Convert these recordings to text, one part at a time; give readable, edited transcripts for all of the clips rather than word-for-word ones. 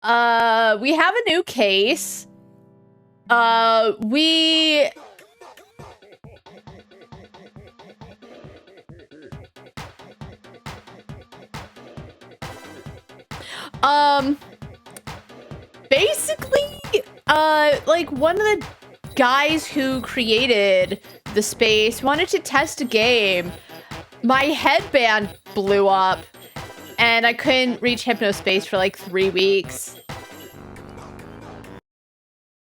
We have a new case. We... Basically, like, one of the guys who created the space wanted to test a game. My headband blew up, and I couldn't reach Hypnospace for, like, 3 weeks.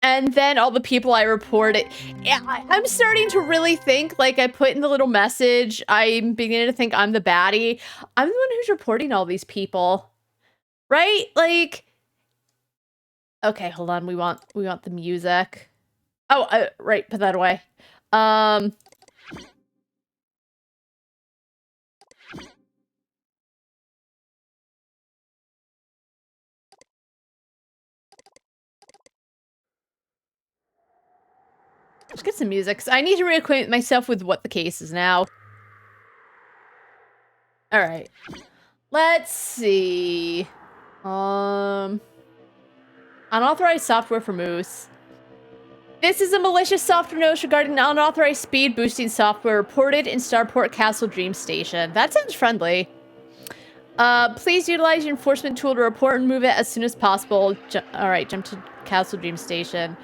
And then all the people I reported... I'm starting to really think, like I put in the little message, I'm beginning to think I'm the baddie. I'm the one who's reporting all these people. Right? Like... Okay, hold on. We want the music. Oh, right. Put that away. Let's get some music. I need to reacquaint myself with what the case is now. All right. Let's see. Unauthorized software for Moose. This is a malicious software notice regarding unauthorized speed boosting software reported in Starport Castle Dream Station. That sounds friendly. Please utilize your enforcement tool to report and move it as soon as possible. Alright, jump to Castle Dream Station.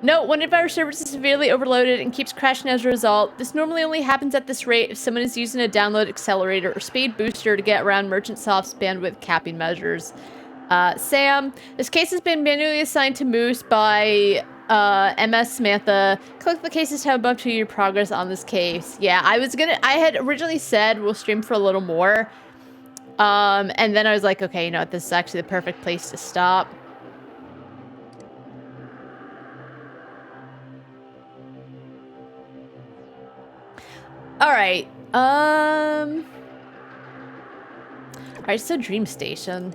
Note, one of our servers is severely overloaded and keeps crashing as a result. This normally only happens at this rate if someone is using a download accelerator or speed booster to get around Merchant Soft's bandwidth capping measures. Sam, this case has been manually assigned to Moose by MS Samantha. Click the cases tab above to your progress on this case. Yeah, I had originally said we'll stream for a little more. And then I was like, okay, you know what, this is actually the perfect place to stop. Alright, alright, so Dream Station.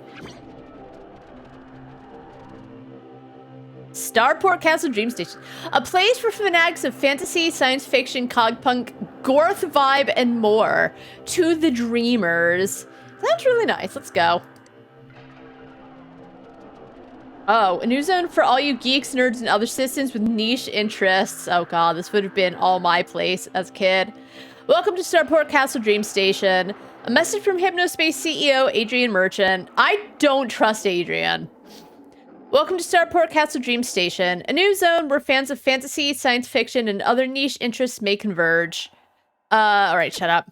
Starport Castle Dream Station. A place for fanatics of fantasy, science fiction, cogpunk, gorth vibe, and more. To the dreamers. Sounds really nice. Let's go. Oh, a new zone for all you geeks, nerds, and other citizens with niche interests. Oh god, this would have been all my place as a kid. Welcome to Starport Castle Dream Station. A message from Hypnospace CEO Adrian Merchant. I don't trust Adrian. Welcome to Starport Castle Dream Station, a new zone where fans of fantasy, science fiction, and other niche interests may converge. Alright, shut up.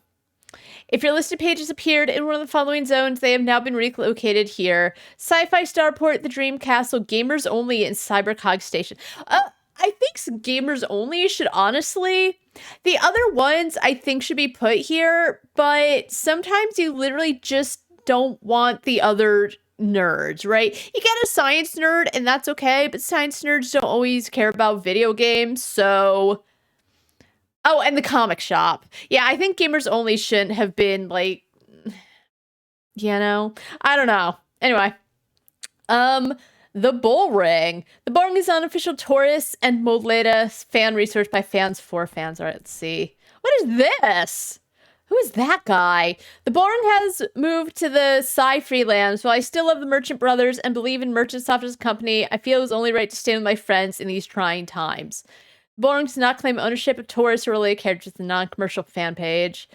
If your listed page has appeared in one of the following zones, they have now been relocated here. Sci-Fi Starport, the Dream Castle, Gamers Only, and Cybercog Station. I think Gamers Only should honestly... The other ones I think should be put here, but sometimes you literally just don't want the other nerds, right? You get a science nerd, and that's okay, but science nerds don't always care about video games, so... Oh, and the comic shop. Yeah, I think Gamers Only shouldn't have been, like... You know? I don't know. Anyway. The Bull Ring. The Bull Ring is unofficial tourist and Moldleda fan research by fans for fans. Alright, let's see. What is this? Who is that guy? The Bull Ring has moved to the Psy Freelands. While I still love the Merchant Brothers and believe in Merchant Soft as a company, I feel it was only right to stand with my friends in these trying times. The Bull Ring does not claim ownership of tourists or related characters in the non-commercial fan page.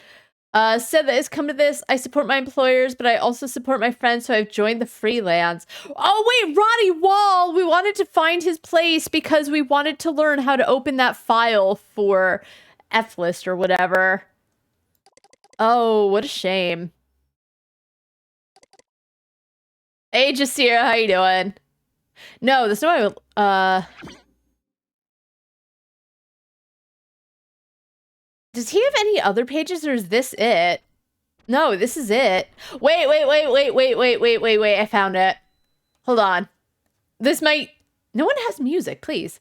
Said that it's come to this. I support my employers, but I also support my friends, so I've joined the Freelance. Oh, wait, Roddy Wall! We wanted to find his place because we wanted to learn how to open that file for F-List or whatever. Oh, what a shame. Hey, Jasira, how you doing? No, that's not Does he have any other pages, or is this it? No, this is it. Wait, I found it. Hold on. This might... No one has music, please.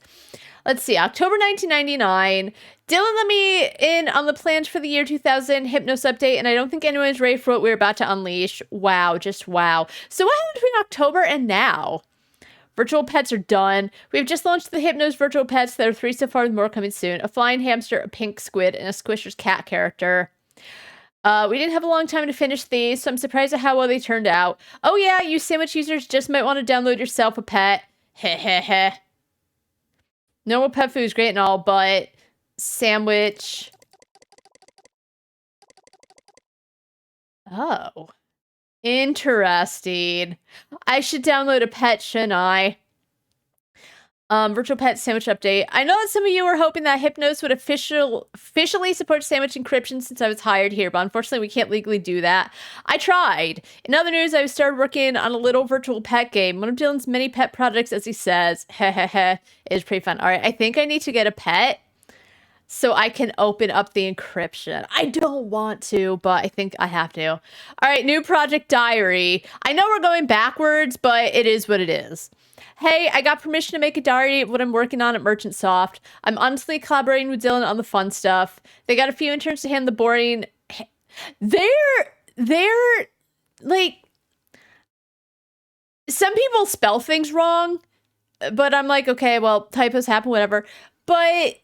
Let's see, October 1999. Dylan let me in on the plans for the year 2000 Hypnos update, and I don't think anyone's ready for what we're about to unleash. Wow, just wow. So what happened between October and now? Virtual pets are done. We've just launched the Hypnos virtual pets. There are 3 so far with more coming soon. A flying hamster, a pink squid, and a Squishers cat character. We didn't have a long time to finish these, so I'm surprised at how well they turned out. Oh yeah, you sandwich users just might want to download yourself a pet. Heh heh heh. Normal pet food is great and all, but sandwich. Oh. Interesting. I should download a pet, shouldn't I? Virtual pet sandwich update. I know that some of you were hoping that Hypnos would officially support sandwich encryption since I was hired here, but unfortunately we can't legally do that. I tried. In other news, I started working on a little virtual pet game. One of Dylan's many pet projects, as he says. Heh heh heh. It is pretty fun. All right, I think I need to get a pet so I can open up the encryption. I don't want to, but I think I have to. All right, new project diary. I know we're going backwards, but it is what it is. Hey, I got permission to make a diary of what I'm working on at Merchant Soft. I'm honestly collaborating with Dylan on the fun stuff. They got a few interns to handle the boring. They're like, some people spell things wrong, but I'm like, okay, well, typos happen, whatever. But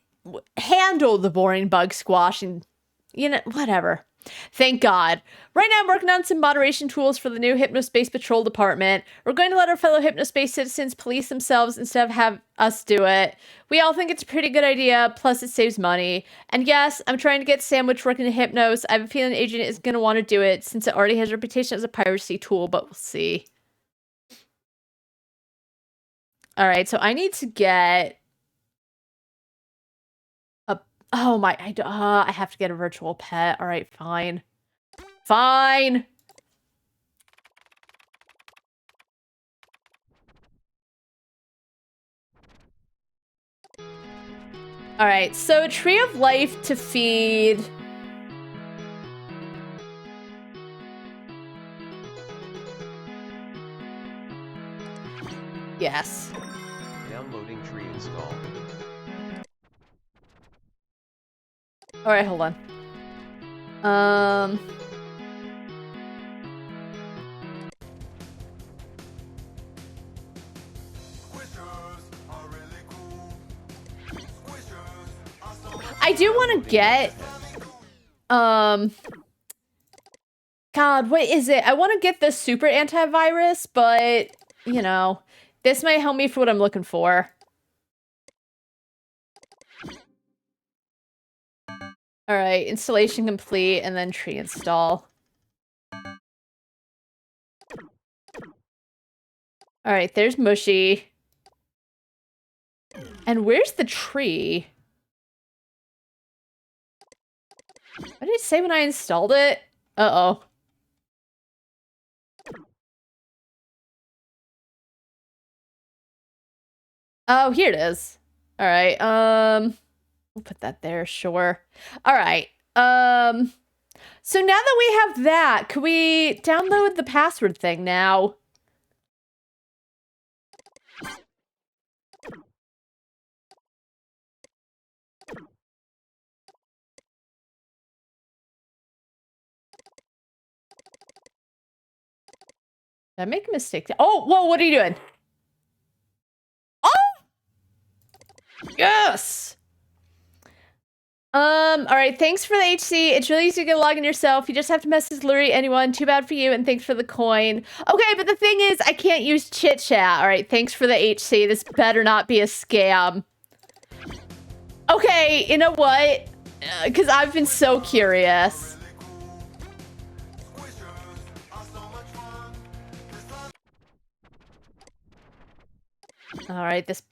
handle the boring bug squash and, you know, whatever. Thank God. Right now I'm working on some moderation tools for the new Hypnospace Patrol Department. We're going to let our fellow Hypnospace citizens police themselves instead of have us do it. We all think it's a pretty good idea, plus it saves money. And yes, I'm trying to get Sandwich working in Hypnos. I have a feeling Agent is going to want to do it since it already has a reputation as a piracy tool, but we'll see. Alright, so I need to get oh my, I have to get a virtual pet. All right, fine. Fine. All right, so Tree of Life to feed. Yes. Downloading tree install. All right, hold on. I do want to get, God, what is it? I want to get the super antivirus, but, you know, this might help me for what I'm looking for. All right, installation complete, and then tree install. All right, there's Mushy. And where's the tree? What did it say when I installed it? Uh-oh. Oh, here it is. All right, we'll put that there, sure. All right, so now that we have that, can we download the password thing now? Did I make a mistake? Oh, whoa, what are you doing? Oh! Yes! All right, thanks for the HC. It's really easy to get a login yourself. You just have to message Lurie anyone. Too bad for you, and thanks for the coin. Okay, but the thing is, I can't use chit chat. All right, thanks for the HC. This better not be a scam. Okay, you know what? Because I've been so curious. All right, this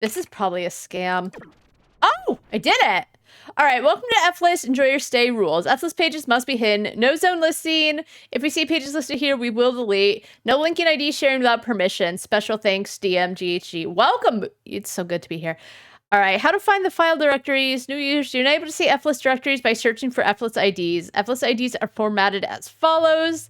is probably a scam. Oh, I did it. All right, welcome to F-List. Enjoy your stay rules. F-List pages must be hidden. No zone listing. If we see pages listed here, we will delete. No linking ID sharing without permission. Special thanks, DMGHG. Welcome. It's so good to be here. All right, how to find the file directories. New users, you're not able to see F-List directories by searching for F-List IDs. F-List IDs are formatted as follows.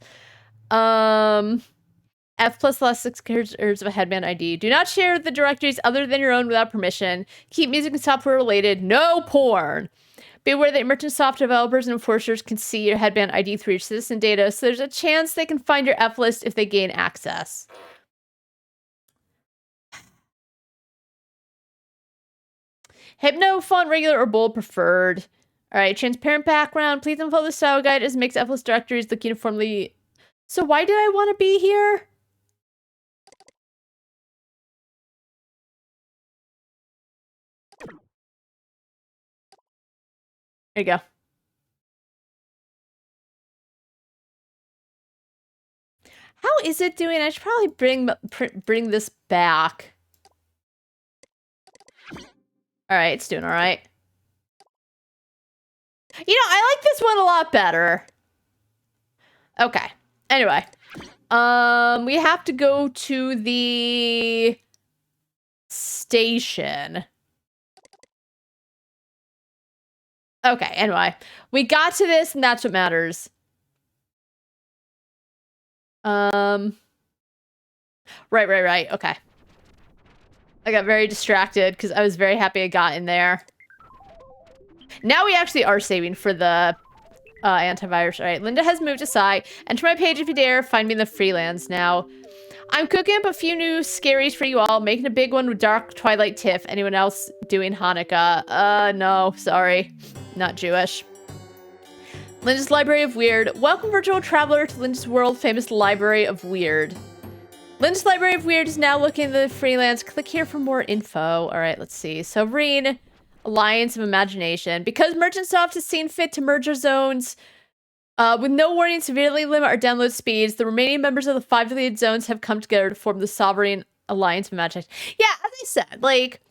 F plus last 6 characters of a headband ID. Do not share the directories other than your own without permission. Keep music and software related. No porn. Be aware that Merchant Soft developers and enforcers can see your headband ID through your citizen data, so there's a chance they can find your F list if they gain access. Hypno font regular or bold preferred. All right, transparent background. Please don't follow the style guide as it makes effortless directories look uniformly. So why did I want to be here? There you go. How is it doing? I should probably bring this back. All right, it's doing all right. You know, I like this one a lot better. Okay. Anyway, we have to go to the station. Okay, anyway. We got to this, and that's what matters. Right. Okay. I got very distracted because I was very happy I got in there. Now we actually are saving for the antivirus. All right, Linda has moved aside. Enter my page if you dare. Find me in the freelance now. I'm cooking up a few new scaries for you all. Making a big one with Dark Twilight Tiff. Anyone else doing Hanukkah? No, sorry. Not Jewish. Linda's Library of Weird. Welcome, virtual traveler, to Linda's world-famous Library of Weird. Linda's Library of Weird is now looking at the freelance. Click here for more info. All right, let's see. Sovereign Alliance of Imagination. Because Merchantsoft has seen fit to merge our zones with no warning severely limit our download speeds, the remaining members of the 5 deleted zones have come together to form the Sovereign Alliance of Imagination. Yeah, as I said, like,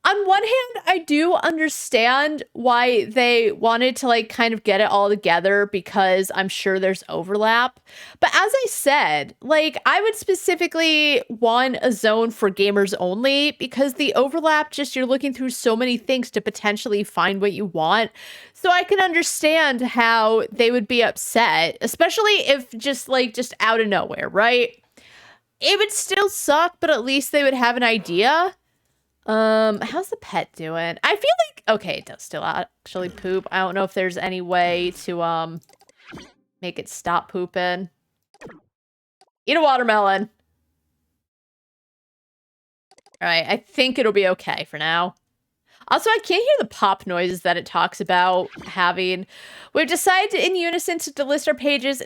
on one hand, I do understand why they wanted to, like, kind of get it all together because I'm sure there's overlap. But as I said, like, I would specifically want a zone for gamers only because the overlap, just you're looking through so many things to potentially find what you want. So I can understand how they would be upset, especially if just out of nowhere, right? It would still suck, but at least they would have an idea. How's the pet doing? I feel like, okay, it does still actually poop. I don't know if there's any way to, make it stop pooping. Eat a watermelon. All right, I think it'll be okay for now. Also, I can't hear the pop noises that it talks about having. We've decided in unison to delist our pages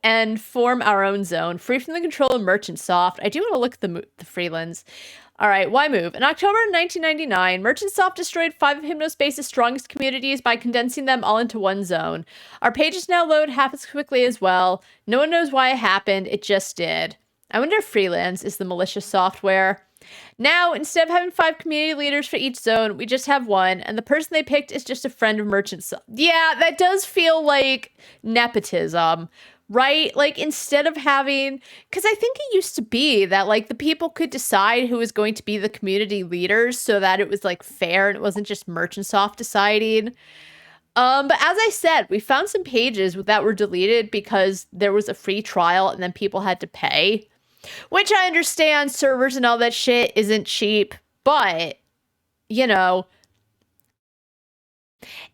and form our own zone, free from the control of Merchantsoft. I do want to look at the freelance. All right, why move? In October 1999, Merchantsoft destroyed 5 of Hypnospace's strongest communities by condensing them all into one zone. Our pages now load half as quickly as well. No one knows why it happened, it just did. I wonder if freelance is the malicious software. Now, instead of having 5 community leaders for each zone, we just have one, and the person they picked is just a friend of Merchantsoft. Yeah, that does feel like nepotism. Right? Like, instead of having, because I think it used to be that, like, the people could decide who was going to be the community leaders so that it was, like, fair and it wasn't just Merchantsoft deciding. But as I said, we found some pages that were deleted because there was a free trial and then people had to pay. Which I understand, servers and all that shit isn't cheap, but, you know,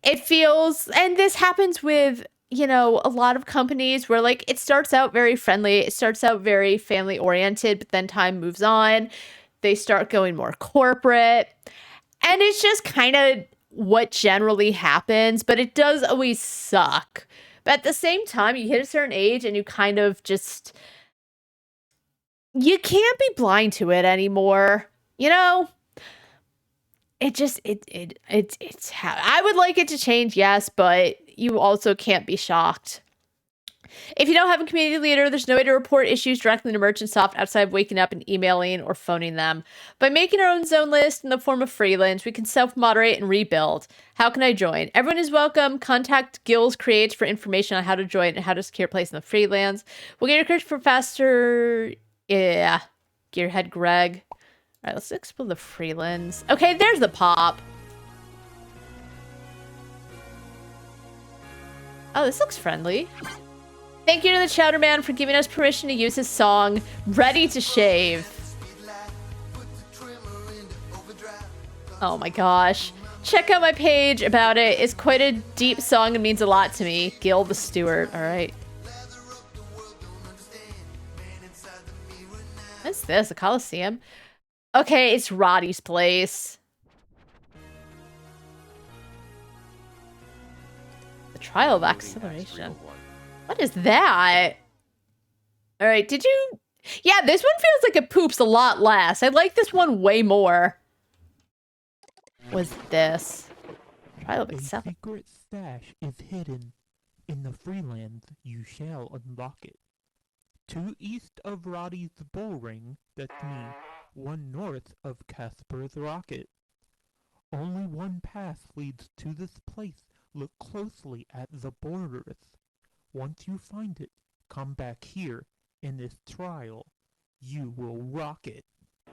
it feels, and this happens with, you know, a lot of companies where, like, it starts out very friendly, it starts out very family oriented, but then time moves on, they start going more corporate, and it's just kind of what generally happens, but it does always suck. But at the same time, you hit a certain age and you kind of just, you can't be blind to it anymore, you know? It just, it's how I would like it to change, yes, but you also can't be shocked. If you don't have a community leader, there's no way to report issues directly to Merchantsoft outside of waking up and emailing or phoning them. By making our own zone list in the form of freelance, we can self-moderate and rebuild. How can I join? Everyone is welcome. Contact Gills Creates for information on how to join and how to secure a place in the freelance. We'll get your courage for faster. Yeah. Gearhead Greg. All right, let's explore the freelance. Okay, there's the pop. Oh, this looks friendly. Thank you to the Chowder Man for giving us permission to use his song, Ready to Shave. Oh my gosh. Check out my page about it. It's quite a deep song and means a lot to me. Gil the Stewart, all right. What's this, a Coliseum? Okay, it's Roddy's place. Trial of Downloading acceleration. X 301. What is that? All right, did you... Yeah, this one feels like it poops a lot less. I like this one way more. What's this? Trial of A acceleration. secret stash is hidden. In the Freelands, you shall unlock it. 2 east of Roddy's bull ring, that's me. 1 north of Casper's rocket. Only one path leads to this place. Look closely at the borders. Once you find it, come back here. In this trial, you will rock it.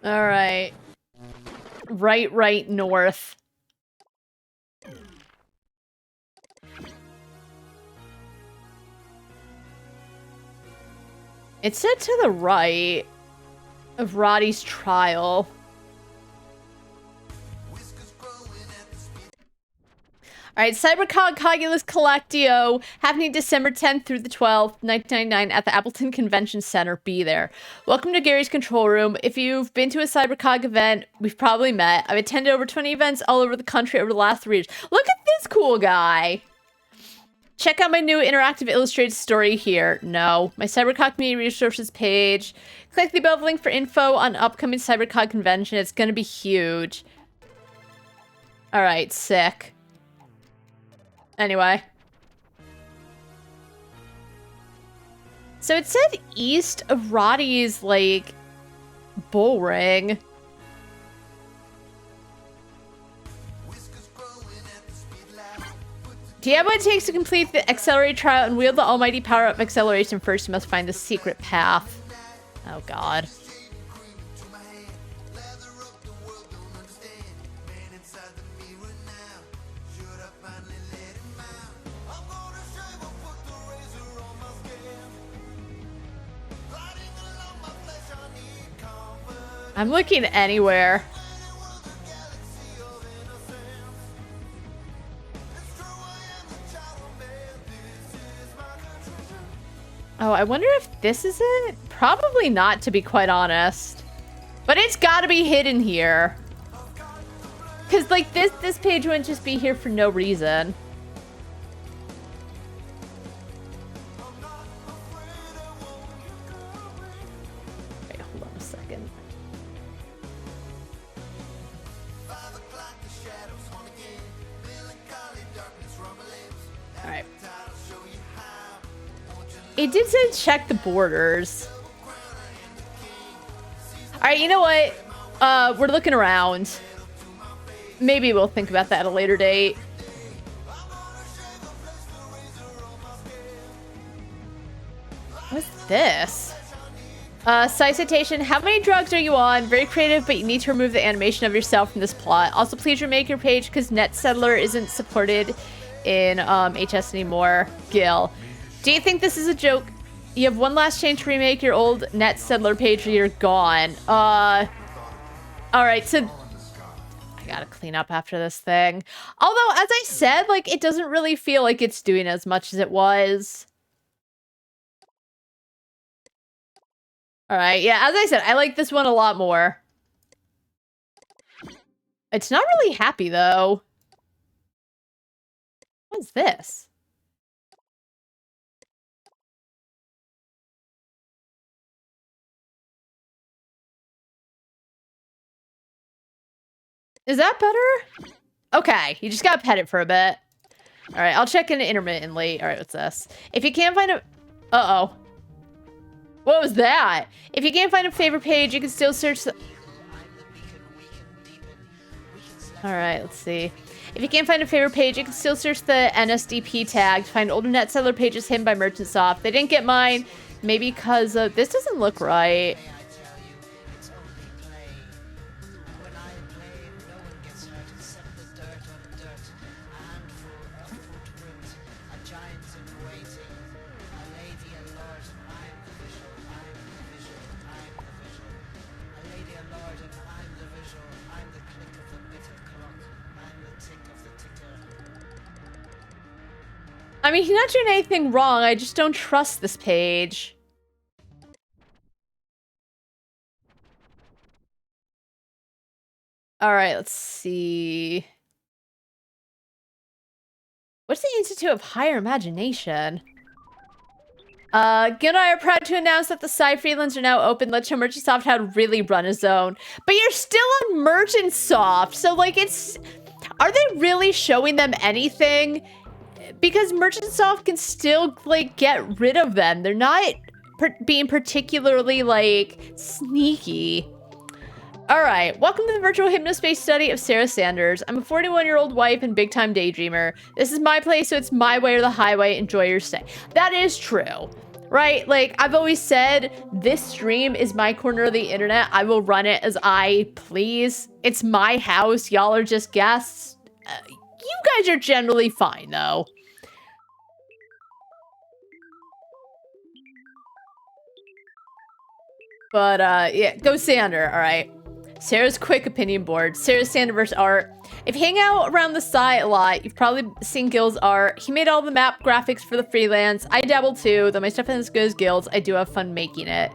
All right. Right, north. It said to the right of Roddy's trial. Alright, CyberCog Cogulus Collectio, happening December 10th through the 12th, 1999 at the Appleton Convention Center. Be there. Welcome to Gary's Control Room. If you've been to a CyberCog event, we've probably met. I've attended over 20 events all over the country over the last 3 years. Look at this cool guy! Check out my new interactive illustrated story here. No. My CyberCog community resources page. Click the above link for info on upcoming CyberCog convention. It's gonna be huge. Alright, sick. Anyway. So it said east of Roddy's, like, bull ring. Do you have what it takes to complete the accelerated trial and wield the almighty power of acceleration? First, you must find the secret path. Oh, God. I'm looking anywhere. Oh, I wonder if this is it? Probably not, to be quite honest. But it's gotta be hidden here. Cause like this page wouldn't just be here for no reason. Wait, hold on a second. Alright. It did say check the borders. Alright, you know what? We're looking around. Maybe we'll think about that at a later date. What's this? Side citation. How many drugs are you on? Very creative, but you need to remove the animation of yourself from this plot. Also, please remake your page because NetSettler isn't supported in HS anymore. Gil. Do you think this is a joke? You have one last chance to remake your old NetSettler page or you're gone. Alright, so I gotta clean up after this thing. Although, as I said, like, it doesn't really feel like it's doing as much as it was. Alright, yeah, as I said, I like this one a lot more. It's not really happy, though. What's this? Is that better? Okay, you just gotta pet it for a bit. Alright, I'll check in intermittently. Alright, what's this? If you can't find a... Uh-oh. What was that? If you can't find a favorite page, you can still search the... Alright, let's see. If you can't find a favorite page, you can still search the NSDP tag to find older NetSettler pages hidden by Merchantsoft. They didn't get mine. Maybe because of... This doesn't look right. I mean, he's not doing anything wrong. I just don't trust this page. All right, let's see. What's the Institute of Higher Imagination? Gil and I are proud to announce that the side freelands are now open. Let's show Merchantsoft how to really run a zone. But you're still on Merchantsoft, so like are they really showing them anything? Because Merchantsoft can still like get rid of them. They're not being particularly like sneaky. All right, welcome to the virtual hypnospace study of Sarah Sanders. I'm a 41-year-old wife and big-time daydreamer. This is my place, so it's my way or the highway. Enjoy your stay. That is true, right? Like, I've always said, this stream is my corner of the internet. I will run it as I please. It's my house. Y'all are just guests. You guys are generally fine, though. But, yeah, go Sander, all right. Sarah's quick opinion board. Sarah's Sanderverse art. If you hang out around the site a lot, you've probably seen Gil's art. He made all the map graphics for the freelance. I dabble too, though my stuff isn't as good as Gil's. I do have fun making it.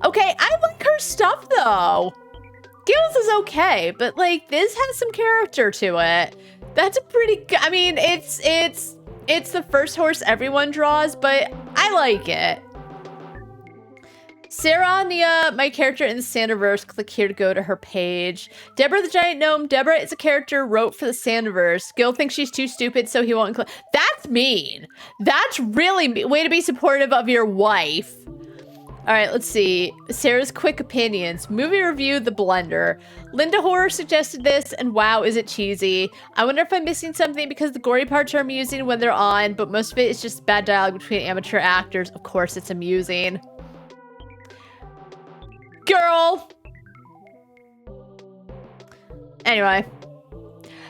Okay, I like her stuff though. Gil's is okay, but like this has some character to it. That's a pretty good, I mean, it's the first horse everyone draws, but I like it. Sarah Nia, my character in the Sanderverse. Click here to go to her page. Deborah the Giant Gnome. Deborah is a character wrote for the Sanderverse. Gil thinks she's too stupid, so he won't include. That's mean. That's really mean. Way to be supportive of your wife. All right, let's see. Sarah's quick opinions. Movie review, The Blender. Linda Horror suggested this, and wow, is it cheesy. I wonder if I'm missing something because the gory parts are amusing when they're on, but most of it is just bad dialogue between amateur actors. Of course, it's amusing. Girl! Anyway.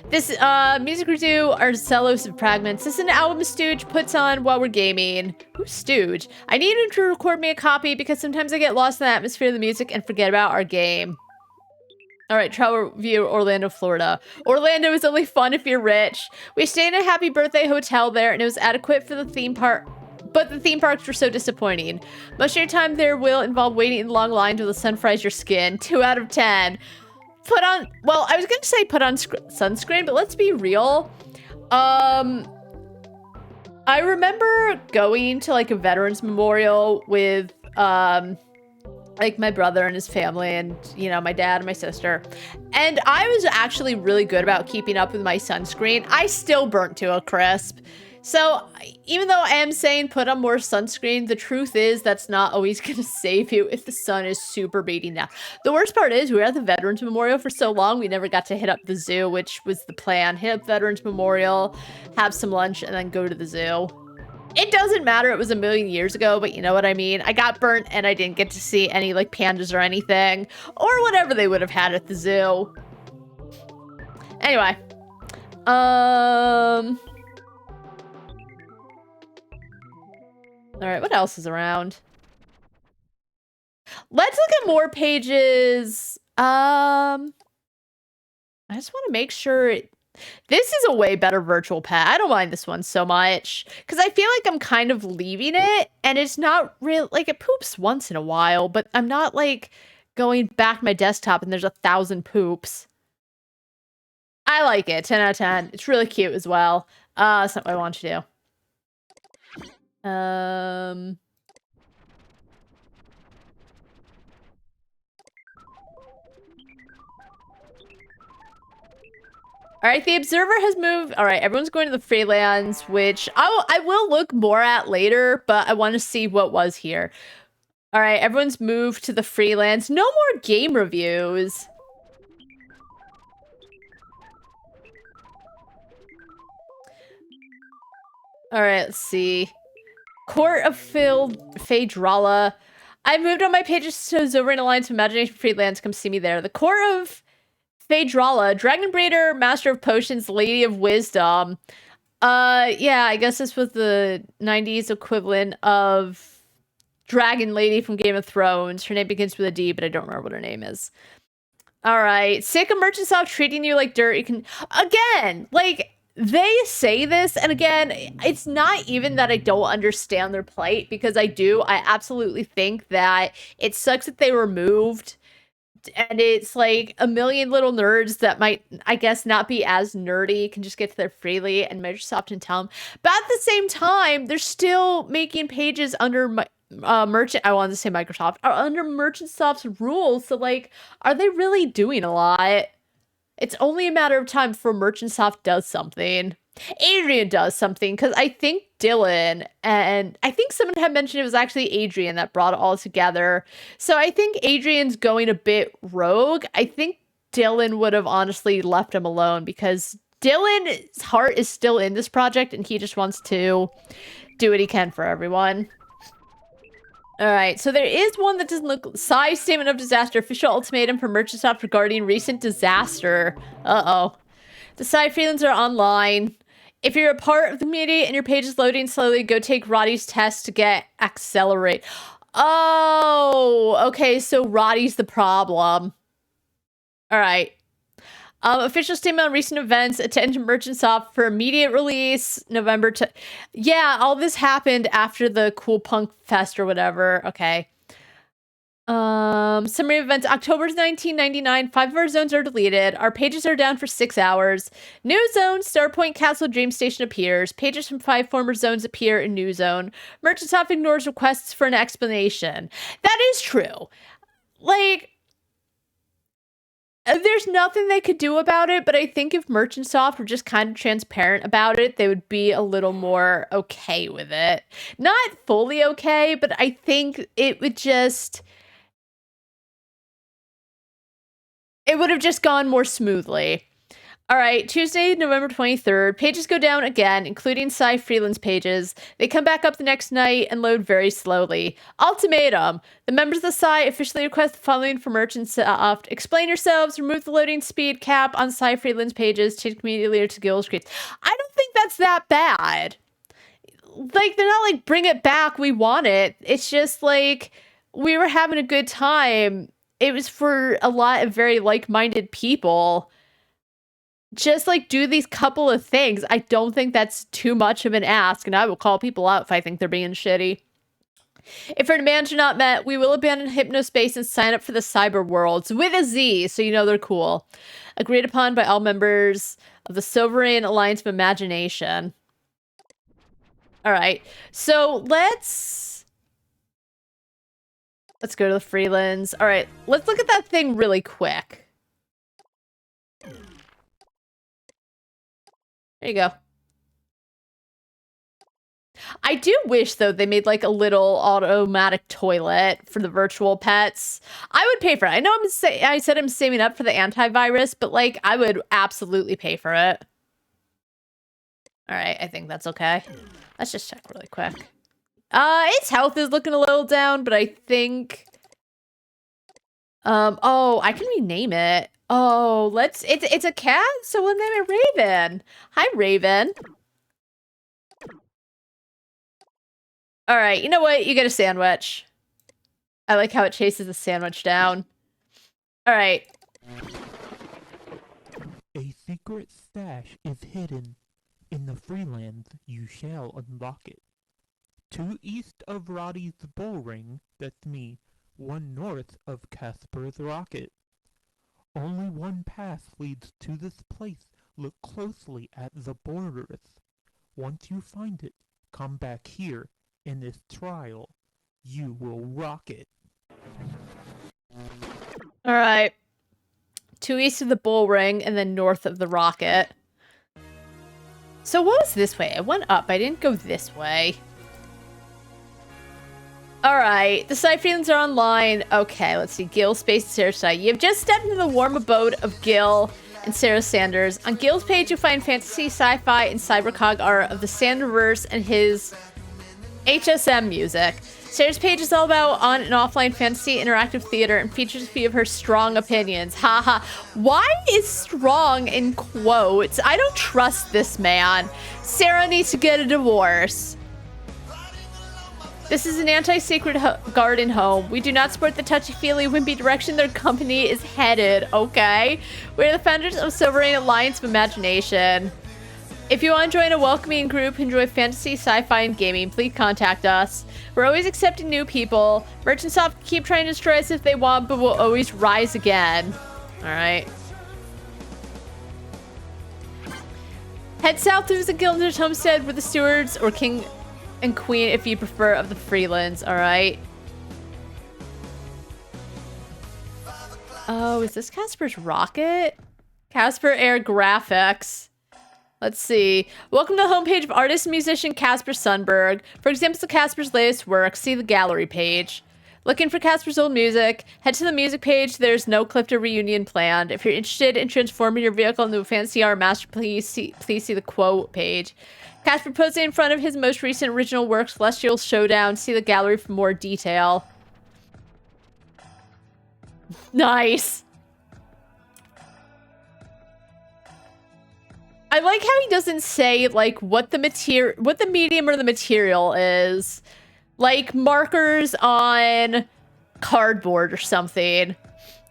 This music review are cellos and fragments. This is an album Stooge puts on while we're gaming. Who's Stooge? I need him to record me a copy because sometimes I get lost in the atmosphere of the music and forget about our game. Alright, travel review, Orlando, Florida. Orlando is only fun if you're rich. We stayed in a happy birthday hotel there and it was adequate for the theme park. But the theme parks were so disappointing. Most of your time there will involve waiting in long lines while the sun fries your skin. 2 out of 10. Put on, well, I was going to say put on sunscreen, but let's be real. I remember going to like a veterans memorial with like my brother and his family and, you know, my dad and my sister. And I was actually really good about keeping up with my sunscreen. I still burnt to a crisp. So even though I am saying put on more sunscreen, the truth is that's not always going to save you if the sun is super beating down. The worst part is we were at the Veterans Memorial for so long, we never got to hit up the zoo, which was the plan. Hit up Veterans Memorial, have some lunch, and then go to the zoo. It doesn't matter. It was a million years ago, but you know what I mean? I got burnt and I didn't get to see any like pandas or anything or whatever they would have had at the zoo. Anyway. All right, what else is around? Let's look at more pages. I just want to make sure this is a way better virtual pet. I don't mind this one so much because I feel like I'm kind of leaving it and it's not real. Like it poops once in a while, but I'm not like going back to my desktop and there's 1,000 poops. I like it. 10 out of 10. It's really cute as well. That's not what I want to do. All right, the observer has moved. All right, everyone's going to the freelance, which I will look more at later, but I want to see what was here. All right, everyone's moved to the freelance. No more game reviews. All right, let's see. Court of Phaedrala. I moved on my pages so Zover and Alliance of Imagination Freelance. Come see me there. The Court of Phaedrala. Dragon Breeder, Master of Potions, Lady of Wisdom. Yeah, I guess this was the 90s equivalent of Dragon Lady from Game of Thrones. Her name begins with a D, but I don't remember what her name is. All right. Sick of Merchantsoft treating you like dirt. You can... Again, like... They say this, and again, it's not even that I don't understand their plight, because I do. I absolutely think that it sucks that they were moved, And it's like a million little nerds that might, I guess, not be as nerdy, can just get to there freely and Microsoft and tell them. But at the same time, they're still making pages under merchant. I wanted to say Microsoft, are under Merchantsoft's rules. So like, are they really doing a lot? It's only a matter of time before Merchantsoft does something. Adrian does something, because I think Dylan, and I think someone had mentioned it was actually Adrian that brought it all together. So I think Adrian's going a bit rogue. I think Dylan would have honestly left him alone, because Dylan's heart is still in this project and he just wants to do what he can for everyone. All right, so there is one that doesn't look... Size statement of disaster. Official ultimatum for Merchantsoft regarding recent disaster. Uh-oh. The Psy feelings are online. If you're a part of the community and your page is loading slowly, go take Roddy's test to get accelerate. Oh, okay, so Roddy's the problem. All right. Official statement on recent events. Attend to Merchantsoft for immediate release. November to... Yeah, all this happened after the Cool Punk Fest or whatever. Okay. Summary of events. October 1999. 5 of our zones are deleted. Our pages are down for 6 hours. New zone. Starpoint Castle Dream Station appears. Pages from 5 former zones appear in new zone. Merchantsoft ignores requests for an explanation. That is true. Like... There's nothing they could do about it, but I think if Merchantsoft were just kind of transparent about it, they would be a little more okay with it. Not fully okay, but I think it would just... It would have just gone more smoothly. All right, Tuesday, November 23rd. Pages go down again, including Cy Freeland's pages. They come back up the next night and load very slowly. Ultimatum. The members of the Cy officially request the following from Merchantsoft. Explain yourselves, remove the loading speed cap on Cy Freeland's pages, change community leader to Guild Screens. I don't think that's that bad. Like, they're not like, bring it back, we want it. It's just like, we were having a good time. It was for a lot of very like-minded people. Just like do these couple of things. I don't think that's too much of an ask, and I will call people out if I think they're being shitty. If our demands are not met, we will abandon Hypnospace and sign up for the Cyber Worlds with a Z, so you know they're cool. Agreed upon by all members of the Sovereign Alliance of Imagination. All right, so let's go to the Freelands. All right, let's look at that thing really quick. There you go. I do wish, though, they made, like, a little automatic toilet for the virtual pets. I would pay for it. I know I said I'm saving up for the antivirus, but, like, I would absolutely pay for it. All right, I think that's okay. Let's just check really quick. Its health is looking a little down, but I think... oh, I can rename it. Oh, it's a cat, so we'll name it Raven. Hi, Raven. All right, you know what? You get a sandwich. I like how it chases the sandwich down. All right. A secret stash is hidden. In the Freelands, you shall unlock it. 2 east of Roddy's bull ring, that's me, 1 north of Casper's rocket. Only one path leads to this place. Look closely at the borders. Once you find it, come back here. In this trial, you will rock it. Alright. 2 east of the bull ring and then north of the rocket. So what was this way? I went up. I didn't go this way. Alright, the side feelings are online. Okay, let's see. Gil, Space, and Sarah side. You've just stepped into the warm abode of Gil and Sarah Sanders. On Gil's page, you'll find fantasy, sci-fi, and cybercog art of the Sanderverse and his HSM music. Sarah's page is all about on and offline fantasy interactive theater and features a few of her strong opinions. Haha. Why is strong in quotes? I don't trust this man. Sarah needs to get a divorce. This is an anti-sacred garden home. We do not support the touchy-feely, wimpy direction their company is headed, okay? We're the founders of Sovereign Alliance of Imagination. If you want to join a welcoming group, enjoy fantasy, sci-fi, and gaming, please contact us. We're always accepting new people. Merchants Soft keep trying to destroy us if they want, but we'll always rise again. All right. Head south to the Gilded Homestead with the stewards or king and queen if you prefer of the Freelands. All right. Oh, is this Casper's rocket? Casper Air Graphics. Let's see. Welcome to the homepage of artist and musician Casper Sundberg. For examples of Casper's latest work, see the gallery page. Looking for Casper's old music? Head to the music page. There's no Clifton reunion planned. If you're interested in transforming your vehicle into a fancy art masterpiece, please see the quote page. Casper posing in front of his most recent original work, Celestial Showdown. See the gallery for more detail. Nice. I like how he doesn't say like what the medium or the material is. Like markers on cardboard or something.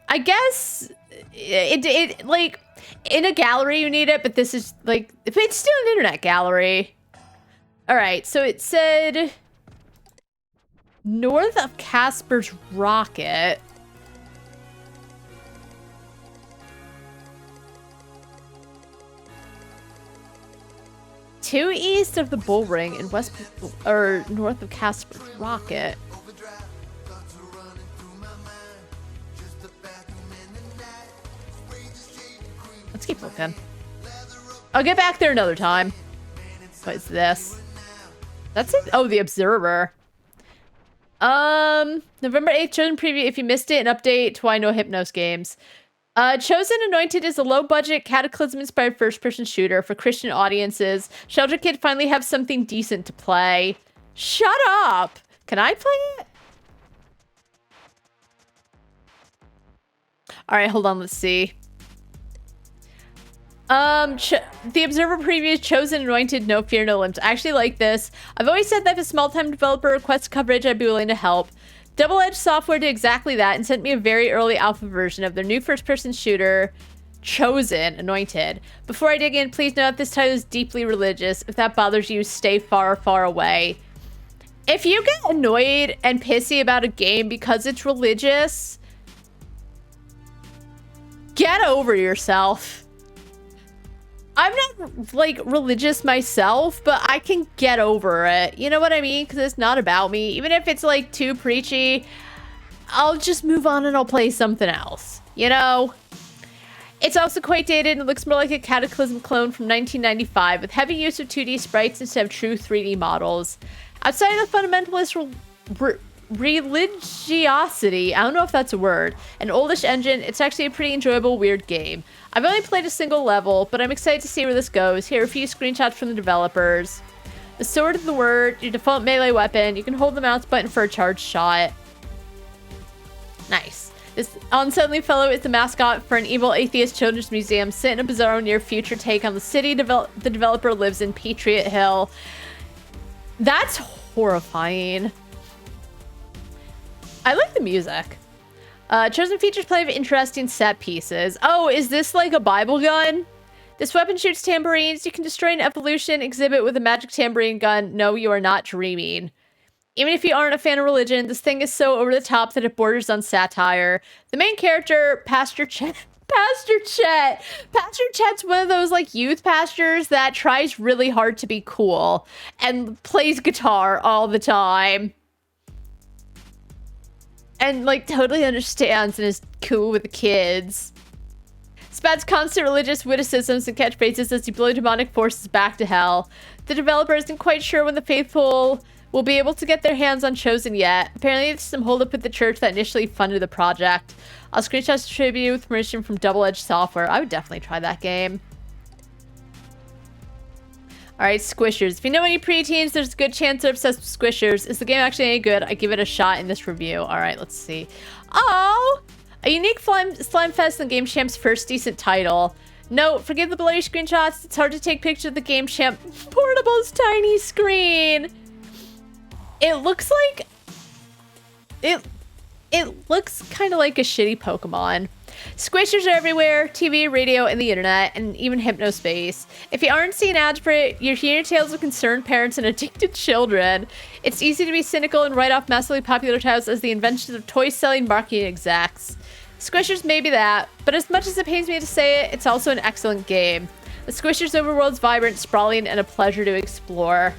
I guess it like in a gallery you need it, but this is like it's still an internet gallery. All right, so it said north of Casper's rocket. To east of the bull ring and west or north of Casper's rocket. Let's keep looking. I'll get back there another time. What is this? That's it. Oh, the Observer. November 8th, chosen preview. If you missed it, an update to I Know Hypnos games. Chosen Anointed is a low-budget, Cataclysm-inspired first-person shooter for Christian audiences. Shelter Kid finally have something decent to play. Shut up! Can I play it? Alright, hold on, let's see. The Observer preview is Chosen Anointed, No Fear, No Limits. I actually like this. I've always said that if a small-time developer requests coverage, I'd be willing to help. Double Edge Software did exactly that and sent me a very early alpha version of their new first-person shooter, Chosen Anointed. Before I dig in, please note this title is deeply religious. If that bothers you, stay far, far away. If you get annoyed and pissy about a game because it's religious, get over yourself. I'm not, like, religious myself, but I can get over it. You know what I mean? Because it's not about me. Even if it's, like, too preachy, I'll just move on and I'll play something else. You know? It's also quite dated and looks more like a Cataclysm clone from 1995 with heavy use of 2D sprites instead of true 3D models. Outside of the fundamentalist religiosity, I don't know if that's a word, an oldish engine, it's actually a pretty enjoyable, weird game. I've only played a single level, but I'm excited to see where this goes. Here are a few screenshots from the developers. The sword is the word, your default melee weapon. You can hold the mouse button for a charged shot. Nice. This unsettling fellow is the mascot for an evil atheist children's museum set in a bizarre near future take on the city the developer lives in, Patriot Hill. That's horrifying. I like the music. Chosen features plenty of interesting set pieces. Oh, is this like a Bible gun? This weapon shoots tambourines. You can destroy an evolution exhibit with a magic tambourine gun. No, you are not dreaming. Even if you aren't a fan of religion, this thing is so over the top that it borders on satire. The main character, Pastor Chet. Pastor Chet's one of those like youth pastors that tries really hard to be cool and plays guitar all the time. And, like, totally understands and is cool with the kids. Spats constant religious witticisms and catchphrases as you blow demonic forces back to hell. The developer isn't quite sure when the faithful will be able to get their hands on Chosen yet. Apparently, there's some holdup with the church that initially funded the project. I'll screenshot the tribute with permission from Double Edge Software. I would definitely try that game. Alright, Squishers. If you know any preteens, there's a good chance they're obsessed with Squishers. Is the game actually any good? I give it a shot in this review. Alright, let's see. Oh! A unique Slime Fest and Game Champ's first decent title. Note, forgive the blurry screenshots. It's hard to take pictures of the Game Champ Portable's tiny screen. It looks like... it looks kind of like a shitty Pokemon. Squishers are everywhere, TV, radio, and the internet, and even Hypnospace. If you aren't seeing ads for it, you're hearing tales of concerned parents and addicted children. It's easy to be cynical and write off massively popular titles as the inventions of toy-selling marketing execs. Squishers may be that, but as much as it pains me to say it, it's also an excellent game. The Squishers overworld's vibrant, sprawling, and a pleasure to explore.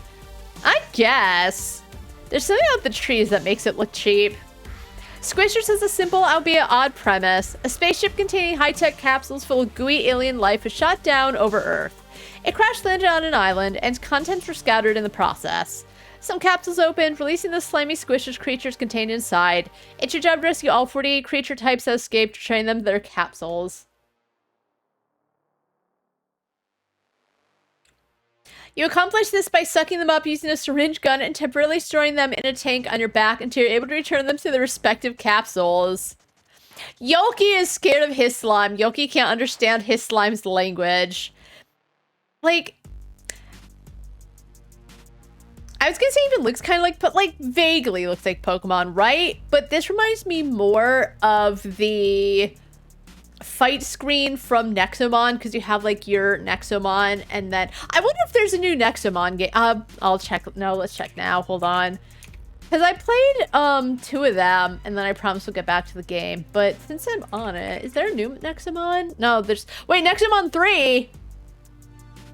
I guess. There's something about the trees that makes it look cheap. Squishers has a simple, albeit odd premise. A spaceship containing high-tech capsules full of gooey alien life was shot down over Earth. It crash-landed on an island, and its contents were scattered in the process. Some capsules opened, releasing the slimy Squishers creatures contained inside. It's your job to rescue all 48 creature types that escaped to train them to their capsules. You accomplish this by sucking them up using a syringe gun and temporarily storing them in a tank on your back until you're able to return them to their respective capsules. Yoki is scared of his slime. Yoki can't understand his slime's language. Like, I was gonna say even looks kind of like, but like vaguely looks like Pokemon, right? But this reminds me more of the fight screen from Nexomon, because you have like your Nexomon, and then I wonder if there's a new Nexomon game. I'll check. No, let's check now. Hold on, because I played 2 of them, and then I promise we'll get back to the game. But since I'm on it, is there a new Nexomon? No, there's. Wait, Nexomon 3.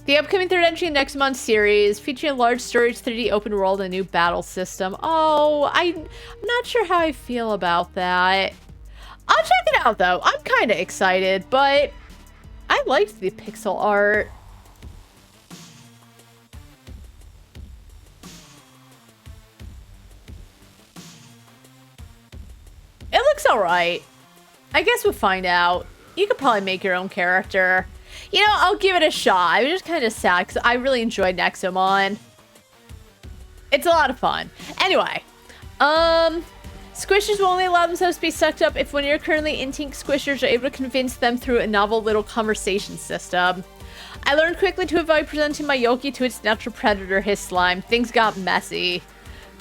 The upcoming 3rd entry in Nexomon series, featuring a large storage 3D open world and a new battle system. Oh, I'm not sure how I feel about that. I'll check it out, though. I'm kind of excited, but I liked the pixel art. It looks alright. I guess we'll find out. You could probably make your own character. You know, I'll give it a shot. I was just kind of sad because I really enjoyed Nexomon. It's a lot of fun. Anyway, Squishers will only allow themselves to be sucked up if one of your currently in-tink Squishers are able to convince them through a novel little conversation system. I learned quickly to avoid presenting my Yoki to its natural predator, his slime. Things got messy.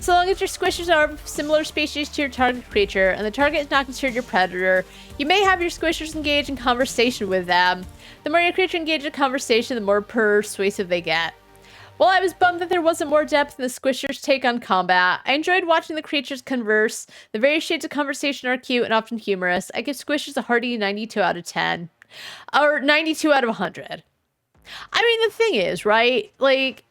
So long as your Squishers are of similar species to your target creature, and the target is not considered your predator, you may have your Squishers engage in conversation with them. The more your creature engages in conversation, the more persuasive they get. While I was bummed that there wasn't more depth in the Squishers' take on combat, I enjoyed watching the creatures converse. The various shades of conversation are cute and often humorous. I give Squishers a hearty 92 out of 10. Or 92 out of 100. I mean, the thing is, right? Like,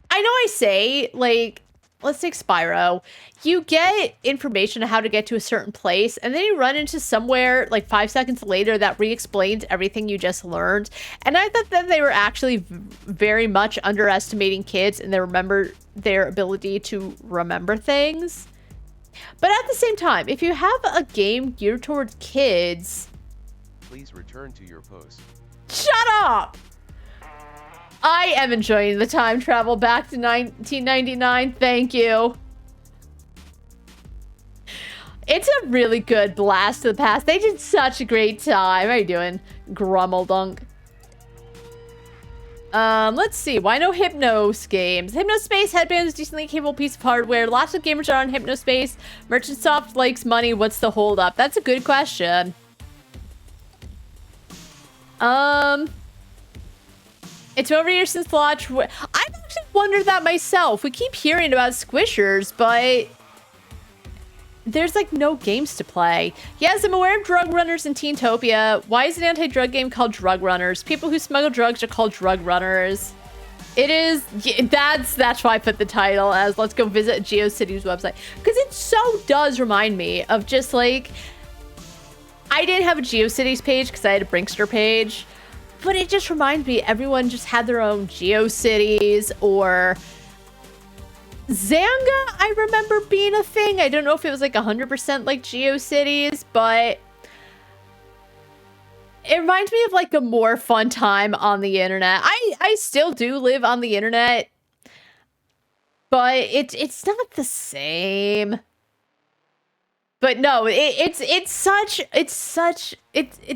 I know I say, like, let's take Spyro. You get information on how to get to a certain place, and then you run into somewhere like 5 seconds later that re-explains everything you just learned. And I thought that they were actually very much underestimating kids and their ability to remember things. But at the same time, if you have a game geared towards kids... Please return to your post. Shut up! I am enjoying the time travel back to 1999. Thank you. It's a really good blast to the past. They did such a great time. How you doing, Grummeldunk? Let's see. Why no Hypnos games? Hypnospace headband is a decently capable piece of hardware. Lots of gamers are on Hypnospace. Merchant Soft likes money. What's the holdup? That's a good question. It's over years since launch. I've actually wondered that myself. We keep hearing about Squishers, but there's like no games to play. Yes, I'm aware of drug runners in Teentopia. Why is an anti-drug game called Drug Runners? People who smuggle drugs are called drug runners. It is, that's why I put the title as let's go visit GeoCities website. Because it so does remind me of just like, I didn't have a GeoCities page because I had a Brinkster page. But it just reminds me, everyone just had their own GeoCities or Zanga, I remember being a thing. I don't know if it was like 100% like GeoCities, but it reminds me of like a more fun time on the internet. I still do live on the internet, but it's not the same. But no, it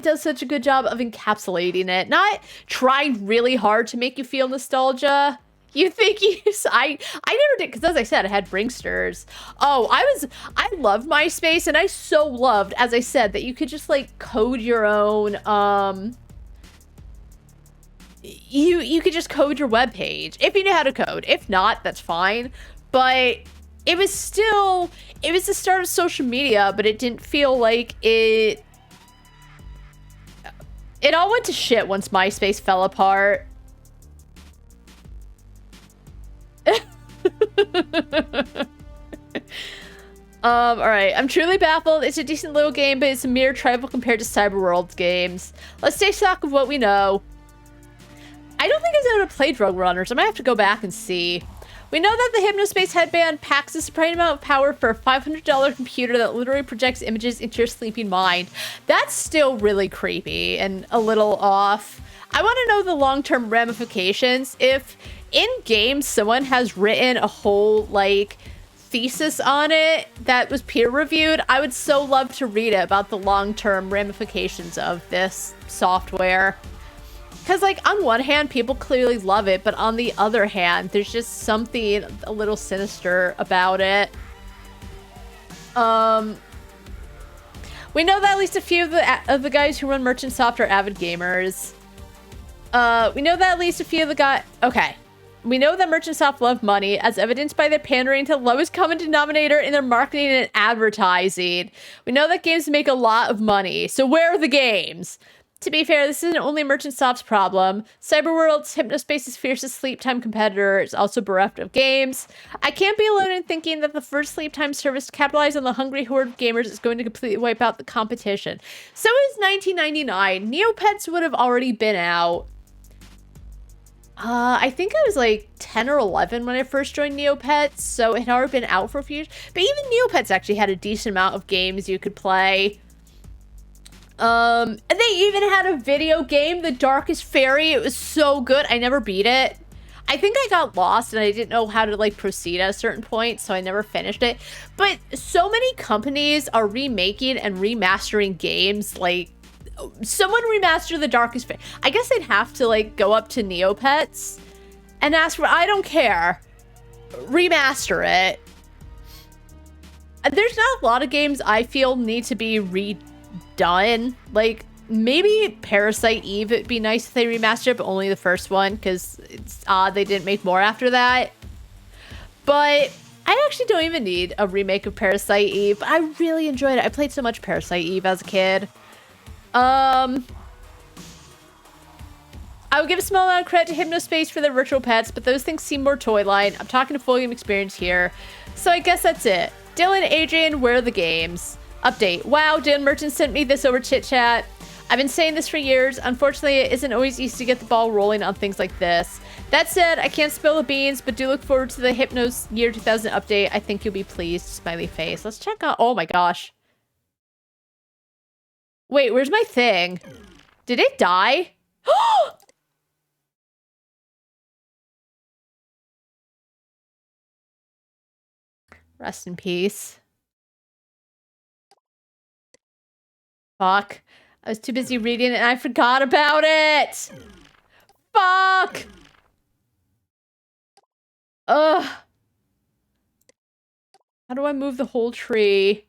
does such a good job of encapsulating it. Not trying really hard to make you feel nostalgia. You think you... I never did, because as I said, I had Brinksters. Oh, I loved MySpace, and I so loved, as I said, that you could just, like, code your own, You could just code your webpage, if you know how to code. If not, that's fine. But it was still... It was the start of social media, but it didn't feel like it... It all went to shit once MySpace fell apart. Alright. I'm truly baffled. It's a decent little game, but it's a mere trifle compared to Cyberworld's games. Let's take stock of what we know. I don't think I've ever played Drug Runners. I might have to go back and see. We know that the Hypnospace headband packs a surprising amount of power for a $500 computer that literally projects images into your sleeping mind. That's still really creepy and a little off. I want to know the long-term ramifications. If in-game someone has written a whole, like, thesis on it that was peer-reviewed, I would so love to read it about the long-term ramifications of this software. Because, like, on one hand, people clearly love it, but on the other hand, there's just something a little sinister about it. We know that at least a few of the guys who run Merchant Soft are avid gamers. We know that at least a few of the guys... Okay. We know that Merchant Soft love money, as evidenced by their pandering to the lowest common denominator in their marketing and advertising. We know that games make a lot of money, so where are the games? To be fair, this isn't only Merchant Soft's problem. Cyberworld's Hypnospace's fiercest sleep time competitor is also bereft of games. I can't be alone in thinking that the first sleep time service to capitalize on the hungry horde of gamers is going to completely wipe out the competition. So is 1999. Neopets would have already been out. I think I was like 10 or 11 when I first joined Neopets, so it had already been out for a few years. But even Neopets actually had a decent amount of games you could play. And they even had a video game, The Darkest Fairy. It was so good. I never beat it. I think I got lost and I didn't know how to, like, proceed at a certain point, so I never finished it. But so many companies are remaking and remastering games. Like, someone remaster The Darkest Fairy. I guess I'd have to, like, go up to Neopets and ask for, I don't care, remaster it. There's not a lot of games I feel need to be redone. Like, maybe Parasite Eve, it'd be nice if they remastered it, but only the first one, because it's odd they didn't make more after that. But I actually don't even need a remake of Parasite Eve. I really enjoyed it. I played so much Parasite Eve as a kid. I would give a small amount of credit to Hypnospace for their virtual pets, but those things seem more toy line. I'm talking to full game experience here. So I guess that's it. Dylan, Adrian, where are the games? Update. Wow, Dan Merchant sent me this over chit chat. I've been saying this for years. Unfortunately, it isn't always easy to get the ball rolling on things like this. That said, I can't spill the beans, but do look forward to the Hypnos Year 2000 update. I think you'll be pleased. Smiley face. Let's check out. Oh my gosh. Wait, where's my thing? Did it die? Rest in peace. Fuck. I was too busy reading it and I forgot about it. Fuck. Ugh. How do I move the whole tree?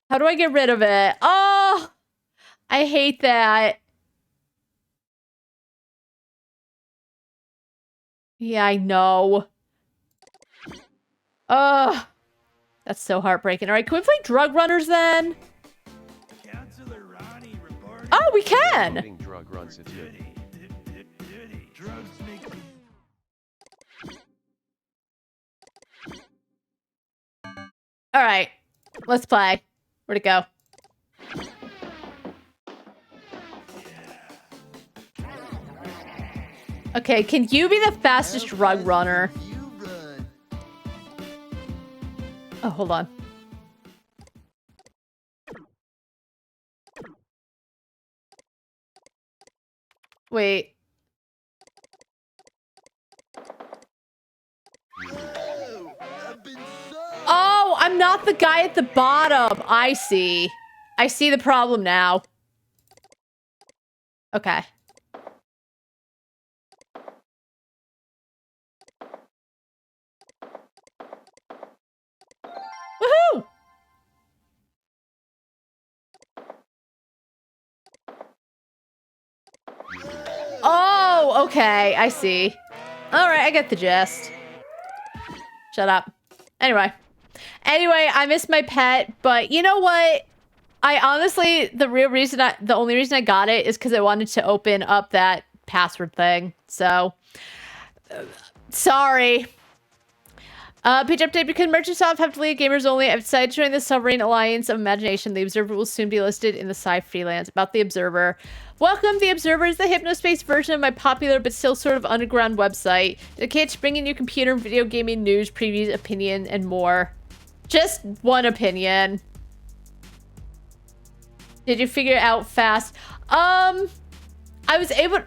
How do I get rid of it? Oh, I hate that. Yeah, I know. Ugh. That's so heartbreaking. All right, can we play Drug Runners then? Oh, we can! Drug runs it good. All right, let's play. Where'd it go? Okay, can you be the fastest drug runner? Oh, hold on. Wait. Oh, I'm not the guy at the bottom. I see. I see the problem now. Okay. Oh, okay. I see. All right, I get the gist. Shut up. Anyway, I miss my pet, but you know what? I honestly, the only reason I got it is because I wanted to open up that password thing. So, sorry. Page update, because merchants off have deleted gamers only. I've decided to join the Sovereign Alliance of Imagination. The Observer will soon be listed in the Sci Freelance. About the Observer. Welcome, The Observer is the Hypnospace version of my popular but still sort of underground website, dedicated to bringing you computer and video gaming news, previews, opinion, and more. Just one opinion. Did you figure it out fast? I was able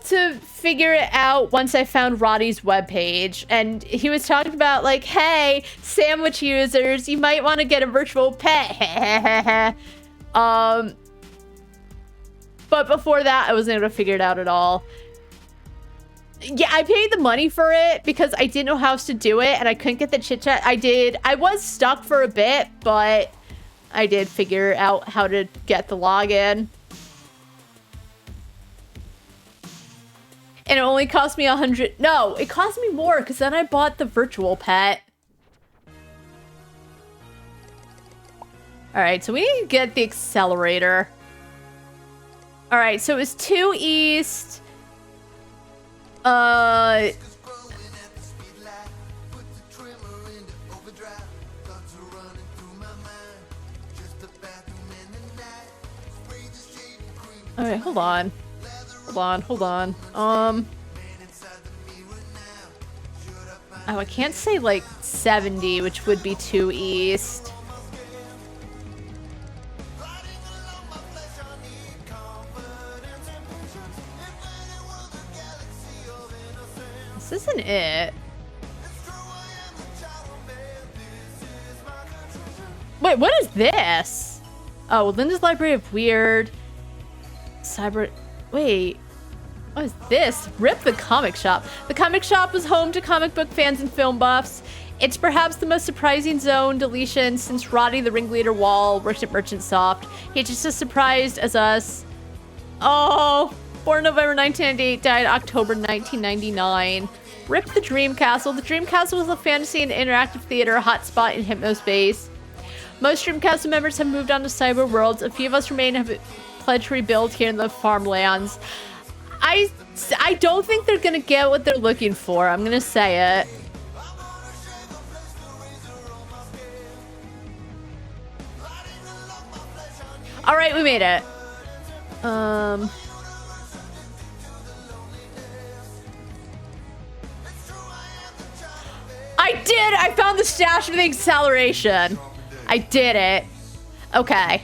to figure it out once I found Roddy's webpage, and he was talking about, like, hey, sandwich users, you might want to get a virtual pet. But before that, I wasn't able to figure it out at all. Yeah, I paid the money for it because I didn't know how else to do it, and I couldn't get the chit-chat. I was stuck for a bit, but I did figure out how to get the login. And it only cost me 100. No, it cost me more because then I bought the virtual pet. All right, so we need to get the accelerator. All right, so it was 2 east. All right, hold on. Oh, I can't say like 70, which would be 2 east. This isn't it. Wait, what is this? Oh, Linda's Library of Weird. Wait. What is this? Rip the comic shop. The comic shop was home to comic book fans and film buffs. It's perhaps the most surprising zone deletion since Roddy the Ringleader Wall worked at Merchant Soft. He's just as surprised as us. Oh, born November 1998, died October 1999. Rip the Dream Castle. The Dream Castle was a fantasy and interactive theater hotspot in Hypnospace. Most Dream Castle members have moved on to cyber worlds. A few of us remain and have pledged to rebuild here in the farmlands. I don't think they're gonna get what they're looking for. I'm gonna say it. All right, we made it. I did! I found the stash of the acceleration. I did it. Okay.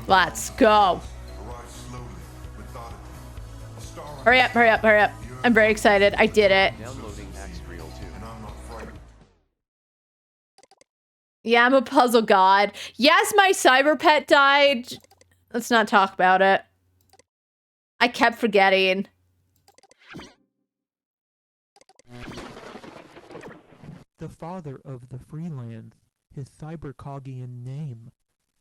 Let's go. Hurry up, hurry up, hurry up. I'm very excited. I did it. Yeah, I'm a puzzle god. Yes, my cyber pet died. Let's not talk about it. I kept forgetting. The father of the Freelands, his cybercogian name.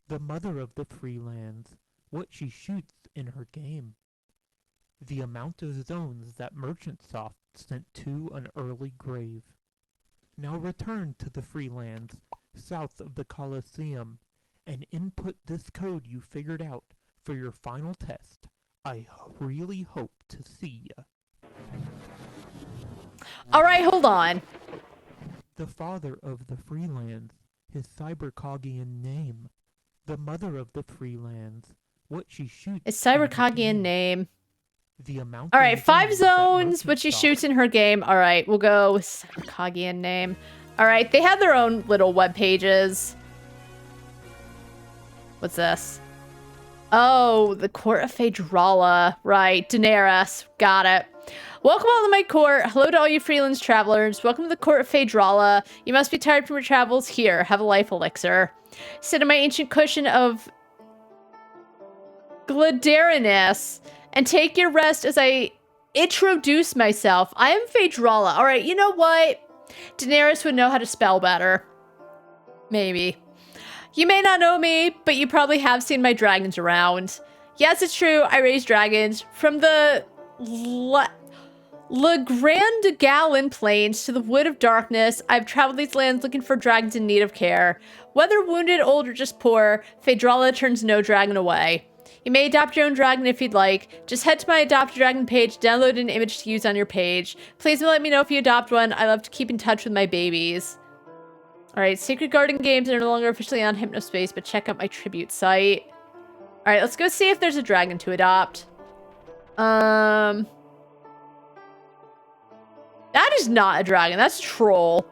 The mother of the Freelands, what she shoots in her game. The amount of zones that Merchant Soft sent to an early grave. Now return to the Freelands, south of the Colosseum, and input this code you figured out for your final test. I really hope to see ya. Alright, hold on. The father of the Freelands, his cybercogian name. The mother of the Freelands, what she shoots. It's cybercogian name. The amount. All right, 5 zones, what she shoots in her game. All right, we'll go with cybercogian name. All right, they have their own little web pages. What's this? Oh, the Court of Phaedrala. Right, Daenerys. Got it. Welcome all to my court. Hello to all you freelance travelers. Welcome to the Court of Phaedrala. You must be tired from your travels. Here, have a life elixir. Sit on my ancient cushion of Gladarinus and take your rest as I introduce myself. I am Phaedrala. All right, you know what? Daenerys would know how to spell better. Maybe. You may not know me, but you probably have seen my dragons around. Yes, it's true. I raise dragons. From the Le Grand Gallon Plains to the Wood of Darkness, I've traveled these lands looking for dragons in need of care. Whether wounded, old, or just poor, Phaedrala turns no dragon away. You may adopt your own dragon if you'd like. Just head to my Adopt a Dragon page, download an image to use on your page. Please let me know if you adopt one. I love to keep in touch with my babies. Alright, Sacred Garden games are no longer officially on Hypnospace, but check out my tribute site. Alright, let's go see if there's a dragon to adopt. That is not a dragon, that's troll.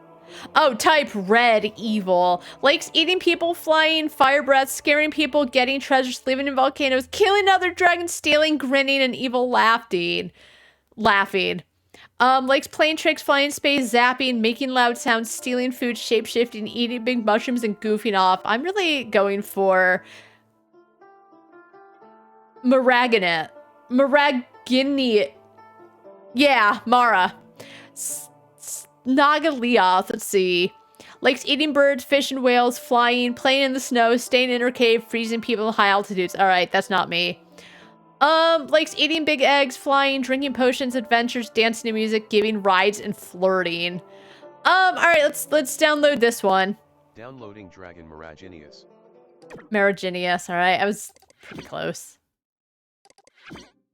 Oh, type red, evil. Likes eating people, flying, fire breath, scaring people, getting treasures, living in volcanoes, killing other dragons, stealing, grinning, and evil laughing. Likes playing tricks, flying in space, zapping, making loud sounds, stealing food, shape-shifting, eating big mushrooms, and goofing off. I'm really going for Maraginet. Yeah, Mara. Nagaliath, let's see. Likes eating birds, fish and whales, flying, playing in the snow, staying in her cave, freezing people at high altitudes. Alright, that's not me. Likes eating big eggs, flying, drinking potions, adventures, dancing to music, giving rides, and flirting. Alright, let's download this one. Downloading Dragon Maraginius. Maraginius, alright, I was pretty close.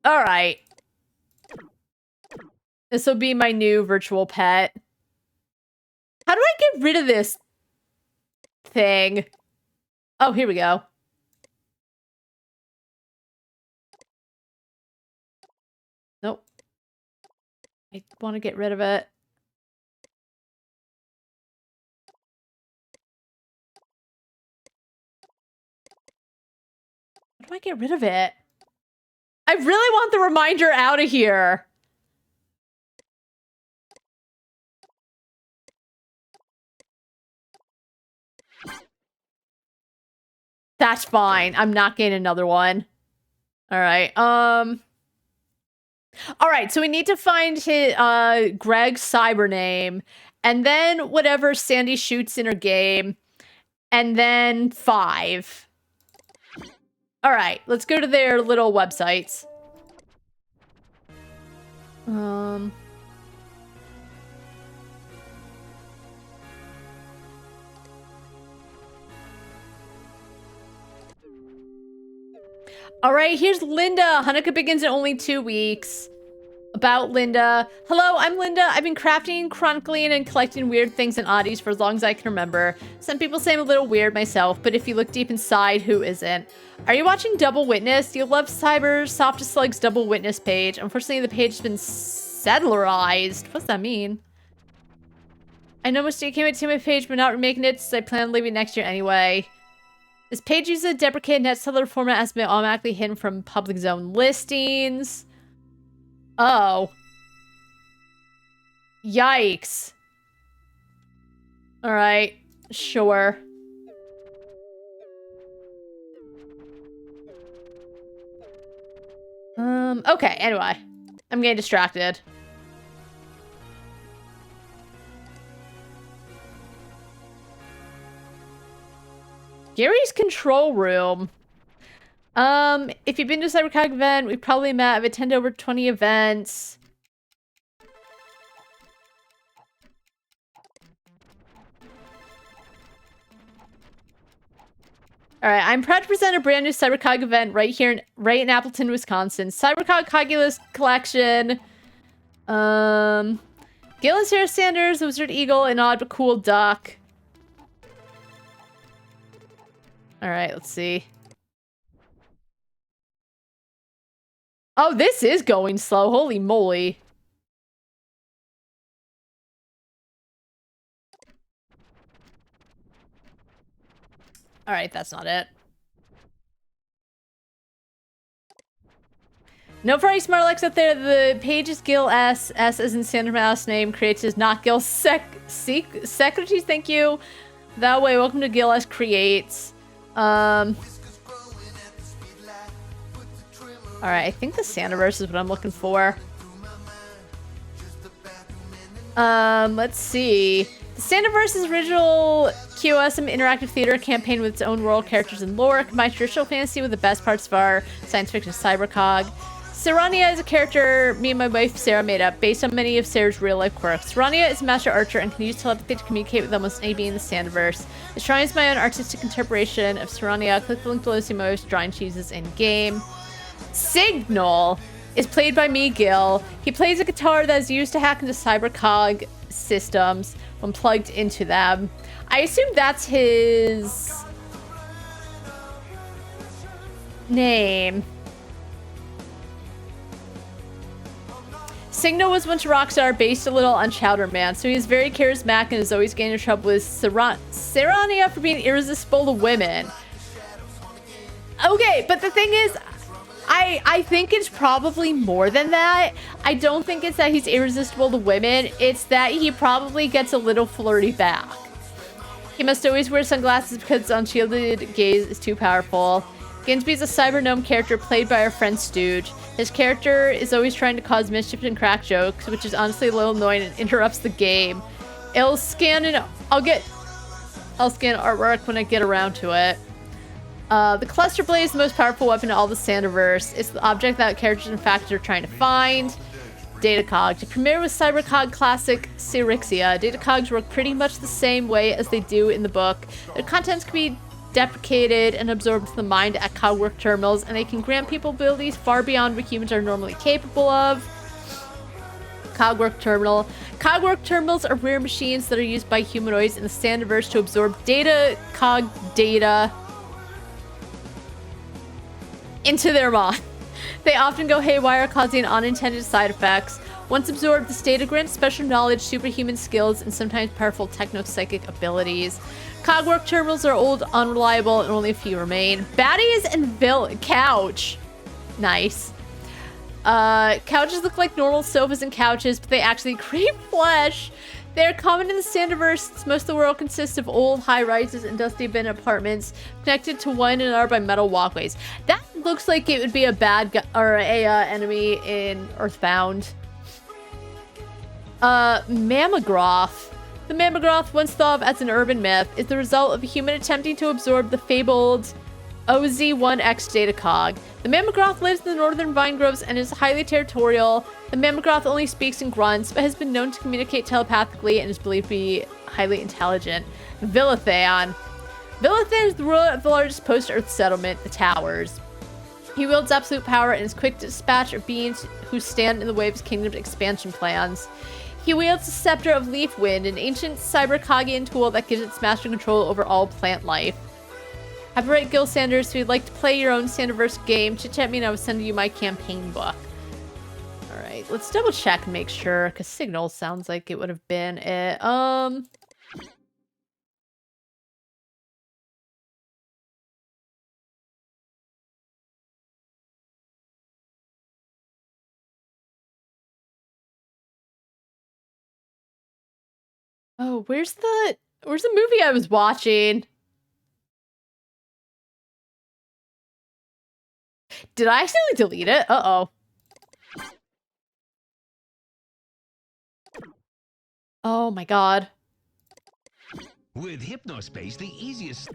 Alright. This will be my new virtual pet. How do I get rid of this thing? Oh, here we go. Nope. I want to get rid of it. How do I get rid of it? I really want the reminder out of here. That's fine. I'm not getting another one. Alright, Alright, so we need to find his, Greg's cyber name, and then whatever Sandy shoots in her game, and then 5. Alright, let's go to their little websites. Alright, here's Linda. Hanukkah begins in only 2 weeks. About Linda. Hello, I'm Linda. I've been crafting, chronicling, and collecting weird things and oddities for as long as I can remember. Some people say I'm a little weird myself, but if you look deep inside, who isn't? Are you watching Double Witness? You'll love Cyber Softest Slug's Double Witness page. Unfortunately, the page has been settlerized. What's that mean? I know most of you came to my page, but not remaking it, so I plan on leaving next year anyway. This page uses a deprecated net settler format has been automatically hidden from public zone listings. Oh. Yikes. Alright. Sure. Okay, anyway. I'm getting distracted. Gary's control room. If you've been to a CyberCog event, we probably met. I've attended over 20 events. Alright, I'm proud to present a brand new CyberCog event right in Appleton, Wisconsin. CyberCog Cogulus Collection. Galen Sarah Sanders, the Wizard Eagle, an odd but cool duck. Alright, let's see. Oh, this is going slow. Holy moly. Alright, that's not it. No, for any smart Alex out there, the page is Gil S. S as in Sandra Mouse name, creates is not Gil Secretaries, thank you. That way, welcome to Gil S Creates. Alright, I think the Santaverse is what I'm looking for. Let's see. The Sandiverse's original QOSM interactive theater campaign with its own world, characters, and lore combines traditional fantasy with the best parts of our science fiction cybercog. Serania is a character me and my wife Sarah made up based on many of Sarah's real-life quirks. Serania is a master archer and can use telepathy to communicate with almost any being in the Sandiverse. The shrine is my own artistic interpretation of Serania. Click the link below to see most drawing cheeses in-game. Signal is played by me, Gil. He plays a guitar that is used to hack into cybercog systems when plugged into them. I assume that's his name. Signal was once a rock star based a little on Chowder Man, so he's very charismatic and is always getting in trouble with Serania for being irresistible to women. Okay, but the thing is, I think it's probably more than that. I don't think it's that he's irresistible to women. It's that he probably gets a little flirty back. He must always wear sunglasses because his unshielded gaze is too powerful. Ginsby is a cyber gnome character played by our friend Stooge. His character is always trying to cause mischief and crack jokes, which is honestly a little annoying and interrupts the game. I'll scan artwork when I get around to it. The Cluster Blade is the most powerful weapon in all the Sandiverse. It's the object that characters and factors are trying to find. Datacog. To premiere with Cybercog Classic Syrixia, Datacogs work pretty much the same way as they do in the book. Their contents can be deprecated and absorbed into the mind at cogwork terminals, and they can grant people abilities far beyond what humans are normally capable of. Cogwork terminal. Cogwork terminals are rare machines that are used by humanoids in the Sandiverse to absorb cog data into their mind. They often go haywire, causing unintended side effects. Once absorbed, this data grants special knowledge, superhuman skills, and sometimes powerful techno-psychic abilities. Cogwork terminals are old, unreliable, and only a few remain. Baddies and couch. Nice. Couches look like normal sofas and couches, but they actually crave flesh. They are common in the Sandiverse since most of the world consists of old high-rises and dusty bin apartments connected to one another by metal walkways. That looks like it would be a bad guy or a enemy in Earthbound. Mammogroth. The Mammogroth, once thought of as an urban myth, is the result of a human attempting to absorb the fabled OZ-1X datacog. The Mammogroth lives in the northern vine groves and is highly territorial. The Mammogroth only speaks in grunts, but has been known to communicate telepathically and is believed to be highly intelligent. Villathan. Villathan is the ruler of the largest post-Earth settlement, the Towers. He wields absolute power and is quick to dispatch of beings who stand in the way of his kingdom's expansion plans. He wields the Scepter of Leaf Wind, an ancient cybercogian tool that gives its master control over all plant life. Have a right, Gil Sanders. If you'd like to play your own Sandiverse game, chit-chat me and I will send you my campaign book. Alright, let's double check and make sure, because Signal sounds like it would have been it. Oh, where's the movie I was watching? Did I accidentally delete it? Uh-oh. Oh my god. With Hypnospace, the easiest...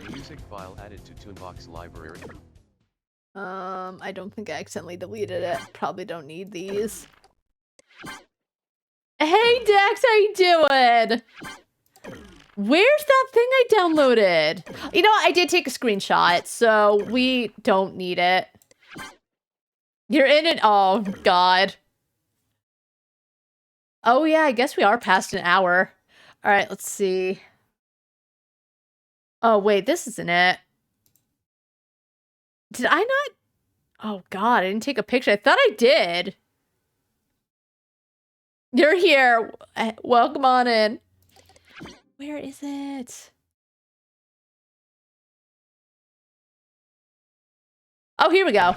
Music file added to Toonbox library. I don't think I accidentally deleted it. Probably don't need these. Hey Dex, how you doing? Where's that thing I downloaded? You know what? I did take a screenshot, so we don't need it. You're in it? Oh, God. Oh, yeah, I guess we are past an hour. All right, let's see. Oh, wait, this isn't it. Did I not? Oh, God, I didn't take a picture. I thought I did. You're here. Welcome on in. Where is it? Oh, here we go.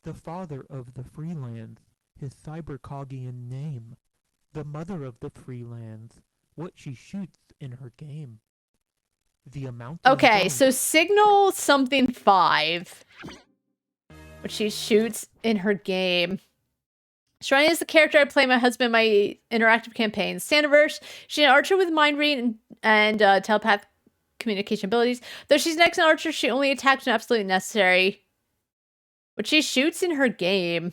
The father of the Freelands, his cybercogian name. The mother of the Freelands, what she shoots in her game. The amount of Okay, so Signal something 5. What she shoots in her game. Shirani is the character I play my husband in my interactive campaigns. Sandiverse, she's an archer with mind read and telepath communication abilities. Though she's an excellent archer, she only attacks when absolutely necessary. What she shoots in her game.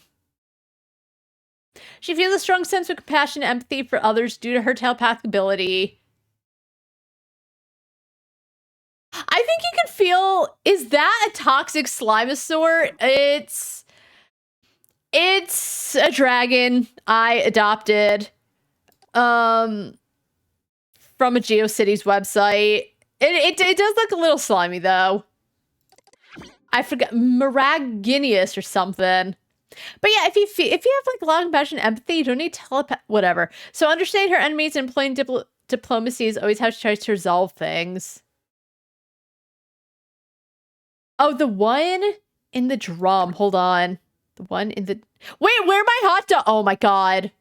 She feels a strong sense of compassion and empathy for others due to her telepathic ability. I think you can feel... Is that a toxic Slimesaur? It's a dragon I adopted from a GeoCities website. It does look a little slimy, though. I forgot. Maraginius or something. But yeah, if you have like a lot of compassion and empathy, you don't need whatever. So understanding her enemies and employing diplomacy is always how she tries to resolve things. Oh, the one in the drum. Hold on. The one in the... Wait, where are my hot dog? Oh my god.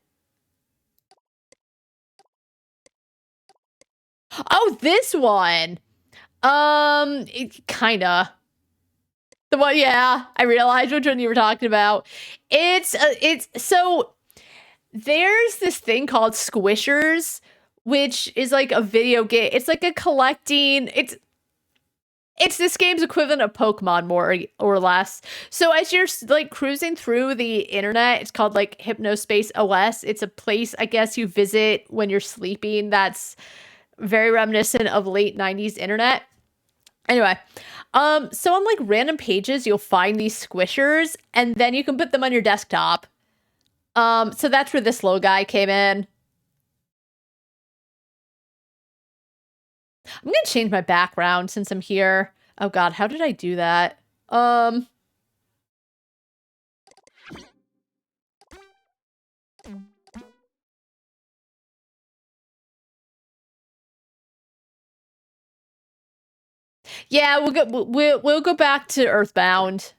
Oh, this one. Kinda. The one, yeah, I realized which one you were talking about. So there's this thing called Squishers, which is like a video game. It's like a collecting, it's this game's equivalent of Pokemon, more or less. So as you're like cruising through the internet, it's called like Hypnospace OS. It's a place, I guess, you visit when you're sleeping. That's very reminiscent of late 90s internet. Anyway, so on like random pages, you'll find these squishers and then you can put them on your desktop. So that's where this little guy came in. I'm gonna change my background since I'm here. Oh god, how did I do that? Yeah, we'll go back to Earthbound.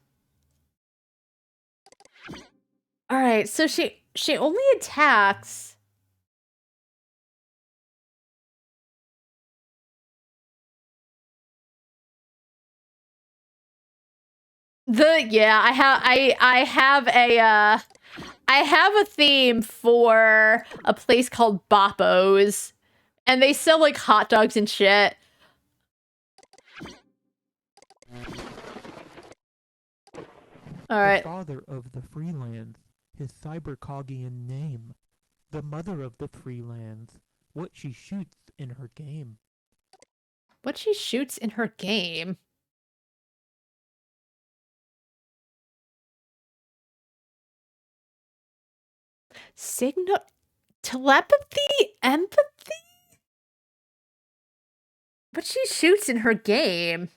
All right, so she only attacks. I have a theme for a place called Boppo's, and they sell like hot dogs and shit. All right. The father of the Freelands, his cybercogian name. The mother of the Freelands, what she shoots in her game. What she shoots in her game? Signal... Telepathy? Empathy? What she shoots in her game?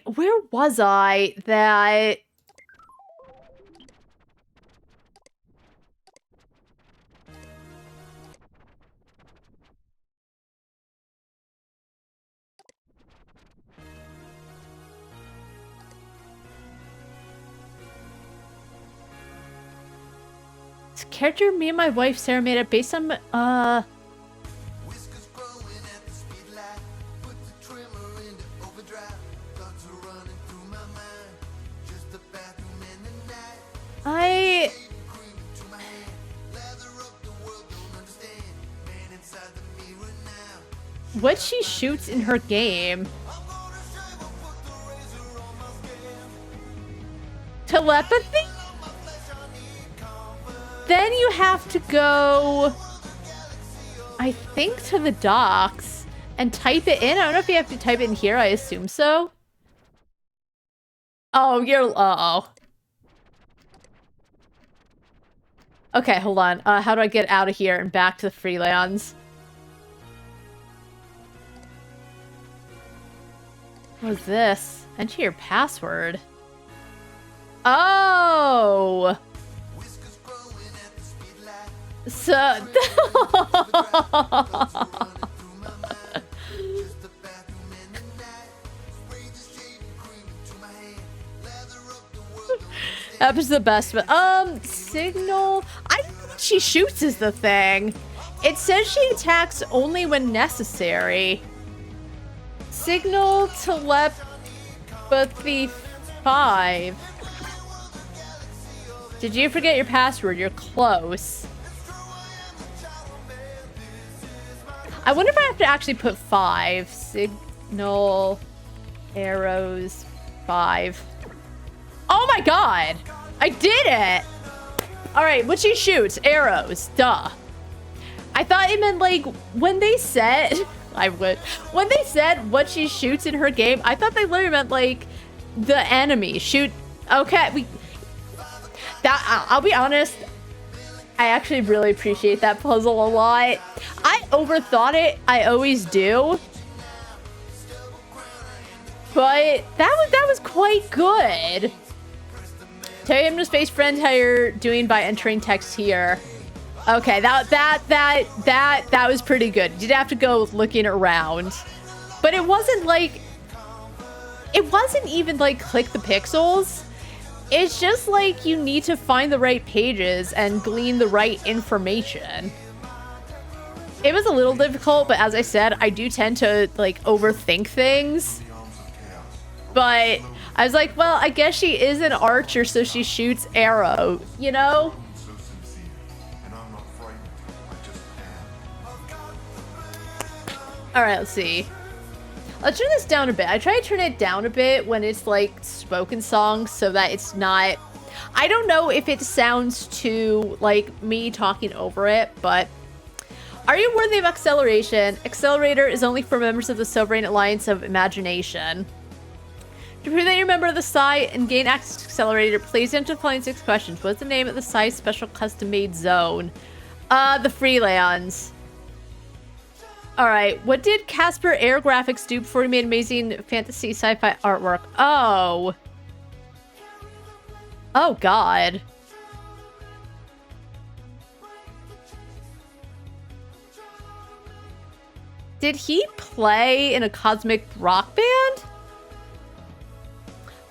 Where was I that... This character me and my wife Sarah made it based on what she shoots in her game. Telepathy? Then you have to go, I think, to the docks and type it in. I don't know if you have to type it in here. I assume so. Oh, you're... Uh-oh. Okay, hold on. How do I get out of here and back to the Freelands? What is this? Enter your password. Oh! So... That was the best, but, Signal... I don't think she shoots is the thing. It says she attacks only when necessary. Signal telepathy 5. Did you forget your password? You're close. I wonder if I have to actually put 5. Signal arrows 5. Oh my god! I did it! Alright, what she shoots? Arrows. Duh. I thought it meant, like, when they said... When they said what she shoots in her game, I thought they literally meant, like, the enemy. Shoot... Okay, I'll be honest, I actually really appreciate that puzzle a lot. I overthought it. I always do. But that was quite good. Tell your Hypnospace friend how you're doing by entering text here. Okay, that was pretty good. You didn't have to go looking around. But it wasn't like... It wasn't even like click the pixels. It's just like you need to find the right pages and glean the right information. It was a little difficult, but as I said, I do tend to like overthink things. But I was like, well, I guess she is an archer, so she shoots arrow, you know? Alright, let's see. Let's turn this down a bit. I try to turn it down a bit when it's like spoken songs so that it's not... I don't know if it sounds too like me talking over it, but... Are you worthy of acceleration? Accelerator is only for members of the Sovereign Alliance of Imagination. To prove that you're a member of the Psi and gain access to Accelerator, please answer the following 6 questions. What's the name of the Psi special custom-made zone? The Freelands. Alright, what did Casper Air Graphics do before he made amazing fantasy sci-fi artwork? Oh. Oh, God. Did he play in a cosmic rock band?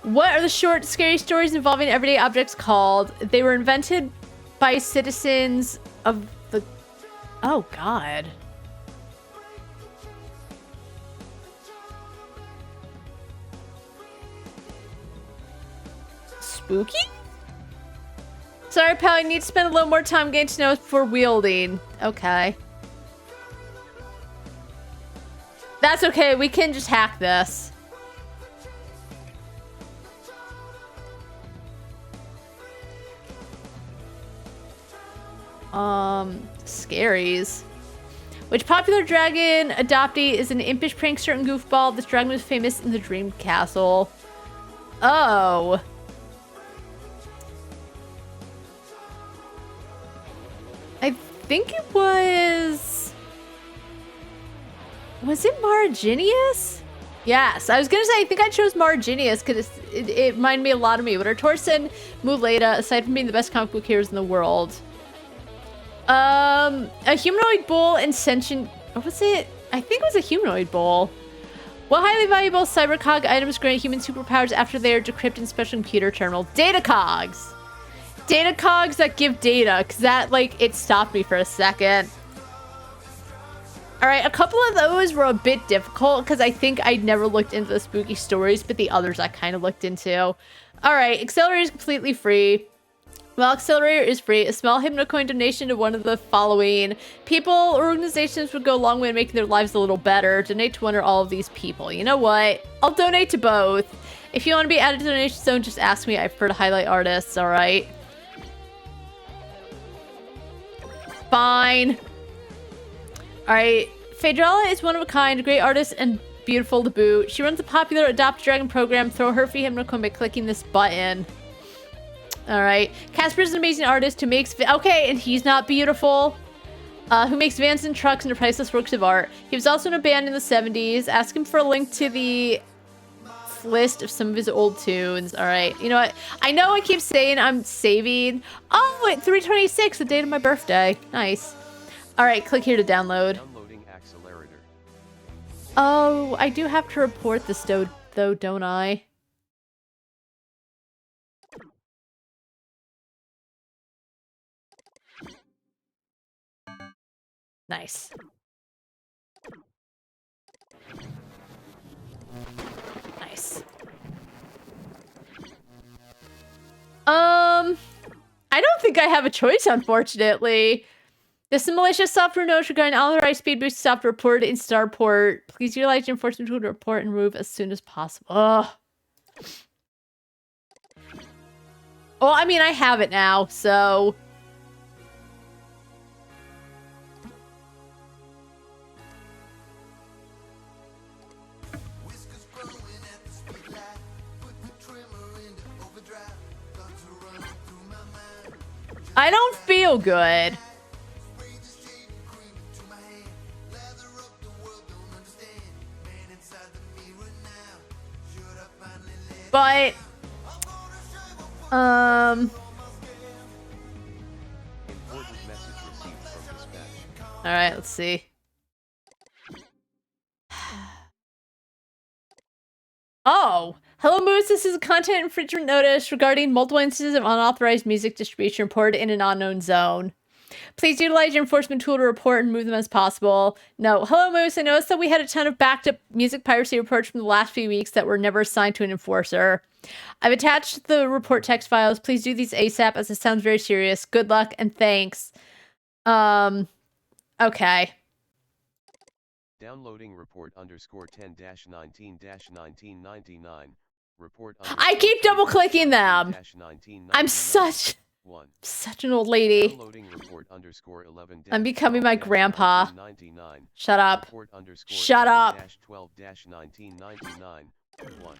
What are the short, scary stories involving everyday objects called? They were invented by citizens of the... Oh, God. Spooky? Sorry, pal, I need to spend a little more time getting to know us before wielding. Okay. That's okay, we can just hack this. Scaries. Which popular dragon adoptee is an impish prankster and goofball? This dragon was famous in the Dream Castle. Oh. I think it was... Was it Marginius? Yes, I was gonna say, I think I chose Marginius because it reminded me a lot of me. But our Torsen Muleta, aside from being the best comic book heroes in the world. A humanoid bull and sentient... What was it? I think it was a humanoid bull. What highly valuable cybercog items grant human superpowers after they are decrypted in special computer terminal? Data cogs! Data cogs that give data, because that, like, it stopped me for a second. Alright, a couple of those were a bit difficult, because I think I'd never looked into the spooky stories, but the others I kind of looked into. Alright, Accelerator is completely free. Well, Accelerator is free. A small Hypnocoin donation to one of the following people or organizations would go a long way in making their lives a little better. Donate to one or all of these people. You know what? I'll donate to both. If you want to be added to the donation zone, just ask me. I prefer to highlight artists, alright? Fine. Alright. Phaedrella is one of a kind, a great artist, and beautiful to boot. She runs a popular Adopt a Dragon program. Throw her free Hypnocoin by clicking this button. All right. Casper's an amazing artist who makes... Okay, and he's not beautiful. Who makes vans and trucks into priceless works of art. He was also in a band in the 70s. Ask him for a link to the list of some of his old tunes. All right. You know what? I know I keep saying I'm saving. Oh, at 3/26, the date of my birthday. Nice. All right, click here to download. Downloading accelerator. Oh, I do have to report this though, don't I? Nice. Nice. I don't think I have a choice, unfortunately. This is malicious software notice regarding unauthorized speed boost software reported in Starport. Please utilize your enforcement tool to report and remove as soon as possible. Ugh. Well, I mean, I have it now, so... I don't feel good. But, Important message received from dispatch. all right, let's see. Oh, hello Moose, this is a content infringement notice regarding multiple instances of unauthorized music distribution reported in an unknown zone. Please utilize your enforcement tool to report and remove them as possible. No, hello Moose, I noticed that we had a ton of backed up music piracy reports from the last few weeks that were never assigned to an enforcer. I've attached the report text files. Please do these ASAP as it sounds very serious. Good luck and thanks. Okay. Downloading report _10-19-1999. Report. I keep double clicking them. I'm such an old lady. Downloading report _11. I'm becoming my grandpa. Shut up. Shut up. 12-1999. 1.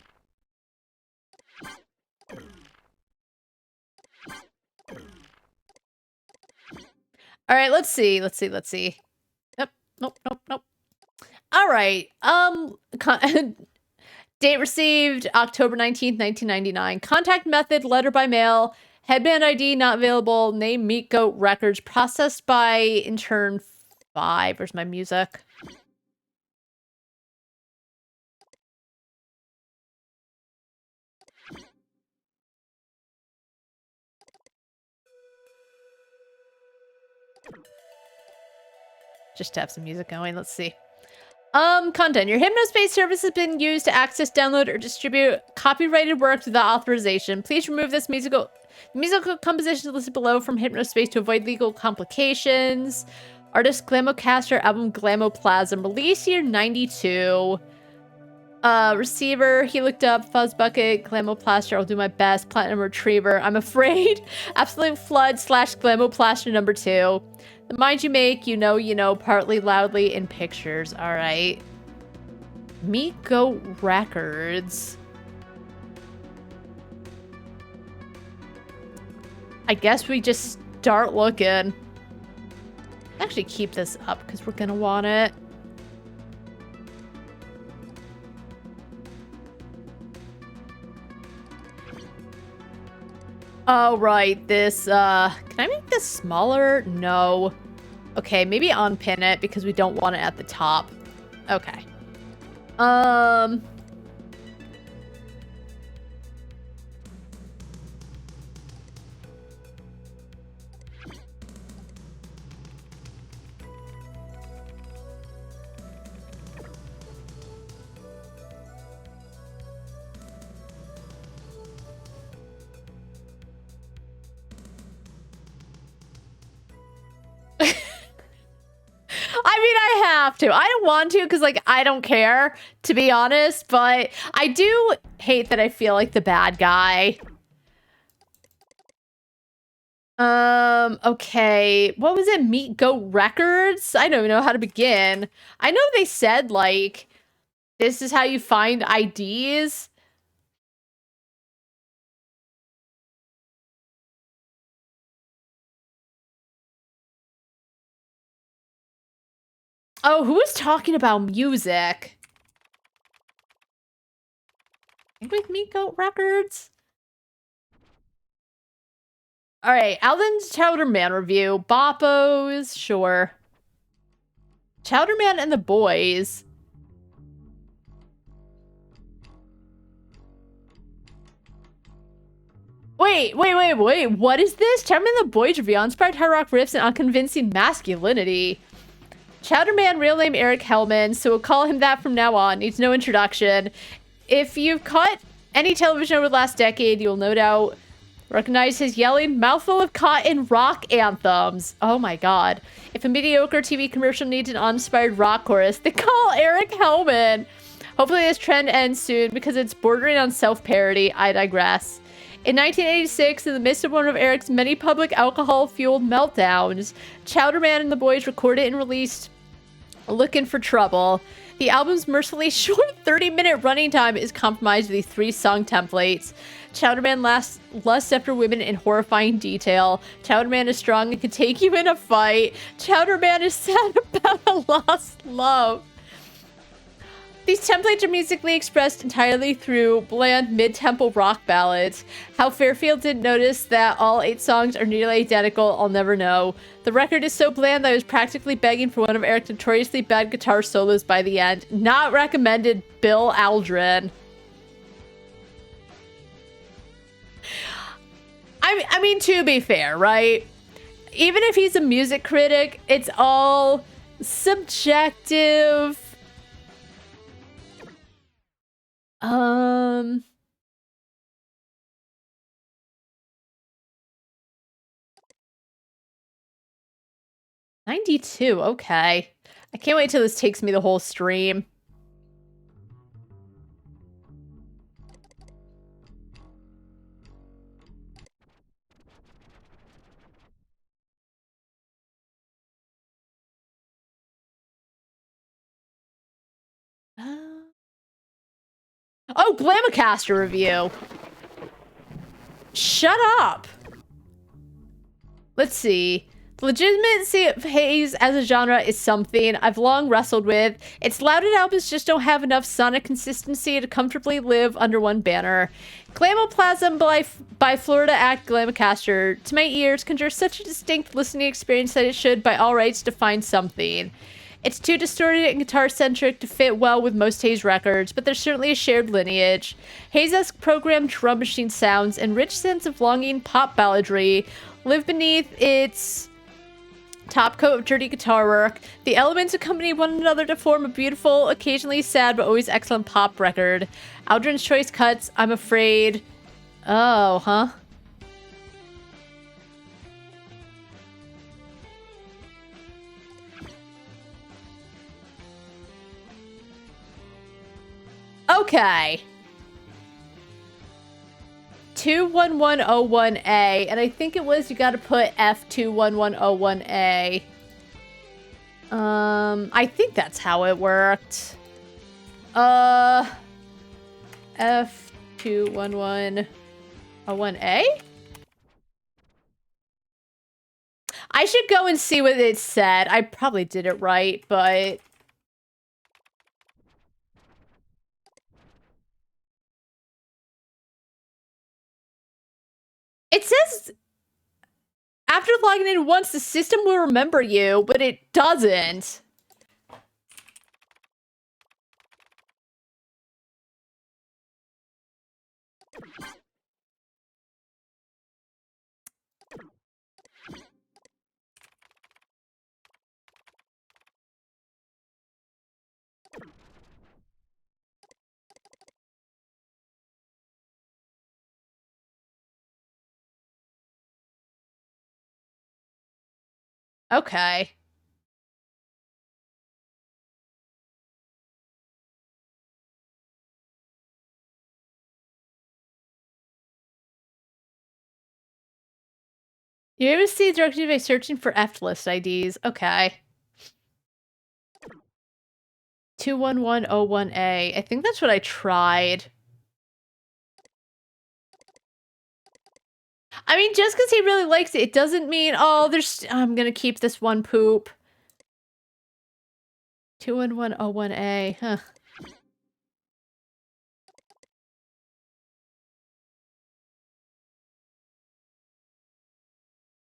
All right, let's see. Nope. All right. Date received October 19th, 1999. Contact method, letter by mail. Headband ID not available. Name Meat Goat Records. Processed by intern 5. Where's my music? Just to have some music going. Let's see. Content. Your Hypnospace service has been used to access, download, or distribute copyrighted works without authorization. Please remove this musical compositions listed below from Hypnospace to avoid legal complications. Artist Glamocaster, album Glamoplasm. Release year 92. Receiver, he looked up, Fuzz Bucket, Glamoplaster, I'll do my best, Platinum Retriever, I'm afraid, Absolute Flood / Glamoplaster number 2. The mind you make, you know, partly loudly in pictures, alright. Meat Goat Records. I guess we just start looking. Actually keep this up because we're gonna want it. Oh, right, this, can I make this smaller? No. Okay, maybe unpin it because we don't want it at the top. Okay. I mean, I have to. I don't want to because, like, I don't care, to be honest. But I do hate that I feel like the bad guy. Okay. What was it? Meat Goat Records? I don't even know how to begin. I know they said, like, this is how you find IDs. Oh, who was talking about music? I think with Meat Goat Records? Alright, Alden's Chowder Man review. Boppos, sure. Chowder Man and the Boys. Wait, what is this? Chowder Man and the Boys review. Inspired hard rock riffs and unconvincing masculinity. Chowder Man, real name Eric Hellman, so we'll call him that from now on. Needs no introduction. If you've caught any television over the last decade, you'll no doubt recognize his yelling mouthful of cotton rock anthems. Oh my god. If a mediocre TV commercial needs an uninspired rock chorus, they call Eric Hellman. Hopefully this trend ends soon because it's bordering on self-parody. I digress. In 1986, in the midst of one of Eric's many public alcohol-fueled meltdowns, Chowder Man and the Boys recorded and released Looking for Trouble. The album's mercifully short 30-minute running time is compromised with these 3 song templates. Chowder Man lusts after women in horrifying detail. Chowder Man is strong and can take you in a fight. Chowder Man is sad about a lost love. These templates are musically expressed entirely through bland mid-tempo rock ballads. How Fairfield didn't notice that all 8 songs are nearly identical, I'll never know. The record is so bland that I was practically begging for one of Eric's notoriously bad guitar solos by the end. Not recommended, Bill Aldrin. I mean, to be fair, right? Even if he's a music critic, it's all subjective. 92, okay. I can't wait till this takes me the whole stream. Oh, Glamicaster review. Shut up. Let's see. The legitimacy of haze as a genre is something I've long wrestled with. Its lauded albums just don't have enough sonic consistency to comfortably live under one banner. Glamoplasm by Florida Act Glamicaster, to my ears, conjures such a distinct listening experience that it should, by all rights, define something. It's too distorted and guitar-centric to fit well with most Haze records, but there's certainly a shared lineage. Haze-esque programmed drum machine sounds and rich sense of longing pop balladry live beneath its top coat of dirty guitar work. The elements accompany one another to form a beautiful, occasionally sad, but always excellent pop record. Aldrin's choice cuts, I'm afraid... Oh, huh? Okay. 21101A, and I think it was you gotta put F21101A. I think that's how it worked. F21101A? I should go and see what it said. I probably did it right, but... It says, after logging in once, the system will remember you, but it doesn't. Okay. You're able to see directly by searching for F-list IDs. Okay. 21101A. I think that's what I tried. I mean, just because he really likes it, it doesn't mean, oh, I'm gonna keep this one poop. 21101A, huh.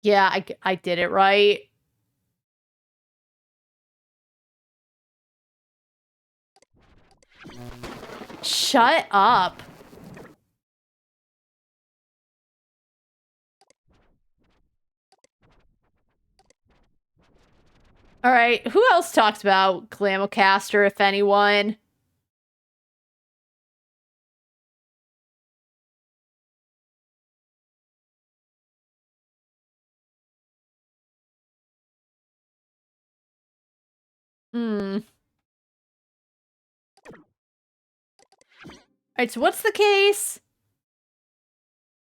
Yeah, I did it right. Shut up. All right, who else talks about Glamocaster, if anyone? Hmm. Alright, so what's the case?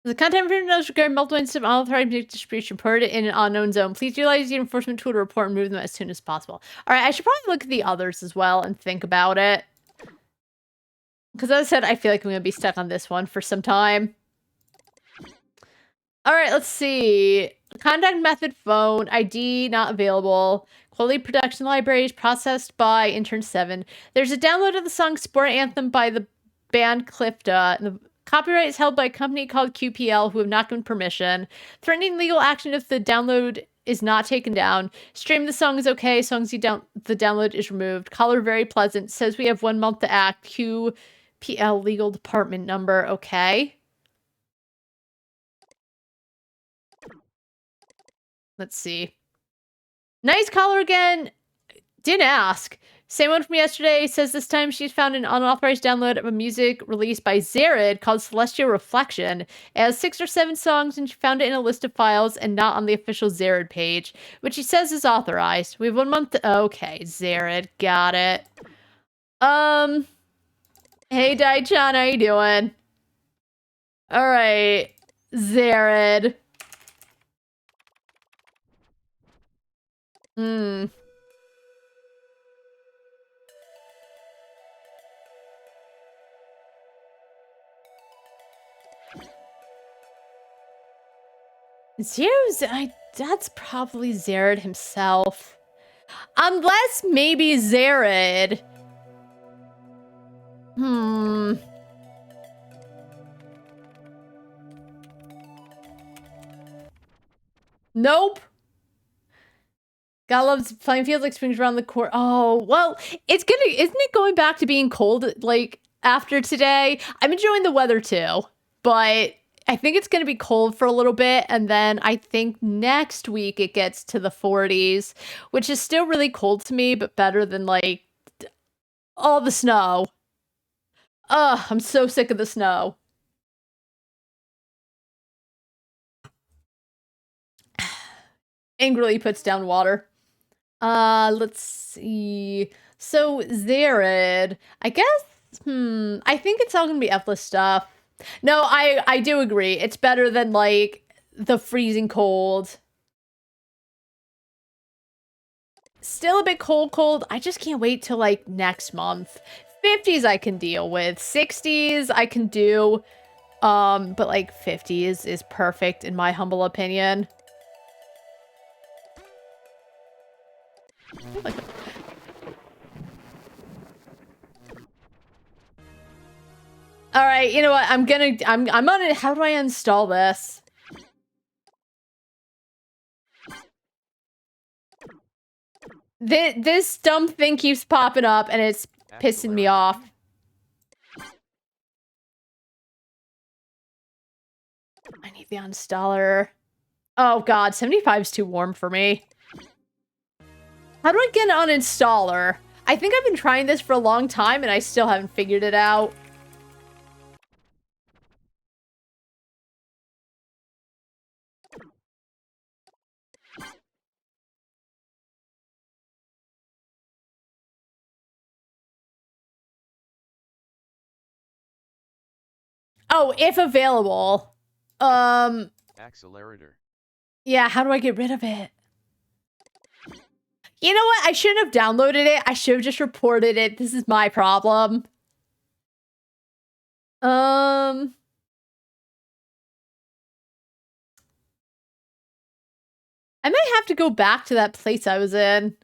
The content for notes regarding multiple instances of unauthorized music distribution reported in an unknown zone. Please utilize the enforcement tool to report and remove them as soon as possible. Alright, I should probably look at the others as well and think about it. Because as I said, I feel like I'm going to be stuck on this one for some time. Alright, let's see. Contact method phone. ID not available. Quality production libraries processed by intern 7. There's a download of the song Sport Anthem by the band Clifta. The copyright is held by a company called QPL who have not given permission. Threatening legal action if the download is not taken down. Stream the song is okay. Songs the download is removed. Caller very pleasant. Says we have 1 month to act. QPL legal department number. Okay. Let's see. Nice caller again. Didn't ask. Same one from yesterday. Says this time she's found an unauthorized download of a music released by Zared called Celestial Reflection. It has 6 or 7 songs and she found it in a list of files and not on the official Zared page, which she says is authorized. We have 1 month to... Okay, Zared. Got it. Hey, Dai-chan, how you doing? Alright. Zared. That's probably Zared himself. Unless maybe Zared. Nope. God loves playing fields like springs around the court. Oh, well, isn't it going back to being cold, like, after today? I'm enjoying the weather too, but I think it's going to be cold for a little bit, and then I think next week it gets to the 40s, which is still really cold to me, but better than, like, all the snow. Ugh, I'm so sick of the snow. Angrily puts down water. Let's see. So, Zared, I guess, I think it's all gonna be F-list stuff. No, I do agree. It's better than, like, the freezing cold. Still a bit cold. I just can't wait till, like, next month. 50s I can deal with. 60s I can do. But, like, 50s is perfect in my humble opinion. All right, you know what? I'm on it. How do I install this? This dumb thing keeps popping up and it's pissing me off. I need the installer. Oh god, 75 is too warm for me. How do I get an uninstaller? I think I've been trying this for a long time and I still haven't figured it out. Oh, if available. Accelerator. Yeah, how do I get rid of it? You know what? I shouldn't have downloaded it. I should have just reported it. This is my problem. I might have to go back to that place I was in.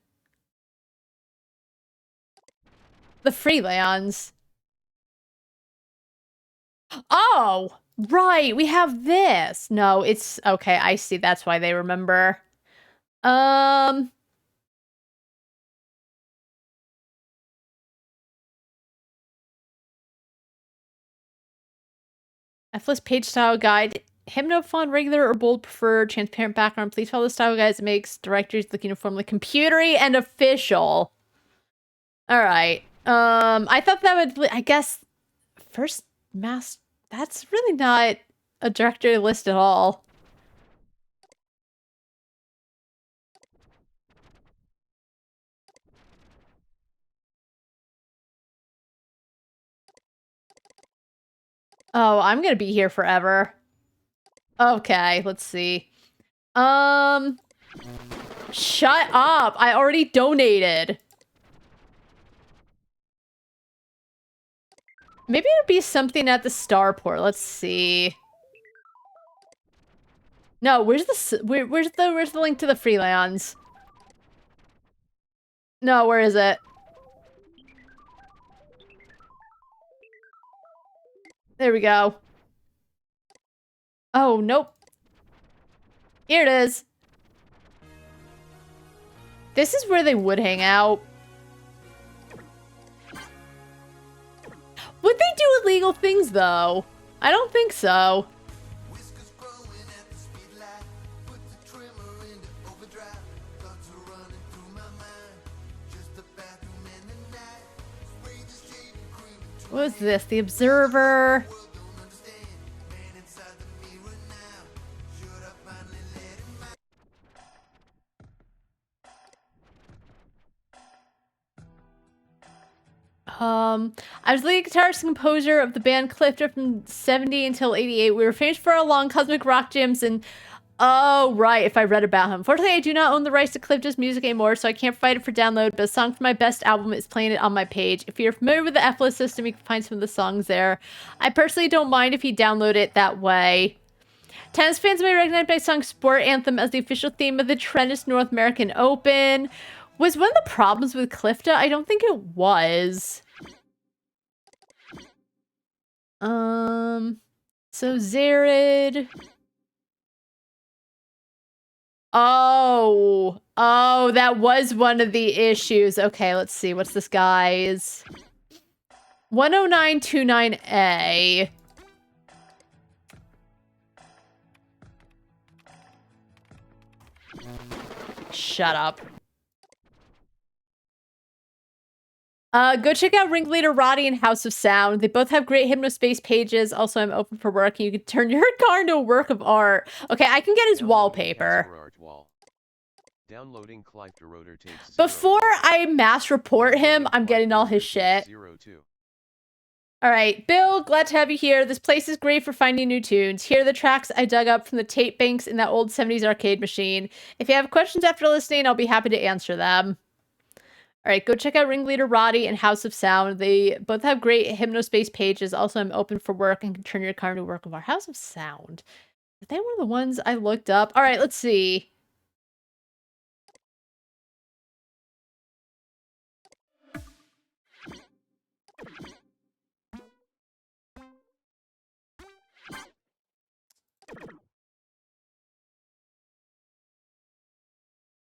The Freelands. Oh, right. We have this. No, it's okay. I see. That's why they remember. F-list page style guide. Hypno font, regular or bold preferred, transparent background. Please follow the style guides. It makes directories look uniformly computery and official. All right. I thought that would, I guess, first mass. That's really not a directory list at all. Oh, I'm gonna be here forever. Okay, let's see. Shut up! I already donated. Maybe it'd be something at the starport. Let's see. No, where's the link to the Freelands? No, where is it? There we go. Oh, nope. Here it is. This is where they would hang out. Would they do illegal things, though? I don't think so. What was this? The Observer. I was the lead guitarist and composer of the band Clifton from 70 until 88. We were famous for our long cosmic rock jams and... Oh, right, if I read about him. Fortunately, I do not own the rights to Clifton's music anymore, so I can't provide it for download, but a song from my best album is playing it on my page. If you're familiar with the F-list system, you can find some of the songs there. I personally don't mind if you download it that way. Tennis fans may recognize my song Sport Anthem as the official theme of the Tennis North American Open. Was one of the problems with Clifton? I don't think it was. So Zared. Oh, that was one of the issues. Okay, let's see. What's this guy's? 10929A. Shut up. Go check out Ringleader Roddy and House of Sound. They both have great Hypnospace pages. Also, I'm open for work, and you can turn your car into a work of art. Okay, I can get his wallpaper. Downloading Clive DeRoder takes Before I mass report him, I'm getting all his shit. Alright, Bill, glad to have you here. This place is great for finding new tunes. Here are the tracks I dug up from the tape banks in that old 70s arcade machine. If you have questions after listening, I'll be happy to answer them. Alright, go check out Ringleader Roddy and House of Sound. They both have great Hypnospace pages. Also, I'm open for work and can turn your car into a work of art. House of Sound. Are they one of the ones I looked up? Alright, let's see.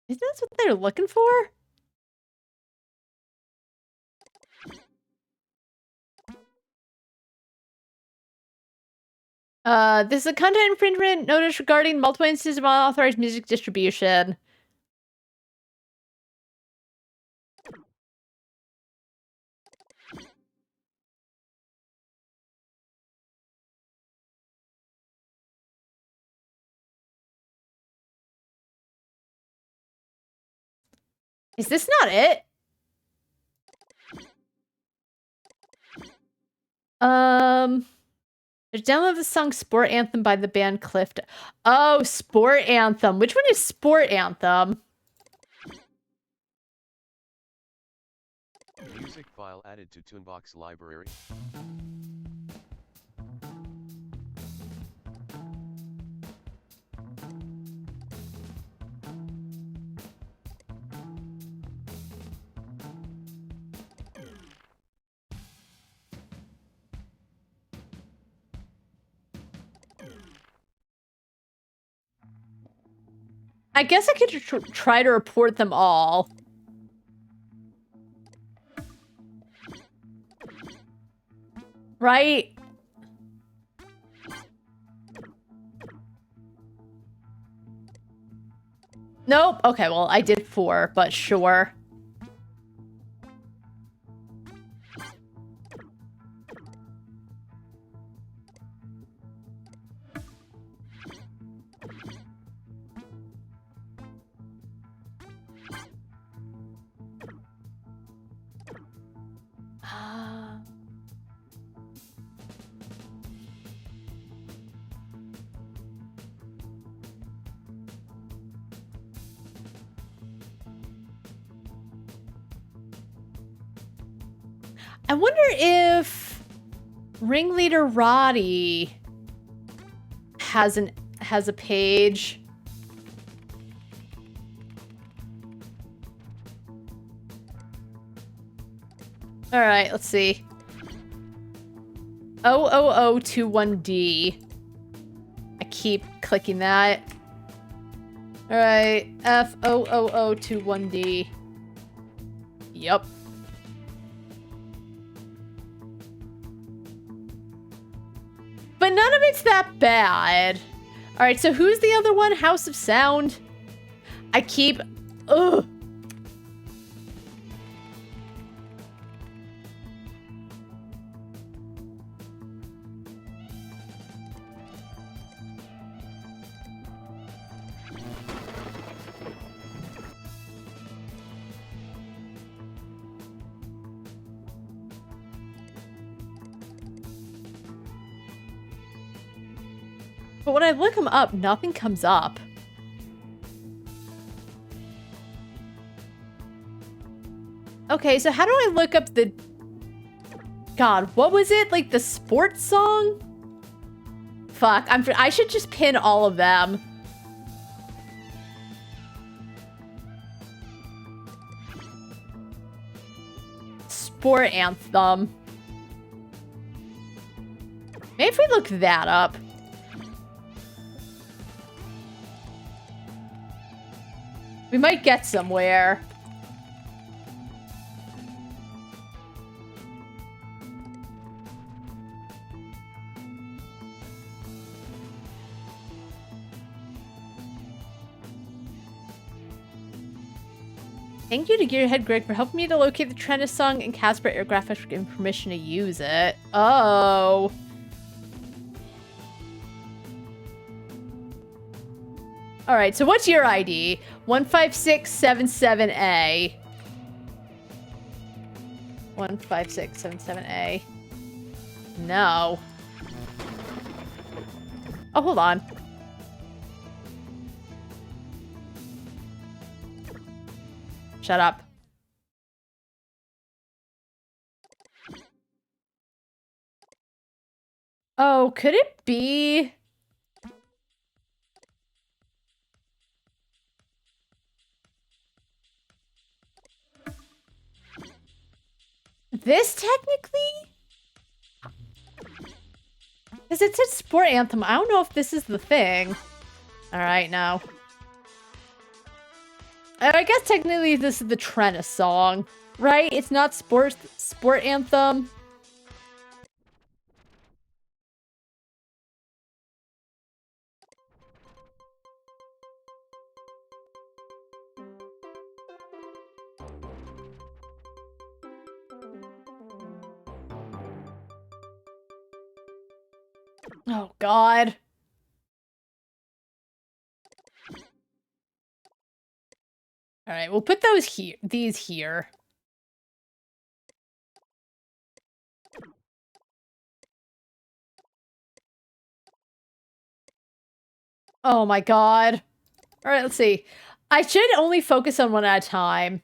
Is that what they're looking for? This is a content infringement notice regarding multiple instances of unauthorized music distribution. Is this not it? There's download the song Sport Anthem by the band Clifton. Oh, Sport Anthem. Which one is Sport Anthem? Music file added to Toonbox library. I guess I could try to report them all. Right? Nope. Okay, well, I did 4, but sure. I wonder if Ringleader Roddy has a page. All right, let's see. 00021D. I keep clicking that. All right, F00021D. Yup. But none of it's that bad. All right, so who's the other one? House of Sound. I keep... Ugh. But when I look them up, nothing comes up. Okay, so how do I look up the... God, what was it? Like the sports song? Fuck, I should just pin all of them. Sport anthem. Maybe if we look that up. We might get somewhere. Thank you to Gearhead Greg for helping me to locate the Trennis song and Casper Air Graphics for giving permission to use it. Oh. Alright, so what's your ID? 15677A. 15677A. No. Oh, hold on. Shut up. Oh, could it be... This, technically? Because it said Sport Anthem. I don't know if this is the thing. Alright, no. I guess technically this is the Trennis song, right? It's not Sport Anthem. Oh, God. All right, we'll put those here. These here. Oh my God. All right, let's see. I should only focus on one at a time.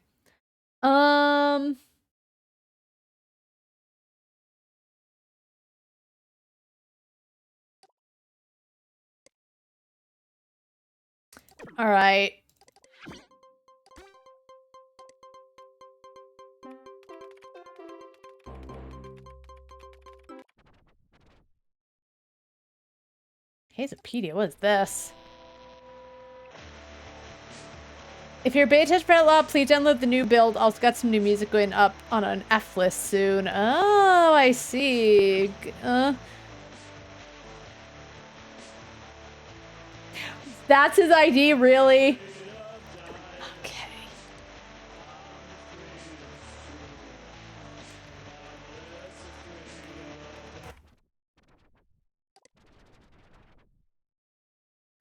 All right. Hazopedia, what is this? If you're beta test for Outlaw, please download the new build. Also got some new music going up on an F list soon. Oh, I see. That's his ID, really? Okay.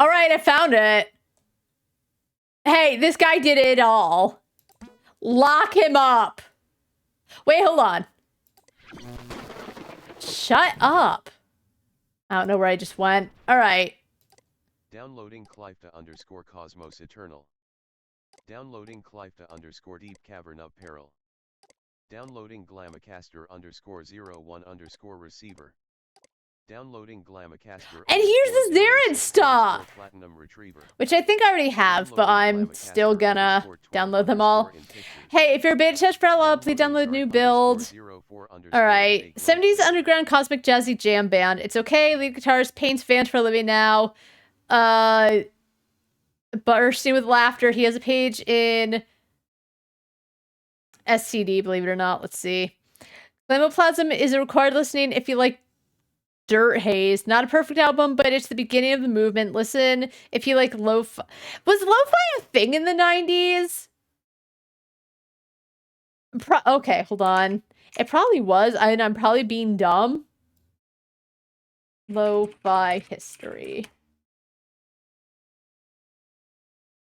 All right, I found it. Hey, this guy did it all. Lock him up. Wait, hold on. Shut up. I don't know where I just went. All right. Downloading Clifta_Cosmos Eternal. Downloading Clifta_Deep Cavern of Peril. Downloading Glamacaster_01_receiver. Downloading Glamacaster. And here's the Zarin stuff, Platinum Retriever. which I think I already have, but I'm still gonna download them all. Hey, if you're a beta test for Outlaw, please download new build. All right, 70s underground cosmic jazzy jam band. It's okay. Lead guitarist paints fans for a living now. Bursting with laughter. He has a page in SCD, believe it or not. Let's see. Flamoplasm is a required listening if you like Dirt Haze. Not a perfect album, but it's the beginning of the movement. Listen if you like lo-fi. Was lo-fi a thing in the 90s? Okay, hold on. It probably was, and I'm probably being dumb. Lo-fi history.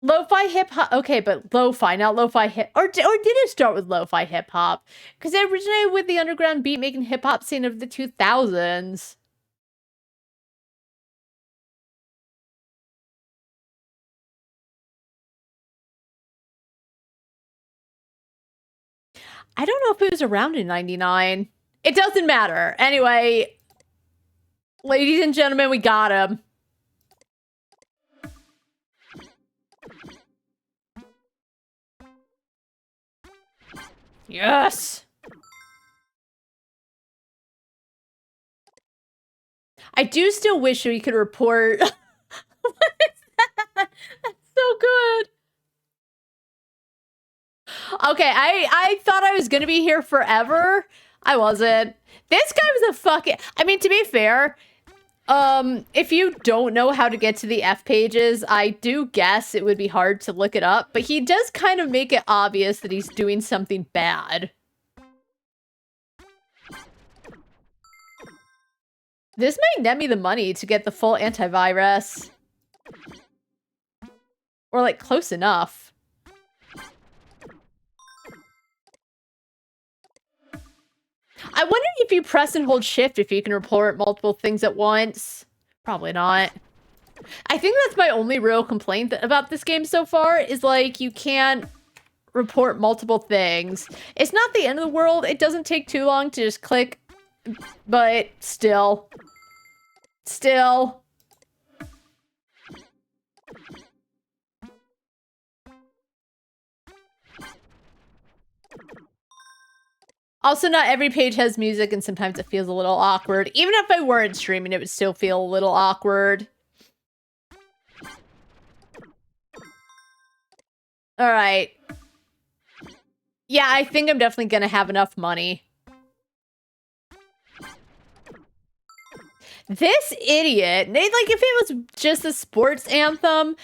Lo-fi hip-hop. Okay, but lo-fi, not lo-fi hip. Or did it start with lo-fi hip-hop? Because it originated with the underground beat-making hip-hop scene of the 2000s. I don't know if it was around in 99. It doesn't matter. Anyway, ladies and gentlemen, we got him. Yes! I do still wish we could report... What is that? That's so good. Okay, I thought I was gonna be here forever. I wasn't. This guy was a fucking... I mean, to be fair, if you don't know how to get to the F pages, I do guess it would be hard to look it up, but he does kind of make it obvious that he's doing something bad. This might net me the money to get the full antivirus. Or, like, close enough. I wonder if you press and hold shift if you can report multiple things at once. Probably not. I think that's my only real complaint about this game so far is, like, you can't report multiple things. It's not the end of the world. It doesn't take too long to just click, but still. Still. Also, not every page has music, and sometimes it feels a little awkward. Even if I weren't streaming, it would still feel a little awkward. Alright. Yeah, I think I'm definitely gonna have enough money. This idiot, like, if it was just a sports anthem,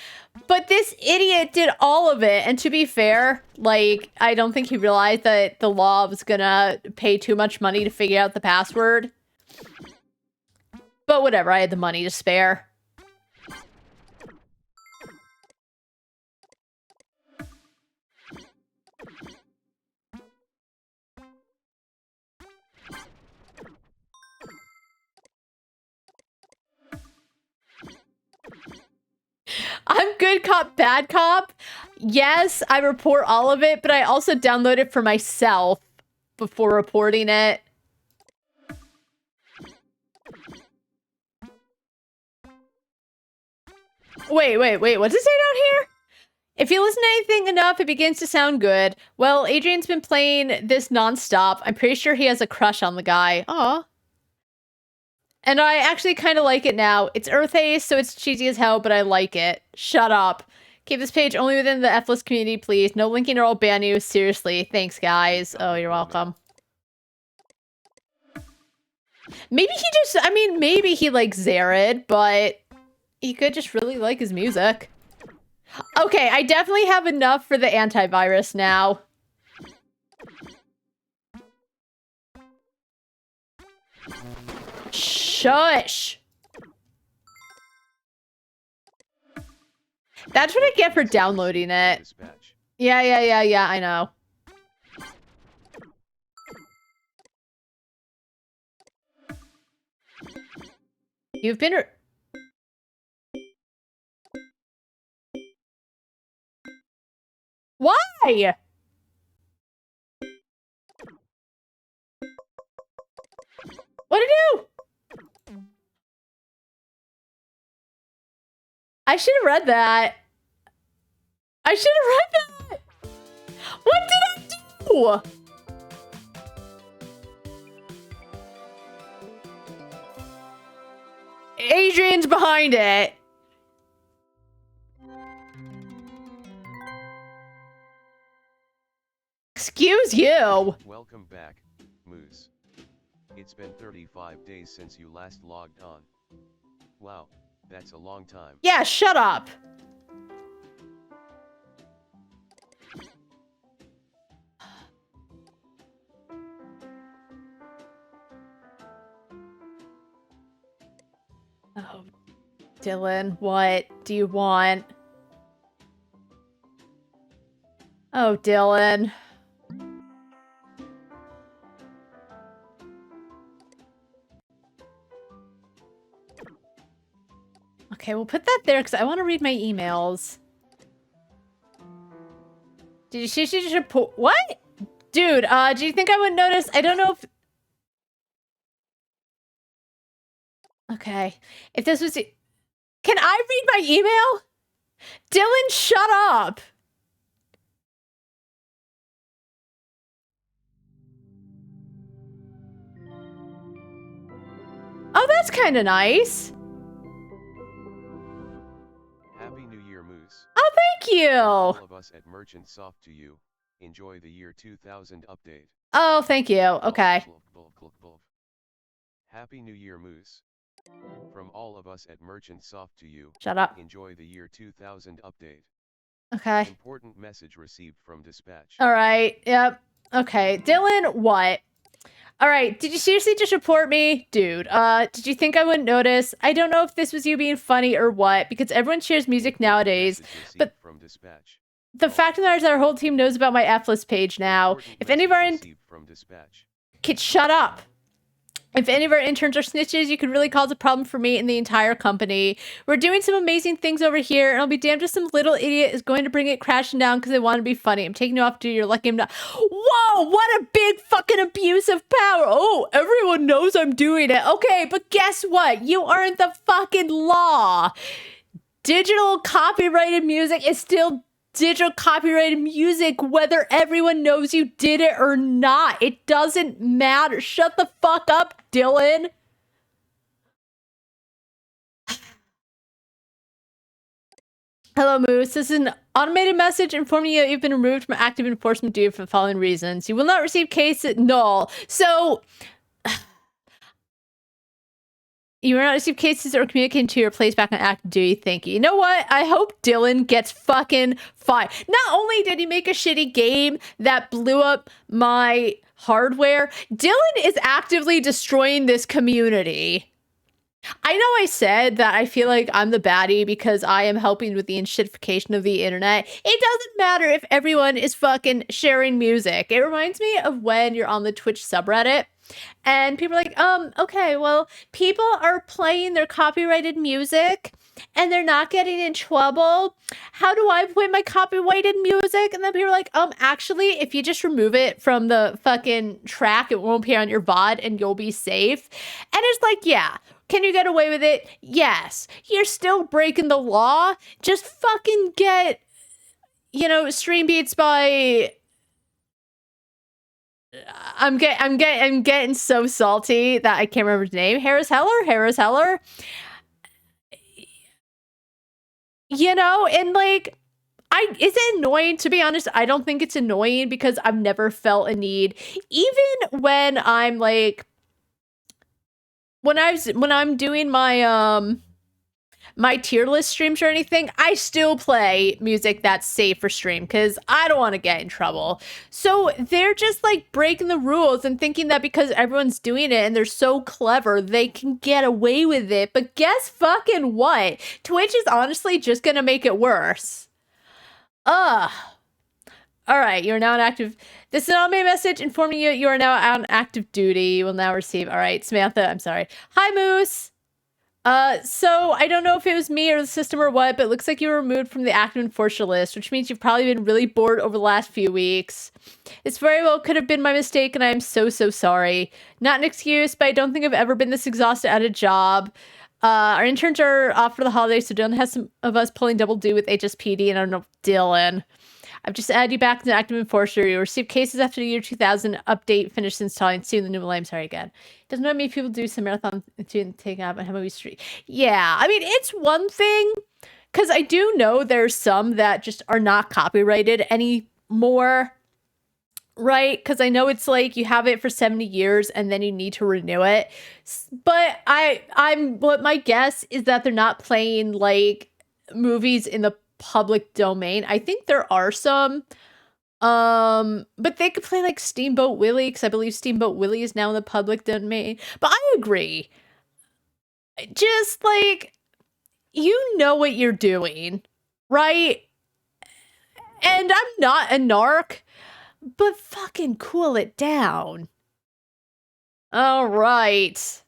but this idiot did all of it, and to be fair, like, I don't think he realized that the law was gonna pay too much money to figure out the password. But whatever, I had the money to spare. I'm good cop, bad cop. Yes, I report all of it, but I also download it for myself before reporting it. Wait, what's it say down here? If you listen to anything enough, it begins to sound good. Well, Adrian's been playing this nonstop. I'm pretty sure he has a crush on the guy. Aw. And I actually kind of like it now. It's Earth Haze, so it's cheesy as hell, but I like it. Shut up. Keep this page only within the F-list community, please. No linking or I'll ban you. Seriously. Thanks, guys. Oh, you're welcome. Maybe he just, I mean, maybe he likes Zared, but he could just really like his music. Okay, I definitely have enough for the antivirus now. Shush! That's what I get for downloading it. Yeah, I know. You've been... Why? What'd I do? I should have read that. I should have read that. What did I do? Adrian's behind it. Excuse you. Welcome back, Moose. It's been 35 days since you last logged on. Wow, that's a long time. Yeah, shut up. Oh, Dylan, what do you want? Oh, Dylan. Okay, we'll put that there because I want to read my emails. Did she just report? What? Dude, do you think I would notice? I don't know if... Okay. If this was... Can I read my email? Dylan, shut up! Oh, that's kind of nice. Happy New Year, Moose. Oh, thank you. All of us at Merchant Soft to you. Enjoy the year 2000 update. Oh, thank you. Okay. Happy New Year, Moose. From all of us at Merchant Soft to you. Shut up. Enjoy the year 2000 update. Okay. Important message received from dispatch. All right. Yep. Okay. Dylan, what? All right. Did you seriously just report me? Dude, did you think I wouldn't notice? I don't know if this was you being funny or what, because everyone shares music nowadays. But from dispatch. The fact of the matter is that our whole team knows about my F-list page now. If any of our... Kid, shut up. If any of our interns are snitches, you could really cause a problem for me and the entire company. We're doing some amazing things over here, and I'll be damned if some little idiot is going to bring it crashing down because they want to be funny. I'm taking you off, dude. You're lucky I'm not. Whoa, what a big fucking abuse of power. Oh, everyone knows I'm doing it. Okay, but guess what? You aren't the fucking law. Digital copyrighted music is still digital copyrighted music, whether everyone knows you did it or not. It doesn't matter. Shut the fuck up, Dylan. Hello, Moose. This is an automated message informing you that you've been removed from active enforcement duty for the following reasons. You will not receive case at null. So... You will not receive cases or communicating to your place back on active duty. Thank you. You know what? I hope Dylan gets fucking fired. Not only did he make a shitty game that blew up my hardware, Dylan is actively destroying this community. I know I said that I feel like I'm the baddie because I am helping with the enshittification of the internet. It doesn't matter if everyone is fucking sharing music. It reminds me of when you're on the Twitch subreddit and people are like, okay, well, people are playing their copyrighted music and they're not getting in trouble. How do I play my copyrighted music? And then people are like, actually, if you just remove it from the fucking track, it won't appear on your VOD and you'll be safe. And it's like, yeah. Can you get away with it? Yes. You're still breaking the law. Just fucking get, stream beats by... I'm getting so salty that I can't remember his name. Harris Heller? And like, Is it annoying? To be honest, I don't think it's annoying because I've never felt a need. Even when I'm like, when I'm doing my my tier list streams or anything, I still play music that's safe for stream because I don't want to get in trouble. So they're just like breaking the rules and thinking that because everyone's doing it and they're so clever, they can get away with it. But guess fucking what? Twitch is honestly just gonna make it worse. Ugh. All right, you are now on active. This is an automated message informing you are now on active duty. You will now receive. All right, Samantha, I'm sorry. Hi, Moose. So I don't know if it was me or the system or what, but it looks like you were removed from the active enforcer list, which means you've probably been really bored over the last few weeks. This very well could have been my mistake, and I am so sorry. Not an excuse, but I don't think I've ever been this exhausted at a job. Our interns are off for the holidays, so Dylan has some of us pulling double duty with HSPD, and I don't know Dylan. I've just added you back as an active enforcer. You receive cases after the year 2000 update finished installing soon. The new millennium. Sorry again. Doesn't know how many people do some marathon to take out and how many street. Yeah, I mean it's one thing because I do know there's some that just are not copyrighted anymore, right? Because I know it's like you have it for 70 years and then you need to renew it. But what my guess is that they're not playing like movies in the public domain. I think there are some, but they could play like Steamboat Willie because I believe Steamboat Willie is now in the public domain. But I agree. Just like, you know what you're doing, right? And I'm not a narc, but fucking cool it down. All right.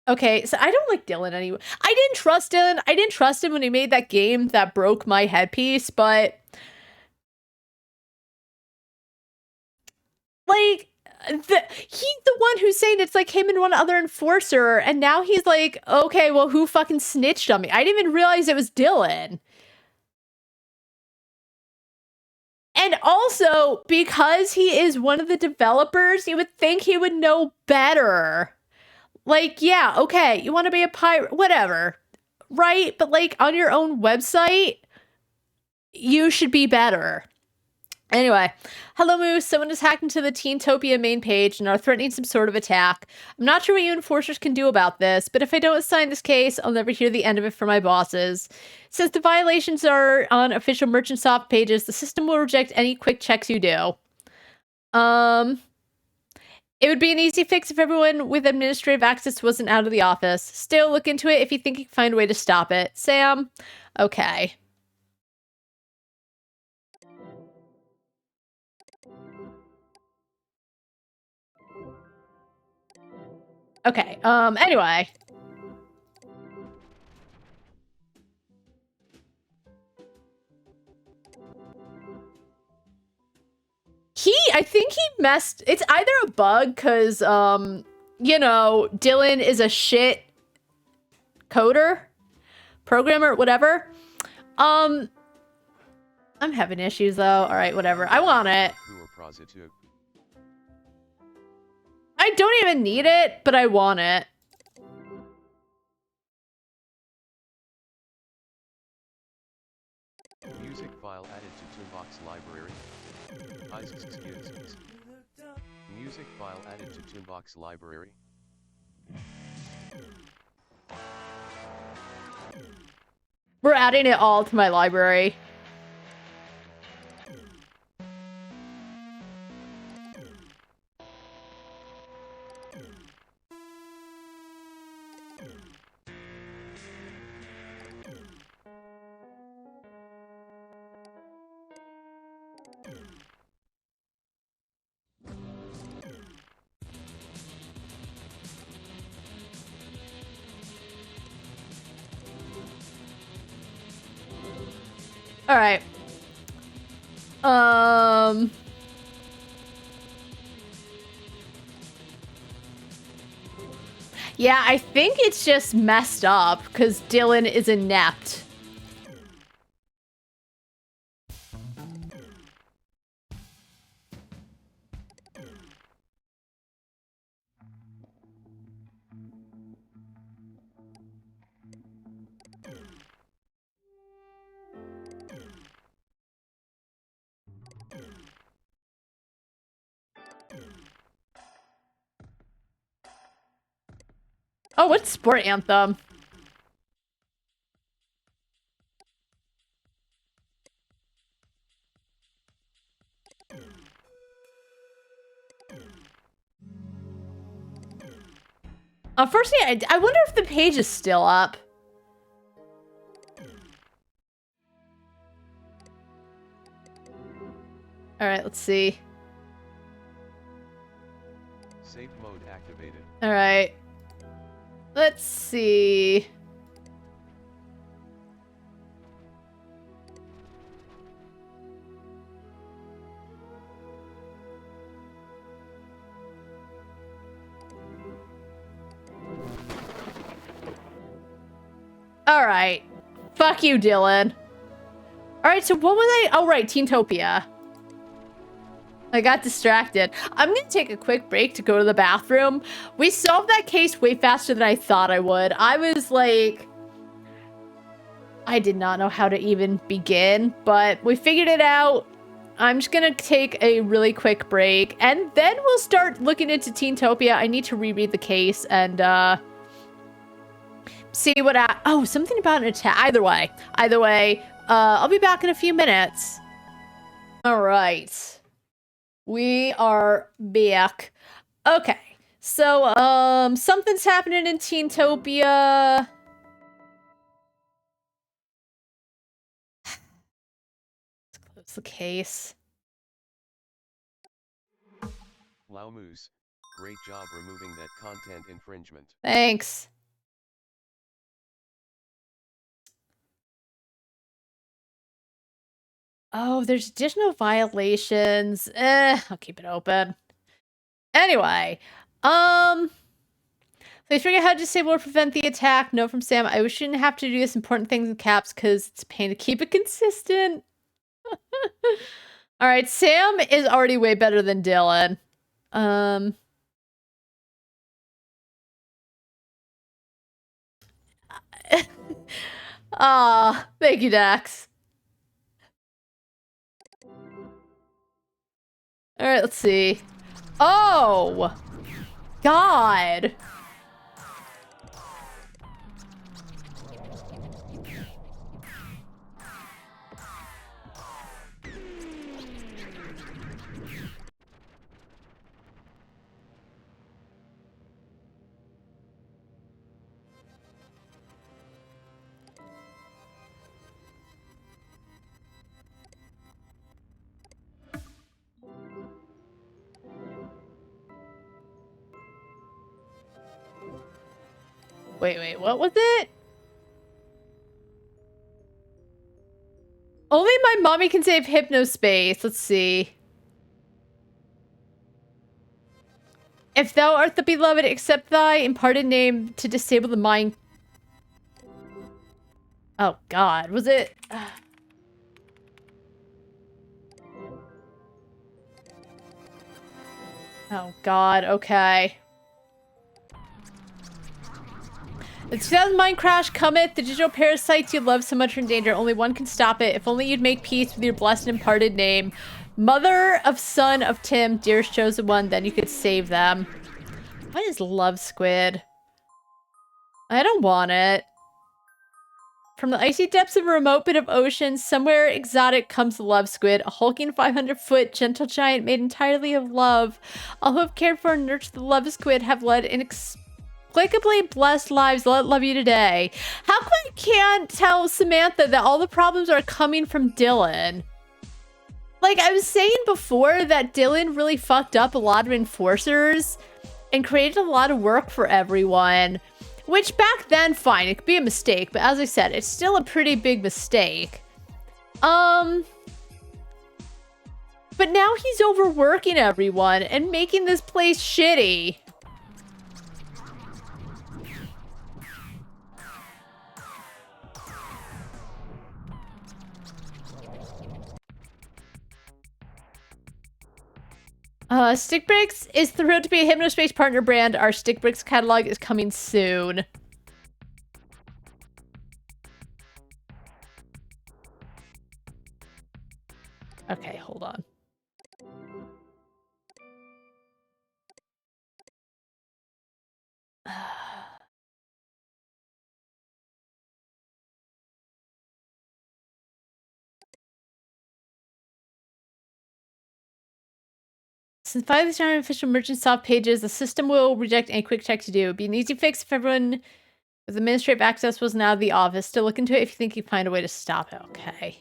Okay, so I don't like Dylan anyway. I didn't trust Dylan. I didn't trust him when he made that game that broke my headpiece, but like he's the one who's saying it's like him and one other enforcer, and now he's like, okay, well, who fucking snitched on me? I didn't even realize it was Dylan. And also, because he is one of the developers, you would think he would know better. Like, yeah, okay, you want to be a pirate, whatever, right? But like on your own website, you should be better. Anyway, hello Moose, someone has hacked into the Teentopia main page and are threatening some sort of attack. I'm not sure what you enforcers can do about this, but if I don't assign this case, I'll never hear the end of it from my bosses. Since the violations are on official merchant soft pages, the system will reject any quick checks you do. It would be an easy fix if everyone with administrative access wasn't out of the office. Still, look into it if you think you can find a way to stop it. Sam? Okay. Okay, anyway. I think he messed, it's either a bug, because, you know, Dylan is a shit coder, programmer, whatever. I'm having issues, though. Alright, whatever. I want it. I don't even need it, but I want it. Music file added to Toonbox library. Music file added to Toonbox library. We're adding it all to my library. All right. Yeah, I think it's just messed up because Dylan is inept. Oh, what's sport anthem? Unfortunately, I wonder if the page is still up. All right, let's see. Safe mode activated. All right. Let's see. All right. Fuck you, Dylan. All right, so what was I? Oh, right, Teentopia. I got distracted. I'm gonna take a quick break to go to the bathroom. We solved that case way faster than I thought I would. I was like, I did not know how to even begin, but we figured it out. I'm just gonna take a really quick break, and then we'll start looking into Teentopia. I need to reread the case and see what oh, something about an attack. Either way, I'll be back in a few minutes. All right. We are back. Okay. So, something's happening in Teentopia. Let's close the case. Lao Moose, great job removing that content infringement. Thanks. Oh, there's additional violations. I'll keep it open. Anyway, please figure out how to disable or prevent the attack. No from Sam. I wish you didn't have to do this important things in caps because it's a pain to keep it consistent. All right, Sam is already way better than Dylan. Thank you, Dax. All right, let's see. Oh, God. Wait, what was it? Only my mommy can save Hypnospace. Let's see. If thou art the beloved, accept thy imparted name to disable the mind. Oh, God. Was it? Oh, God. Okay. The 2000 mine crash cometh. The digital parasites you love so much are in danger. Only one can stop it. If only you'd make peace with your blessed and imparted name. Mother of son of Tim, dearest chosen one, then you could save them. What is love squid? I don't want it. From the icy depths of a remote bit of ocean, somewhere exotic comes the love squid, a hulking 500-foot gentle giant made entirely of love. All who have cared for and nurtured the love squid have led inexplicably blessed lives. Let it love you today. How come I can't tell Samantha that all the problems are coming from Dylan? Like I was saying before that Dylan really fucked up a lot of enforcers and created a lot of work for everyone. Which back then, fine, it could be a mistake, but as I said, it's still a pretty big mistake. But now he's overworking everyone and making this place shitty. Stick Bricks is thrilled to be a Hypnospace partner brand. Our Stick Bricks catalog is coming soon. Okay, hold on. Since finally starting official merchant soft pages, the system will reject any quick check to do. It'd be an easy fix if everyone with administrative access wasn't out of the office. Still look into it if you think you can find a way to stop it. Okay.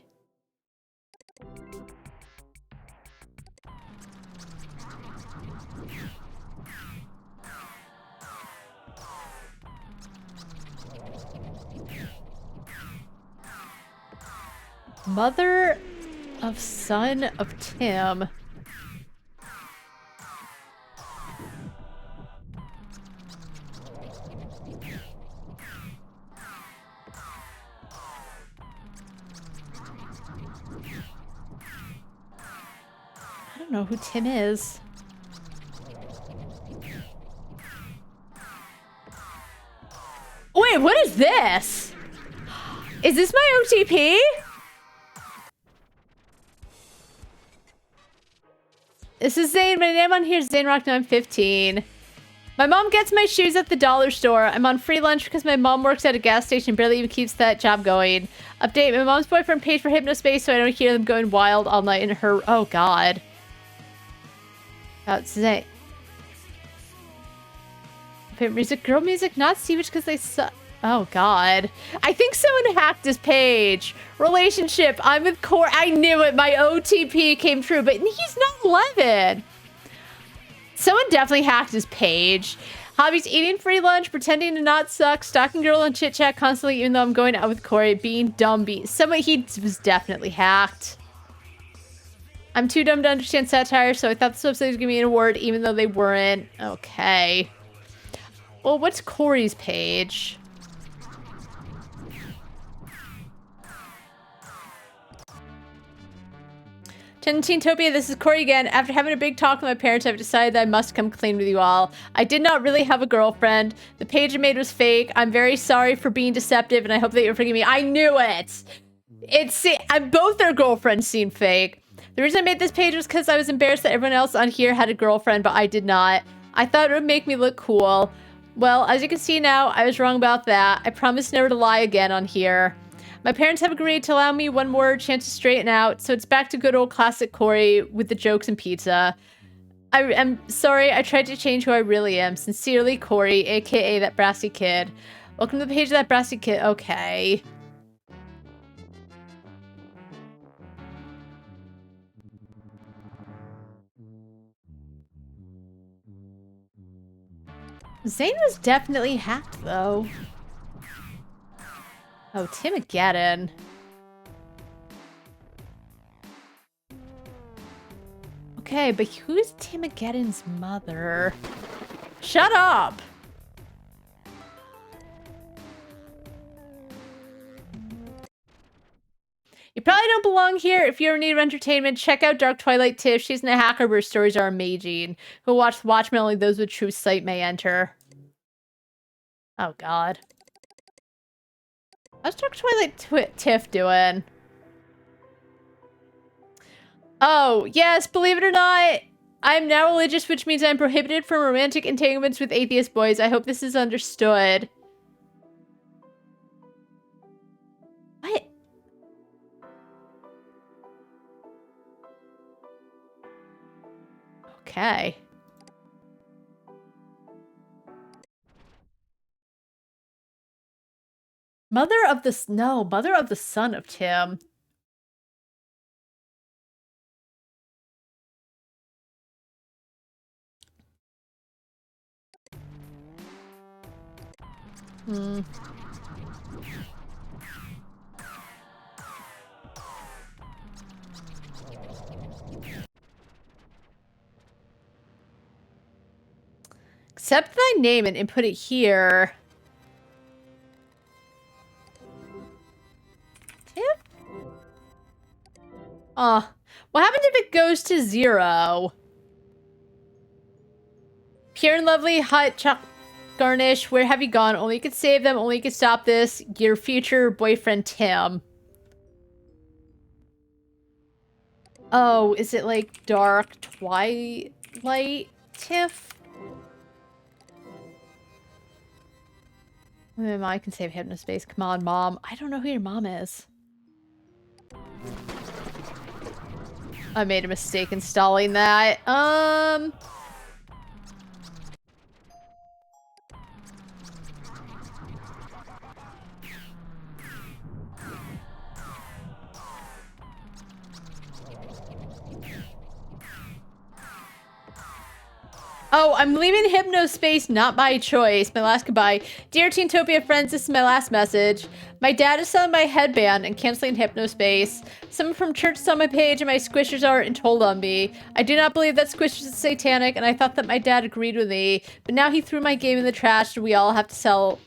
Mother of son of Tim. I don't know who Tim is. Wait, what is this? Is this my OTP? This is Zane. My name on here is ZaneRock915. My mom gets my shoes at the dollar store. I'm on free lunch because my mom works at a gas station and barely even keeps that job going. Update, my mom's boyfriend paid for Hypnospace so I don't hear them going wild all night in her... Oh, God. That's Zane. Favorite music? Girl music? Not Stevish because they suck. Oh, God. I think someone hacked his page. Relationship. I'm with Corey. I knew it. My OTP came true, but he's not 11. Someone definitely hacked his page. Hobbies: eating free lunch, pretending to not suck, stalking girl and chit chat constantly even though I'm going out with Corey, being dumb. Someone, he was definitely hacked. I'm too dumb to understand satire, so I thought this website was giving me an award even though they weren't. Okay. Well, what's Corey's page? Teentopia, this is Corey again. After having a big talk with my parents, I've decided that I must come clean with you all. I did not really have a girlfriend. The page I made was fake. I'm very sorry for being deceptive, and I hope that you'll forgive me. I knew it! Both their girlfriends seem fake. The reason I made this page was because I was embarrassed that everyone else on here had a girlfriend, but I did not. I thought it would make me look cool. Well, as you can see now, I was wrong about that. I promise never to lie again on here. My parents have agreed to allow me one more chance to straighten out, so it's back to good old classic Corey with the jokes and pizza. I am sorry, I tried to change who I really am. Sincerely, Corey, aka that brassy kid. Welcome to the page of that brassy kid. Okay. Zane was definitely hacked, though. Oh, Timigeddon. Okay, but who's Timigeddon's mother? Shut up! You probably don't belong here. If you ever need entertainment, check out Dark Twilight Tiff. She's in a hacker where stories are amazing. Who watch Watchmen, only those with true sight may enter. Oh, God. How's Dark Twilight Tiff doing? Oh, yes, believe it or not, I'm now religious, which means I'm prohibited from romantic entanglements with atheist boys. I hope this is understood. What? Okay. Mother of the son of Tim. Accept thy name and input it here. What happens if it goes to 0? Pure and lovely, hot choc garnish. Where have you gone? Only you could save them. Only you could stop this. Your future boyfriend, Tim. Oh, is it like Dark Twilight Tiff? I can save Hypnospace. Come on, Mom. I don't know who your mom is. I made a mistake installing that. Oh, I'm leaving Hypnospace not by choice. My last goodbye. Dear Teentopia friends, this is my last message. My dad is selling my headband and canceling Hypnospace. Someone from church saw my page and my squishers art and told on me. I do not believe that squishers is satanic, and I thought that my dad agreed with me. But now he threw my game in the trash, and we have to sell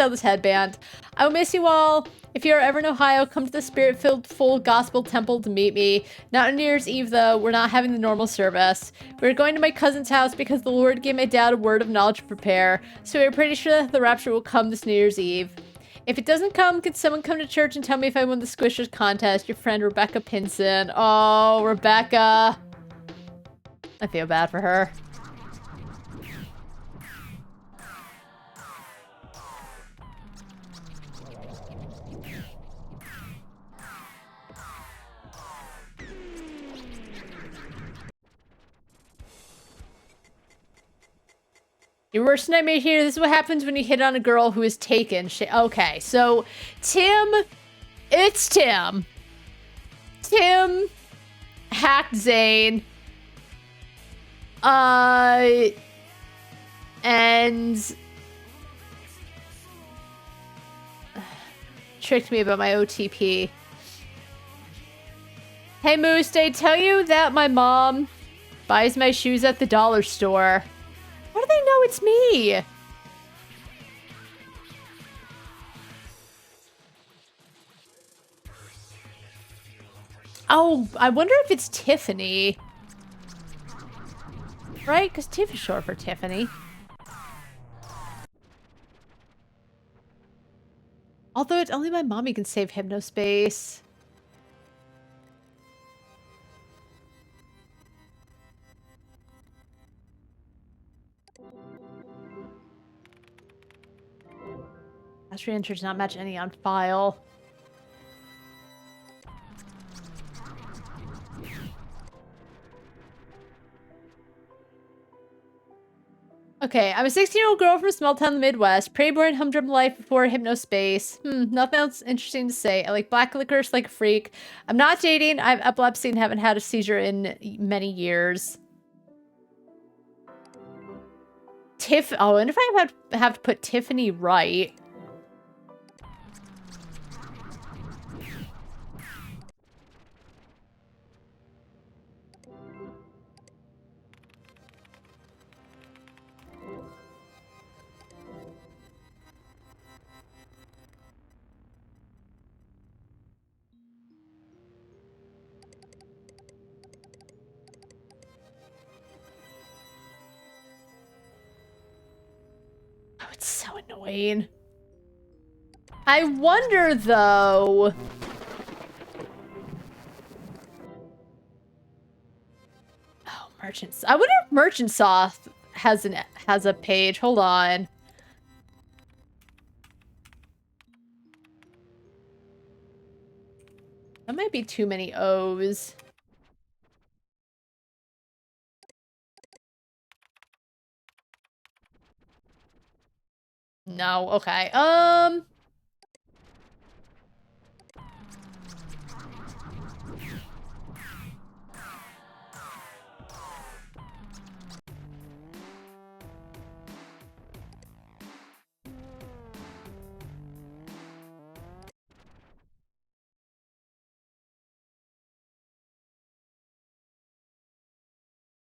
this headband. I will miss you all. If you are ever in Ohio, come to the Spirit-filled full gospel temple to meet me. Not on New Year's Eve, though. We're not having the normal service. We're going to my cousin's house because the Lord gave my dad a word of knowledge to prepare, so we're pretty sure that the rapture will come this New Year's Eve. If it doesn't come, could someone come to church and tell me if I won the Squishers contest? Your friend, Rebecca Pinson. Oh, Rebecca. I feel bad for her. Your worst nightmare here. This is what happens when you hit on a girl who is taken. Okay, so Tim, it's Tim. Tim hacked Zane. And tricked me about my OTP. Hey Moose, did I tell you that my mom buys my shoes at the dollar store? How do they know it's me? Oh, I wonder if it's Tiffany. Right? Because Tiff is short for Tiffany. Although it's only my mommy can save Hypnospace. Last re-entry does not match any on file. Okay, I'm a 16-year-old girl from a small town in the Midwest. Pretty boring humdrum life before Hypnospace. Nothing else interesting to say. I like black licorice like a freak. I'm not dating. I have epilepsy and haven't had a seizure in many years. Oh, and if I have to put Tiffany right. Oh, it's so annoying. I wonder, though... Oh, Merchants. I wonder if Merchant Soft has a page. Hold on. That might be too many O's. No, okay. I'm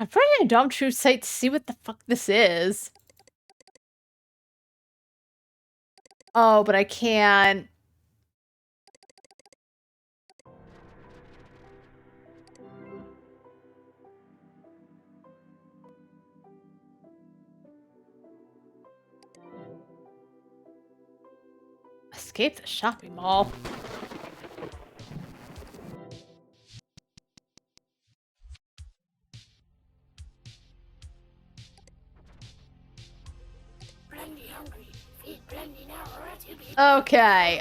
probably a dumb true site to see what the fuck this is. Oh, but I can't. Escape the shopping mall. Okay,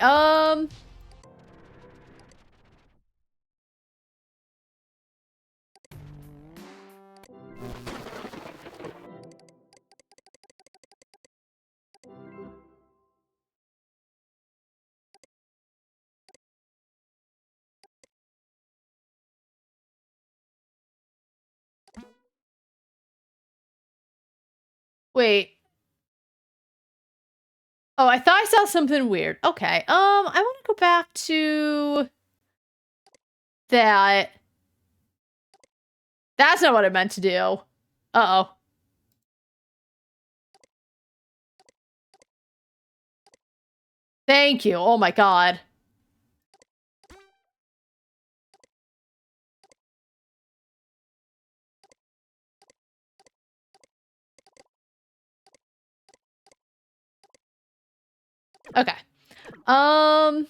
Wait. Oh, I thought I saw something weird. Okay. I want to go back to that. That's not what I meant to do. Uh-oh. Thank you. Oh my god. Okay. Oh,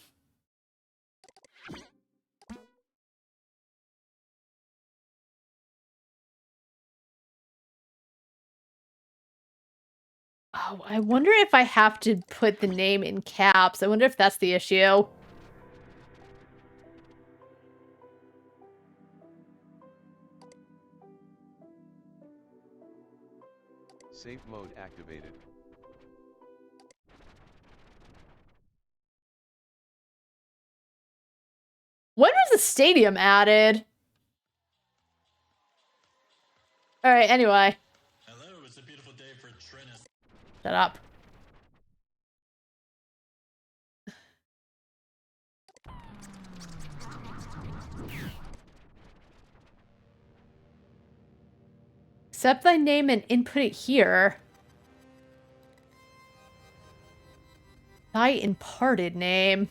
I wonder if I have to put the name in caps. I wonder if that's the issue. Safe mode activated. When was the stadium added? Alright, anyway. Hello, it's a beautiful day for tennis. Shut up. Accept thy name and input it here. Thy imparted name.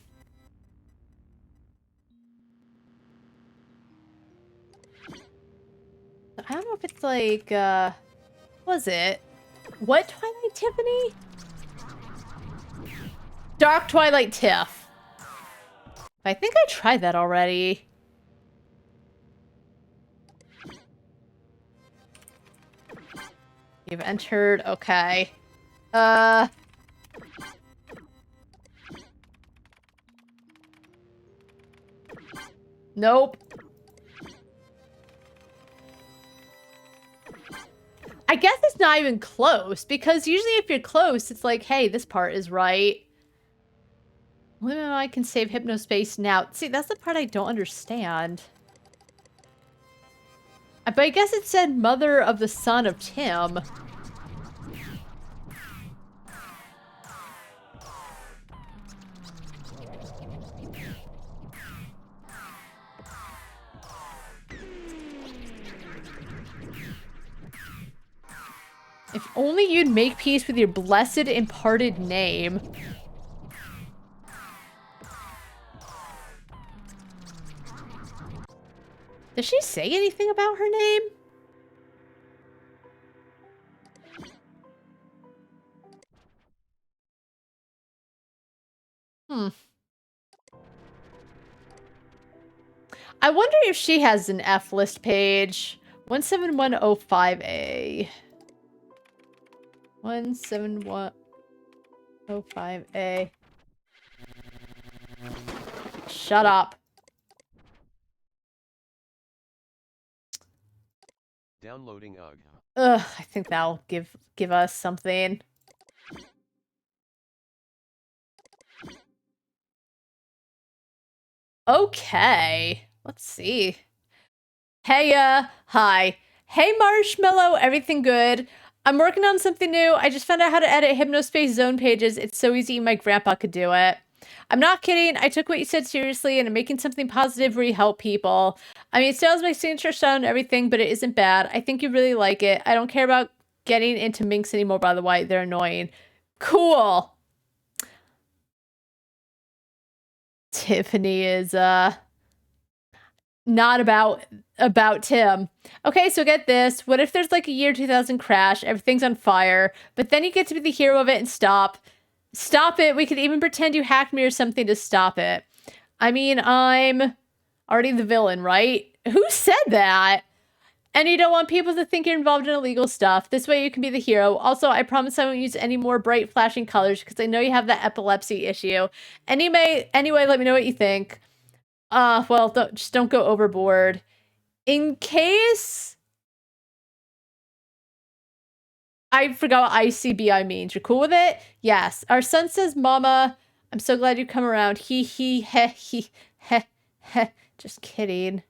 I don't know if it's like, was it? What Twilight Tiffany? Dark Twilight Tiff. I think I tried that already. You've entered, okay. Nope. I guess it's not even close, because usually if you're close, it's like, hey, this part is right. Well, I can save Hypnospace now. See, that's the part I don't understand. But I guess it said mother of the son of Tim. If only you'd make peace with your blessed imparted name. Does she say anything about her name? I wonder if she has an F list page. 17105A. 17105A. Shut up. Downloading UG. Ugh, I think that'll give us something. Okay. Let's see. Hey, hi. Hey, Marshmallow, everything good? I'm working on something new. I just found out how to edit Hypnospace zone pages. It's so easy, my grandpa could do it. I'm not kidding. I took what you said seriously and I'm making something positive where you help people. I mean, it still has my signature style and everything, but it isn't bad. I think you really like it. I don't care about getting into minks anymore, by the way. They're annoying. Cool. Tiffany is, not about Tim. Okay, so get this. What if there's like a year 2000 crash, everything's on fire, but then you get to be the hero of it and stop it. We could even pretend you hacked me or something to stop it. I mean, I'm already the villain, right? Who said that? And you don't want people to think you're involved in illegal stuff. This way you can be the hero. Also, I promise I won't use any more bright flashing colors because I know you have that epilepsy issue. Anyway, let me know what you think. Well, just don't go overboard. In case... I forgot what ICBI means. You're cool with it? Yes. Our son says, Mama, I'm so glad you come around. He, he, he. Just kidding.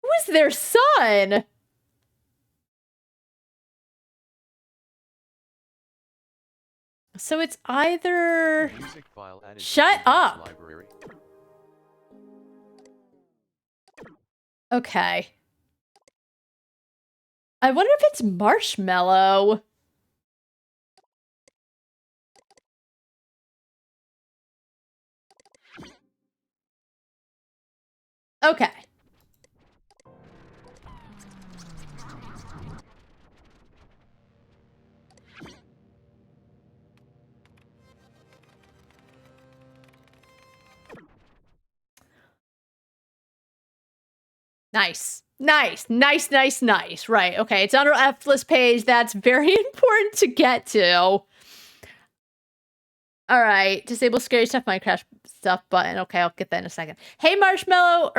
Who is their son? So it's either... Music file added to Shut Index up! Library. Okay. I wonder if it's Marshmallow. Okay. Nice. Nice. Nice, nice, nice. Right. Okay. It's on our F list page. That's very important to get to. All right. Disable scary stuff, Minecraft stuff button. Okay, I'll get that in a second. Hey, Marshmallow,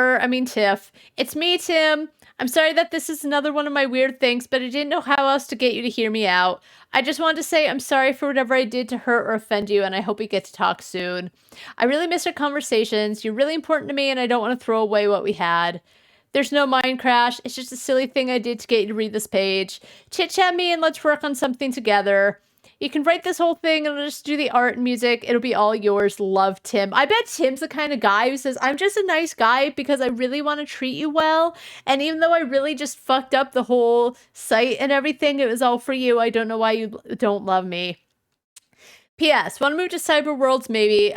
Tiff. It's me, Tim. I'm sorry that this is another one of my weird things, but I didn't know how else to get you to hear me out. I just wanted to say I'm sorry for whatever I did to hurt or offend you, and I hope we get to talk soon. I really miss our conversations. You're really important to me, and I don't want to throw away what we had. There's no mind crash. It's just a silly thing I did to get you to read this page. Chit-chat me and let's work on something together. You can write this whole thing and I'll just do the art and music. It'll be all yours. Love, Tim. I bet Tim's the kind of guy who says, I'm just a nice guy because I really want to treat you well. And even though I really just fucked up the whole site and everything, it was all for you. I don't know why you don't love me. P.S. Want to move to Cyber Worlds, maybe.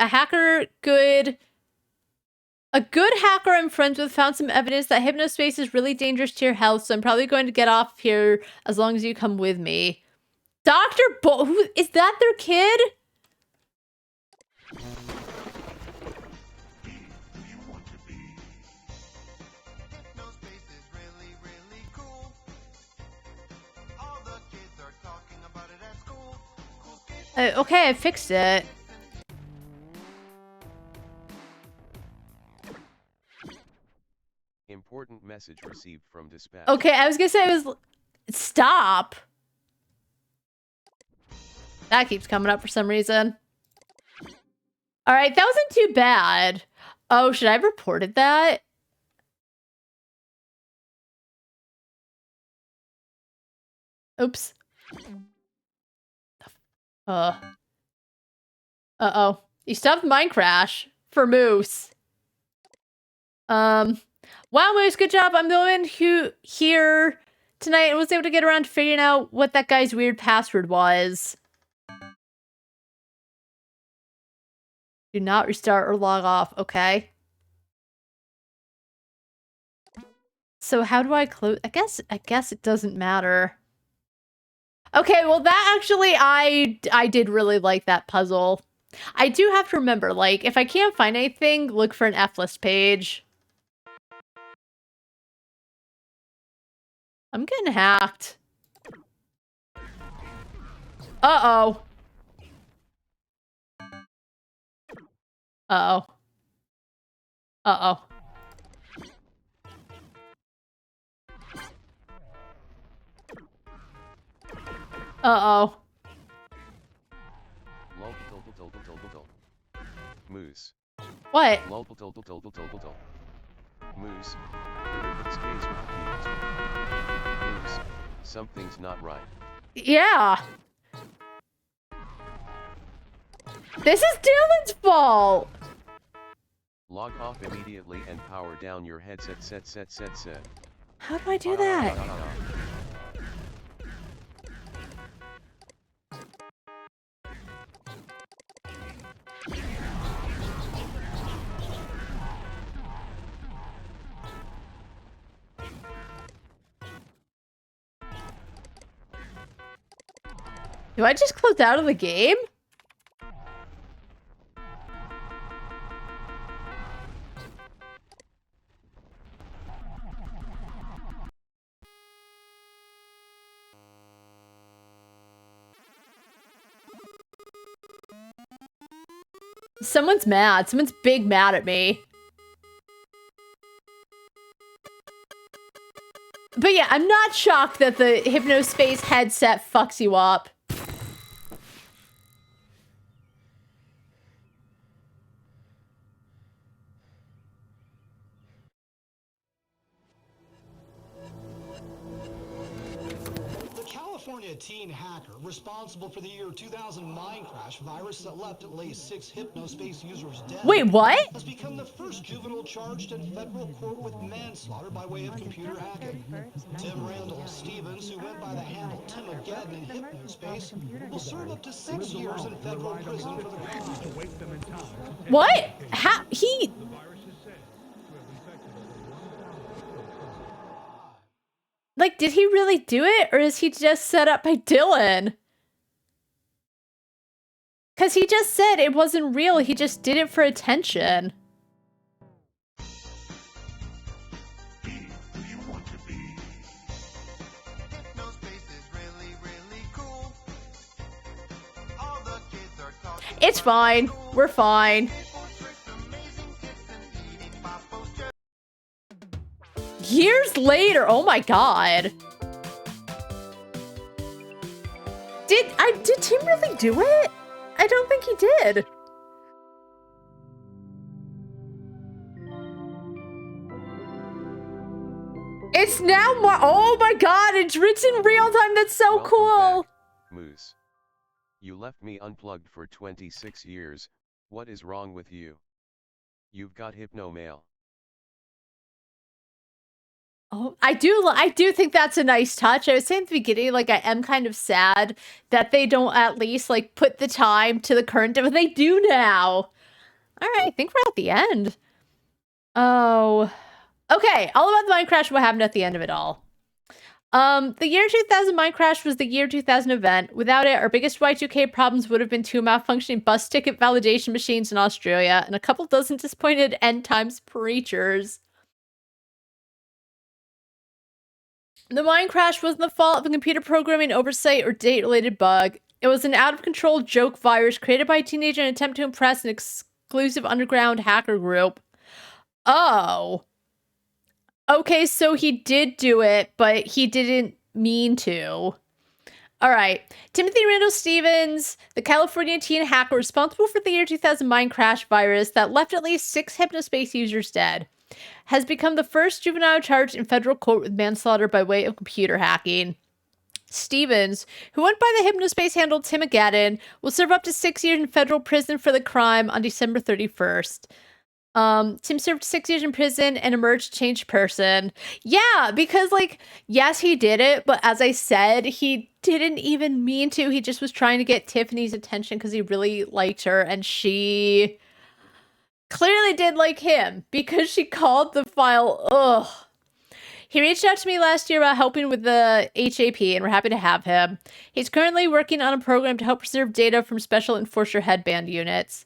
A good hacker I'm friends with found some evidence that Hypnospace is really dangerous to your health, so I'm probably going to get off here as long as you come with me. Dr. Who is that their kid? Okay, I fixed it. Important message received from dispatch. Okay, I was gonna say it was... Stop! That keeps coming up for some reason. Alright, that wasn't too bad. Oh, should I have reported that? Oops. Uh-oh. You stopped Minecrash for Moose. Wow, Moose, good job. I'm the one who here tonight and was able to get around to figuring out what that guy's weird password was. Do not restart or log off. Okay. So how do I close? I guess it doesn't matter. Okay, well that actually, I did really like that puzzle. I do have to remember, like, if I can't find anything, look for an F-list page. I'm getting hacked. Uh-oh. Uh-oh. Uh-oh. Uh-oh. Moose. What? Moose. Moose. Something's not right. Yeah. This is Dylan's fault. Log off immediately and power down your headset. Set. How do I do that? Do I just close out of the game? Someone's mad. Someone's big mad at me. But yeah, I'm not shocked that the Hypnospace headset fucks you up. California teen hacker responsible for the year 2000 mine crash virus that left at least 6 Hypnospace users dead. Wait, what? Has become the first juvenile charged in federal court with manslaughter by way of computer hacking. Tim Randall Stevens, who went by the handle Tim Again in Hypnospace, will serve up to 6 years in federal prison for the crime. What? How? He... Like, did he really do it? Or is he just set up by Dylan? Because he just said it wasn't real. He just did it for attention. It's fine. We're fine. Years later, oh my god. Did Tim really do it? I don't think he did. It's now more, oh my god, it's written in real time, that's so Welcome cool. back, Moose. You left me unplugged for 26 years, what is wrong with you? You've got hypno mail. Oh, I do think that's a nice touch. I was saying at the beginning, like, I am kind of sad that they don't at least, like, put the time to the current, but they do now. All right, I think we're at the end. Oh, okay. All about the mine crash, what happened at the end of it all. The year 2000 mine crash was the year 2000 event. Without it, our biggest Y2K problems would have been 2 malfunctioning bus ticket validation machines in Australia and a couple dozen disappointed end times preachers. The mine crash wasn't the fault of a computer programming oversight or date-related bug. It was an out-of-control joke virus created by a teenager in an attempt to impress an exclusive underground hacker group. Oh. Okay, so he did do it, but he didn't mean to. All right. Timothy Randall Stevens, the California teen hacker responsible for the year 2000 mine crash virus that left at least 6 Hypnospace users dead, has become the first juvenile charged in federal court with manslaughter by way of computer hacking. Stevens, who went by the Hypnospace handle Tim Again, will serve up to 6 years in federal prison for the crime on December 31st. Tim served 6 years in prison and emerged a changed person. Yeah, because, like, yes, he did it, but as I said, he didn't even mean to. He just was trying to get Tiffany's attention because he really liked her, and she clearly did like him because she called the file, ugh. He reached out to me last year about helping with the HAP, and we're happy to have him. He's currently working on a program to help preserve data from special enforcer headband units.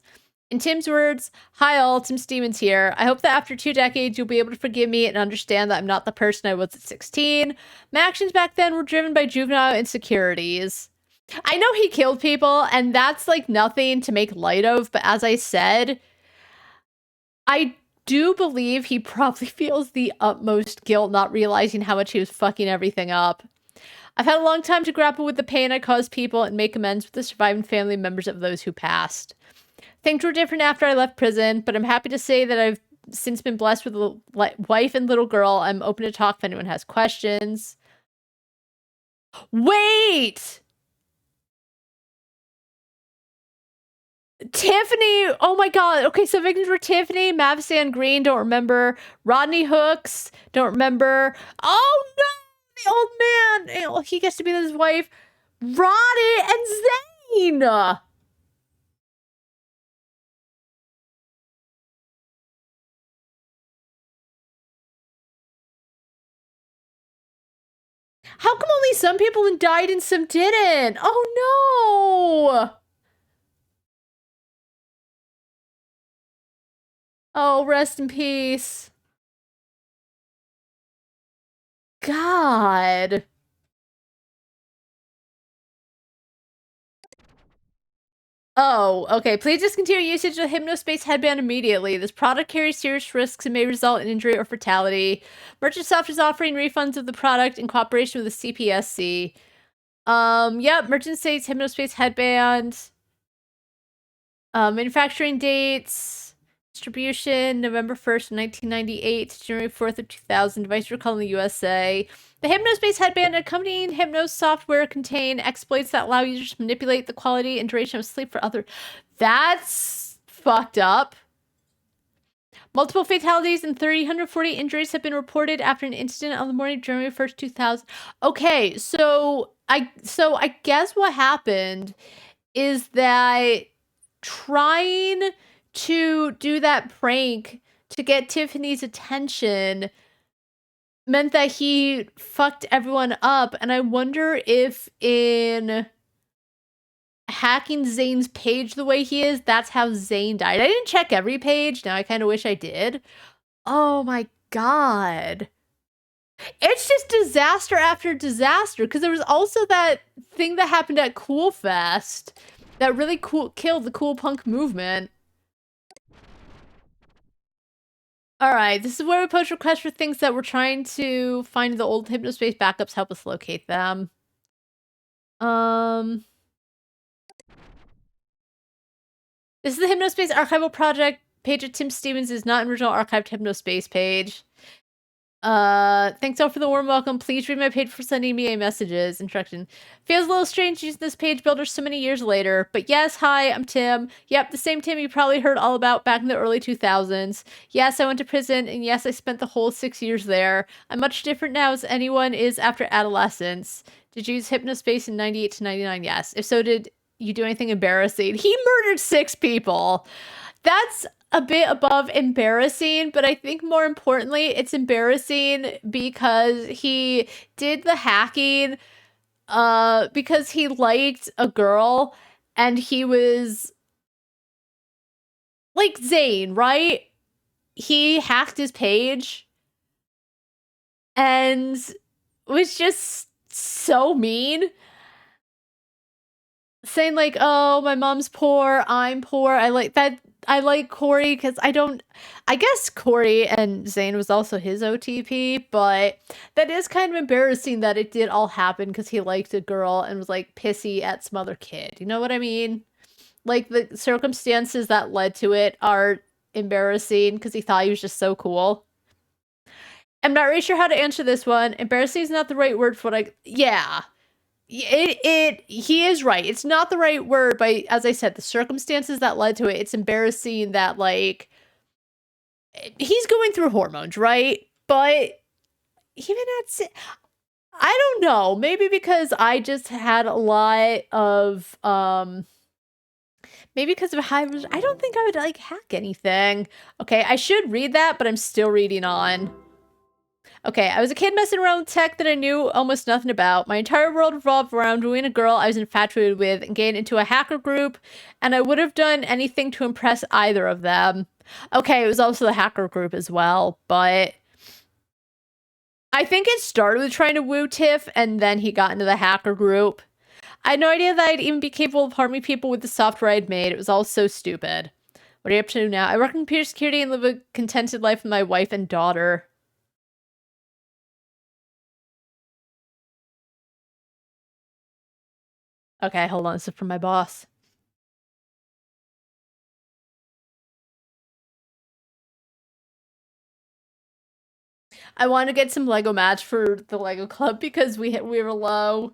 In Tim's words, "Hi all, Tim Stevens here. I hope that after 2 decades you'll be able to forgive me and understand that I'm not the person I was at 16. My actions back then were driven by juvenile insecurities." I know he killed people, and that's like nothing to make light of, but as I said, I do believe he probably feels the utmost guilt not realizing how much he was fucking everything up. I've had a long time to grapple with the pain I caused people and make amends with the surviving family members of those who passed. Things were different after I left prison, but I'm happy to say that I've since been blessed with a wife and little girl. I'm open to talk if anyone has questions. Wait! Tiffany! Oh my god. Okay, so victims were Tiffany, Mavisan Green, don't remember. Rodney Hooks, don't remember. Oh no! The old man! Oh, he gets to be with his wife. Ronnie and Zane! How come only some people died and some didn't? Oh no! Oh, rest in peace. God. Oh, okay. Please discontinue usage of the Hypnospace headband immediately. This product carries serious risks and may result in injury or fatality. Merchantsoft is offering refunds of the product in cooperation with the CPSC. Yep, Merchant States Hypnospace headband. Manufacturing dates. Distribution November 1st, 1998 to January 4th of 2000. Device recall in the USA. The Hypnospace headband and accompanying Hypnos software contain exploits that allow users to manipulate the quality and duration of sleep for other. That's fucked up. Multiple fatalities and 340 injuries have been reported after an incident on the morning of January 1st, 2000. Okay, so I guess what happened is that trying to do that prank to get Tiffany's attention meant that he fucked everyone up, and I wonder if in hacking Zane's page the way he is, that's how Zane died. I didn't check every page. Now I kind of wish I did. Oh my god. It's just disaster after disaster, because there was also that thing that happened at Cool Fest that really killed the cool punk movement. Alright, this is where we post requests for things that we're trying to find the old Hypnospace backups, help us locate them. This is the Hypnospace archival project page of Tim Stevens, is not an original archived Hypnospace page. Thanks all for the warm welcome. Please read my page for sending me messages. Instruction. Feels a little strange using this page builder so many years later. But yes, hi, I'm Tim. Yep, the same Tim you probably heard all about back in the early 2000s. Yes, I went to prison, and yes, I spent the whole 6 years there. I'm much different now as anyone is after adolescence. Did you use Hypnospace in 98 to 99? Yes. If so, did you do anything embarrassing? He murdered 6 people. That's a bit above embarrassing, but I think more importantly, it's embarrassing because he did the hacking because he liked a girl, and he was like Zane, right? He hacked his page and was just so mean. Saying like, oh, my mom's poor, I'm poor. I like that. I like Corey because I guess Corey and Zane was also his OTP, but that is kind of embarrassing that it did all happen because he liked a girl and was like pissy at some other kid. You know what I mean? Like the circumstances that led to it are embarrassing because he thought he was just so cool. I'm not really sure how to answer this one. Embarrassing is not the right word for what yeah. He is right. It's not the right word, but as I said, the circumstances that led to it, it's embarrassing that, like, he's going through hormones, right? But even I don't know, maybe because I just had a lot of, maybe because of high, I don't think I would, like, hack anything. Okay, I should read that, but I'm still reading on. Okay, I was a kid messing around with tech that I knew almost nothing about. My entire world revolved around wooing a girl I was infatuated with and getting into a hacker group, and I would have done anything to impress either of them. Okay, it was also the hacker group as well, but I think it started with trying to woo Tiff, and then he got into the hacker group. I had no idea that I'd even be capable of harming people with the software I'd made. It was all so stupid. What are you up to now? I work in computer security and live a contented life with my wife and daughter. Okay, hold on. This is from my boss. I want to get some Lego match for the Lego Club because we were low.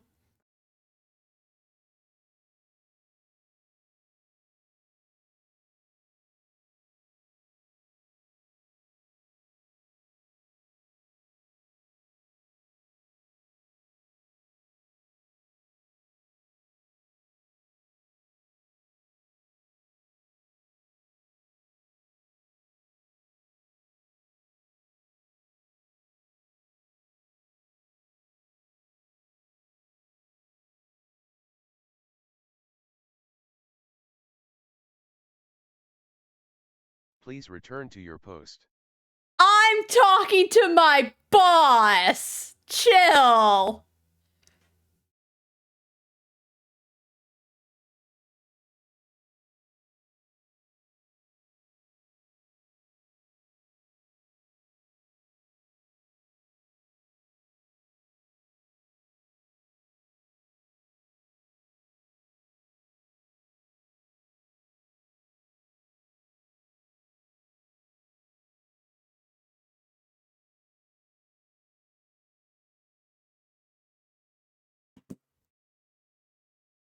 Please return to your post. I'm talking to my boss. Chill.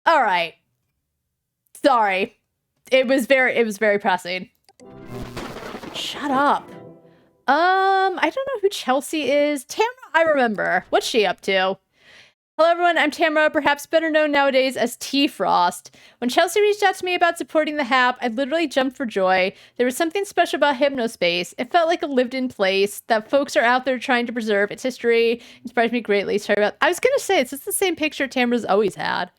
All right. Sorry. It was very pressing. Shut up. I don't know who Chelsea is. Tamara, I remember. What's she up to? Hello everyone, I'm Tamara, perhaps better known nowadays as T-Frost. When Chelsea reached out to me about supporting the HAP, I literally jumped for joy. There was something special about Hypnospace. It felt like a lived-in place, that folks are out there trying to preserve its history. It inspired me greatly. Sorry about... I was gonna say, it's just the same picture Tamara's always had.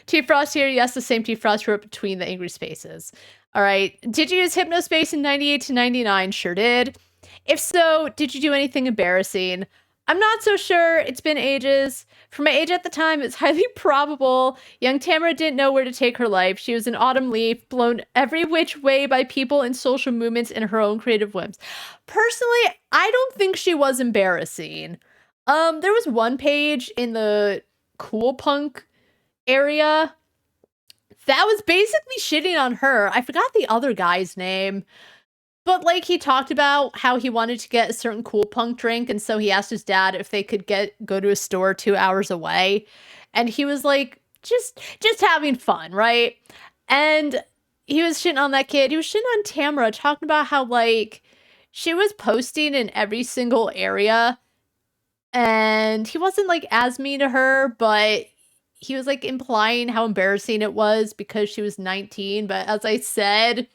T-Frost here, yes, the same T-Frost wrote between the angry spaces. Alright, did you use Hypnospace in 98 to 99? Sure did. If so, did you do anything embarrassing? I'm not so sure. It's been ages. For my age at the time, it's highly probable young Tamara didn't know where to take her life. She was an autumn leaf, blown every which way by people and social movements and her own creative whims. Personally, I don't think she was embarrassing. There was one page in the cool punk area that was basically shitting on her. I forgot the other guy's name. But, like, he talked about how he wanted to get a certain cool punk drink, and so he asked his dad if they could go to a store 2 hours away. And he was like, just having fun, right? And he was shitting on that kid. He was shitting on Tamara, talking about how, like, she was posting in every single area. And he wasn't, like, as mean to her, but he was, like, implying how embarrassing it was because she was 19. But as I said...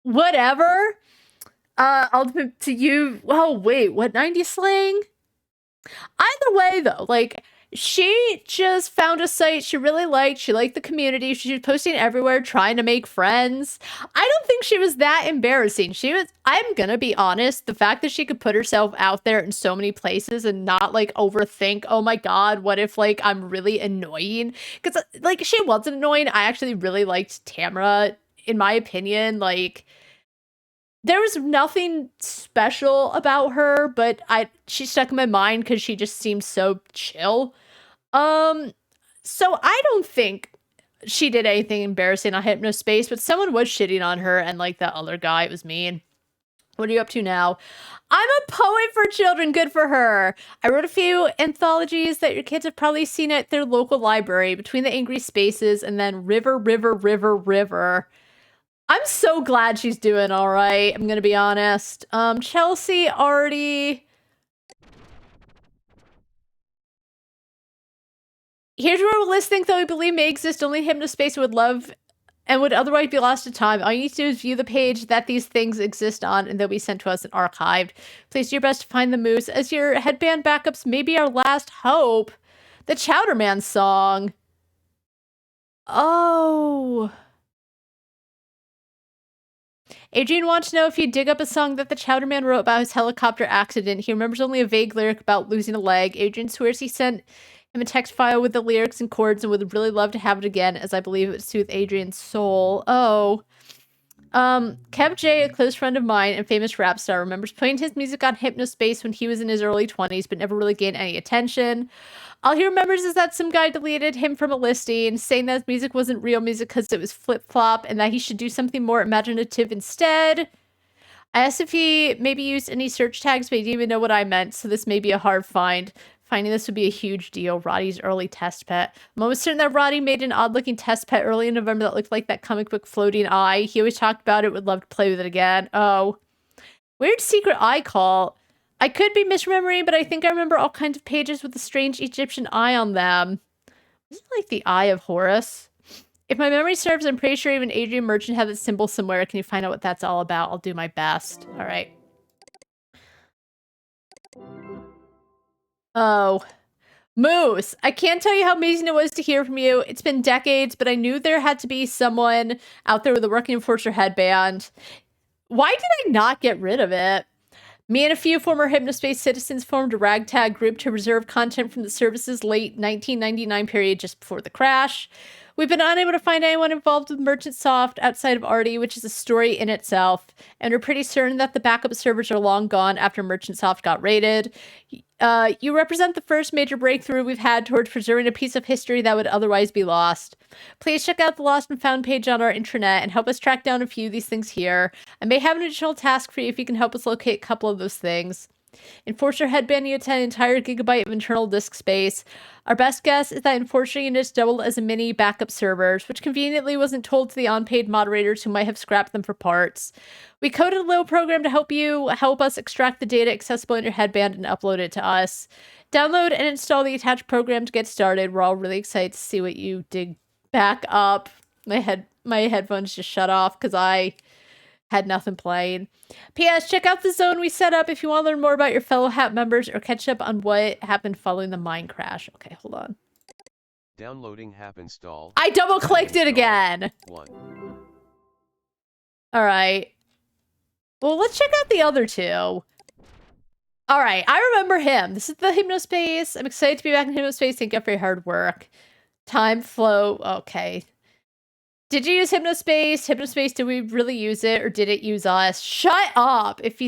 whatever. Ultimate to you. Oh, wait, what 90s slang? Either way, though, like, she just found a site she really liked. She liked the community. She was posting everywhere, trying to make friends. I don't think she was that embarrassing. I'm gonna be honest, the fact that she could put herself out there in so many places and not, like, overthink, oh my god, what if, like, I'm really annoying? Because, like, she wasn't annoying. I actually really liked Tamara. In my opinion, like, there was nothing special about her, but she stuck in my mind because she just seemed so chill. So I don't think she did anything embarrassing on Hypnospace, but someone was shitting on her, and, like, that other guy, it was mean. What are you up to now? I'm a poet for children. Good for her. I wrote a few anthologies that your kids have probably seen at their local library, Between the Angry Spaces and then River, River, River, River. I'm so glad she's doing all right. I'm gonna be honest. Chelsea already... Here's where we'll list things that we believe may exist. Only Hypnospace would love and would otherwise be lost to time. All you need to do is view the page that these things exist on, and they'll be sent to us and archived. Please do your best to find the moose, as your headband backups may be our last hope. The Chowderman song. Oh... Adrian wants to know if you dig up a song that the Chowderman wrote about his helicopter accident. He remembers only a vague lyric about losing a leg. Adrian swears he sent him a text file with the lyrics and chords and would really love to have it again, as I believe it would soothe Adrian's soul. Oh. Kev J, a close friend of mine and famous rap star, remembers playing his music on Hypnospace when he was in his early 20s, but never really gained any attention. All he remembers is that some guy deleted him from a listing, saying that his music wasn't real music because it was flip-flop, and that he should do something more imaginative instead. I asked if he maybe used any search tags, but he didn't even know what I meant, so this may be a hard find. Finding this would be a huge deal. Roddy's early test pet. I'm almost certain that Roddy made an odd-looking test pet early in November that looked like that comic book floating eye. He always talked about it, would love to play with it again. Oh. Weird secret eye call. I could be misremembering, but I think I remember all kinds of pages with a strange Egyptian eye on them. Is it like the Eye of Horus? If my memory serves, I'm pretty sure even Adrian Merchant had that symbol somewhere. Can you find out what that's all about? I'll do my best. All right. Oh. Moose, I can't tell you how amazing it was to hear from you. It's been decades, but I knew there had to be someone out there with a Working Enforcer headband. Why did I not get rid of it? Me and a few former Hypnospace citizens formed a ragtag group to reserve content from the service's late 1999 period just before the crash. We've been unable to find anyone involved with Merchant Soft outside of Artie, which is a story in itself, and we're pretty certain that the backup servers are long gone after Merchant Soft got raided. You represent the first major breakthrough we've had towards preserving a piece of history that would otherwise be lost. Please check out the Lost and Found page on our intranet and help us track down a few of these things here. I may have an additional task for you if you can help us locate a couple of those things. Enforcer headband units had an entire gigabyte of internal disk space. Our best guess is that Enforcer units doubled as a mini backup servers, which conveniently wasn't told to the unpaid moderators who might have scrapped them for parts. We coded a little program to help us extract the data accessible in your headband and upload it to us. Download and install the attached program to get started. We're all really excited to see what you dig back up. My headphones just shut off because I had nothing playing. P.S. Check out the zone we set up if you want to learn more about your fellow HAP members or catch up on what happened following the mine crash. Okay, hold on. Downloading HAP install. I double-clicked it again! 1. Alright. Well, let's check out the other two. Alright, I remember him. This is the Hypnospace. I'm excited to be back in Hypnospace. Thank you for your hard work. Time flow. Okay. Did you use Hypnospace? Hypnospace, did we really use it or did it use us? Shut up! If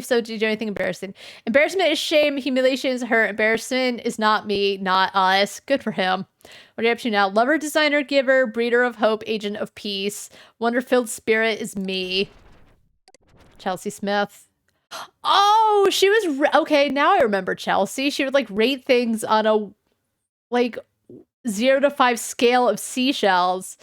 so, did you do anything embarrassing? Embarrassment is shame, humiliation is hurt, embarrassment is not me, not us. Good for him. What are you up to now? Lover, designer, giver, breeder of hope, agent of peace. Wonder-filled spirit is me. Chelsea Smith. Oh, she was, okay, now I remember Chelsea. She would, like, rate things on a, like, 0 to 5 scale of seashells.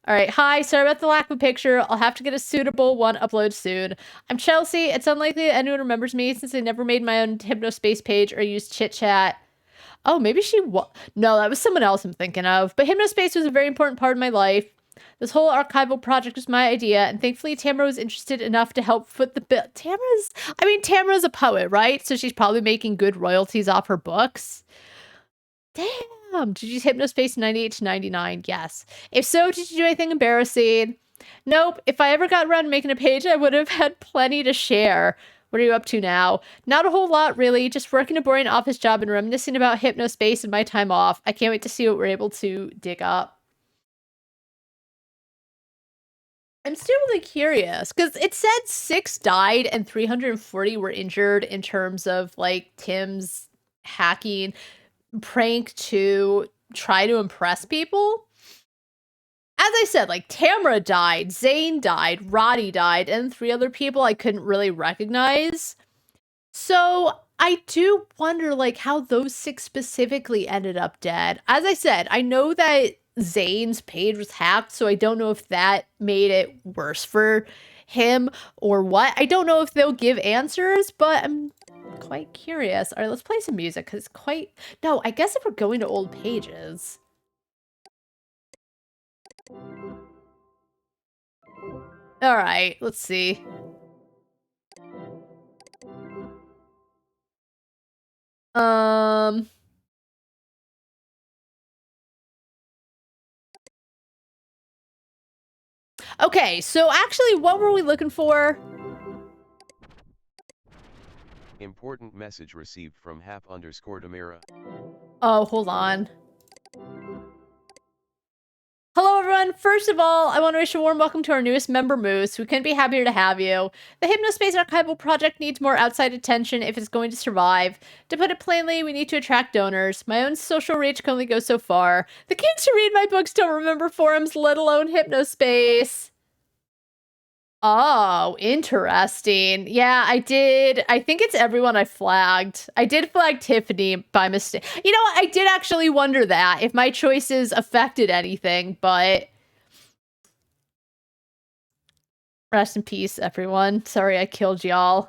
All right, hi, sorry about the lack of a picture. I'll have to get a suitable one uploaded soon. I'm Chelsea. It's unlikely that anyone remembers me since I never made my own Hypnospace page or used chit chat. Oh, maybe no, that was someone else I'm thinking of. But Hypnospace was a very important part of my life. This whole archival project was my idea, and thankfully Tamara was interested enough to help foot the bill. Tamara's a poet, right? So she's probably making good royalties off her books. Damn, did you use Hypnospace 98 to 99? Yes. If so, did you do anything embarrassing? Nope. If I ever got around to making a page, I would have had plenty to share. What are you up to now? Not a whole lot, really. Just working a boring office job and reminiscing about Hypnospace and my time off. I can't wait to see what we're able to dig up. I'm still really curious, because it said 6 died and 340 were injured in terms of, like, Tim's hacking prank to try to impress people. As I said, like, Tamara died, Zane died, Roddy died, and 3 other people I couldn't really recognize. So I do wonder, like, how those 6 specifically ended up dead. As I said, I know that Zane's page was hacked, so I don't know if that made it worse for him or what. I don't know if they'll give answers, but I'm quite curious. All right, let's play some music because no, I guess if we're going to old pages. All right, let's see. Okay, so actually, what were we looking for? Important message received from Hap_Damira. Oh, hold on. Hello, everyone. First of all, I want to wish a warm welcome to our newest member, Moose. We couldn't be happier to have you. The Hypnospace Archival Project needs more outside attention if it's going to survive. To put it plainly, we need to attract donors. My own social reach can only go so far. The kids who read my books don't remember forums, let alone Hypnospace. Oh, interesting. Yeah, I did. I think it's everyone I flagged. I did flag Tiffany by mistake. You know, I did actually wonder that, if my choices affected anything, but... Rest in peace, everyone. Sorry I killed y'all.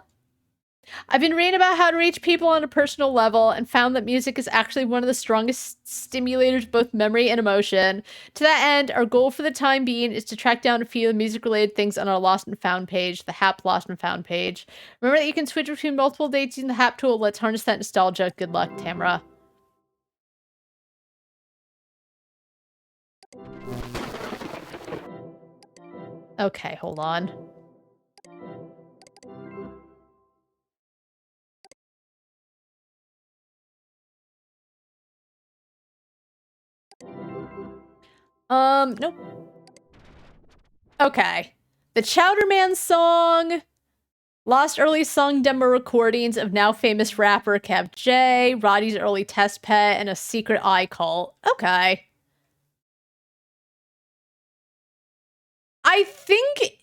I've been reading about how to reach people on a personal level and found that music is actually one of the strongest stimulators of both memory and emotion. To that end, our goal for the time being is to track down a few music-related things on our Lost and Found page, the HAP Lost and Found page. Remember that you can switch between multiple dates using the HAP tool. Let's harness that nostalgia. Good luck, Tamara. Okay, hold on. Nope. Okay. The Chowderman song, lost early song demo recordings of now famous rapper Kev J, Roddy's early test pet, and a secret eye cult. Okay. I think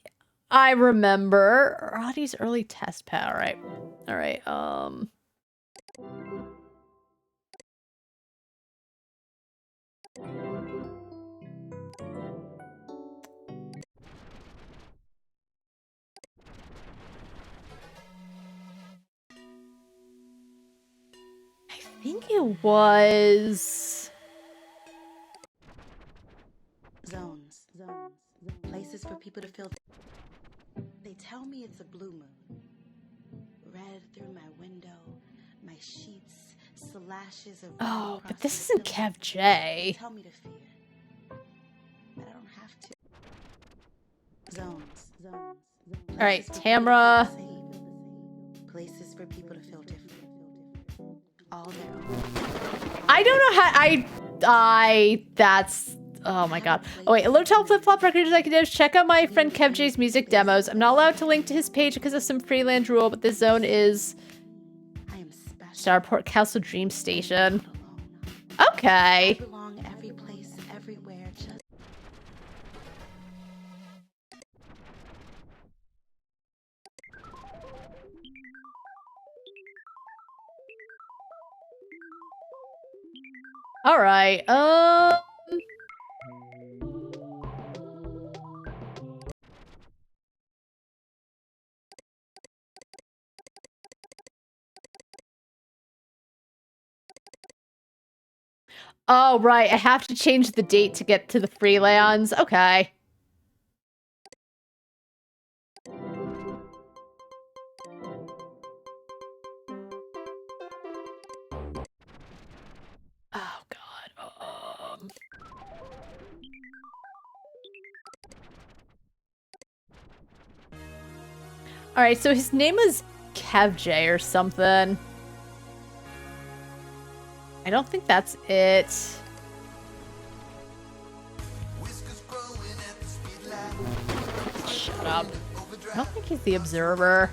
I remember Roddy's early test pet. All right. All right. I think it was... Zones. Places for people to feel. They tell me it's a blue moon. Red through my window, my sheets, slashes of. Oh, but this isn't Kev J. Tell me to fear, but I don't have to. Zones. All right, Tamra. Places for people to feel different. All their own. I don't know how that's oh my god. Oh wait, Alert Tell Flip Flop Record Executives, check out my friend Kev J's music demos. I'm not allowed to link to his page because of some freelance rule, but this zone is I am special. Starport Castle Dream Station. Okay. I belong every place, everywhere, just. All right. Oh, right. I have to change the date to get to the freelance. Okay. Oh, God. All right, so his name is Kev J or something. I don't think that's it. Shut up. I don't think he's the Observer.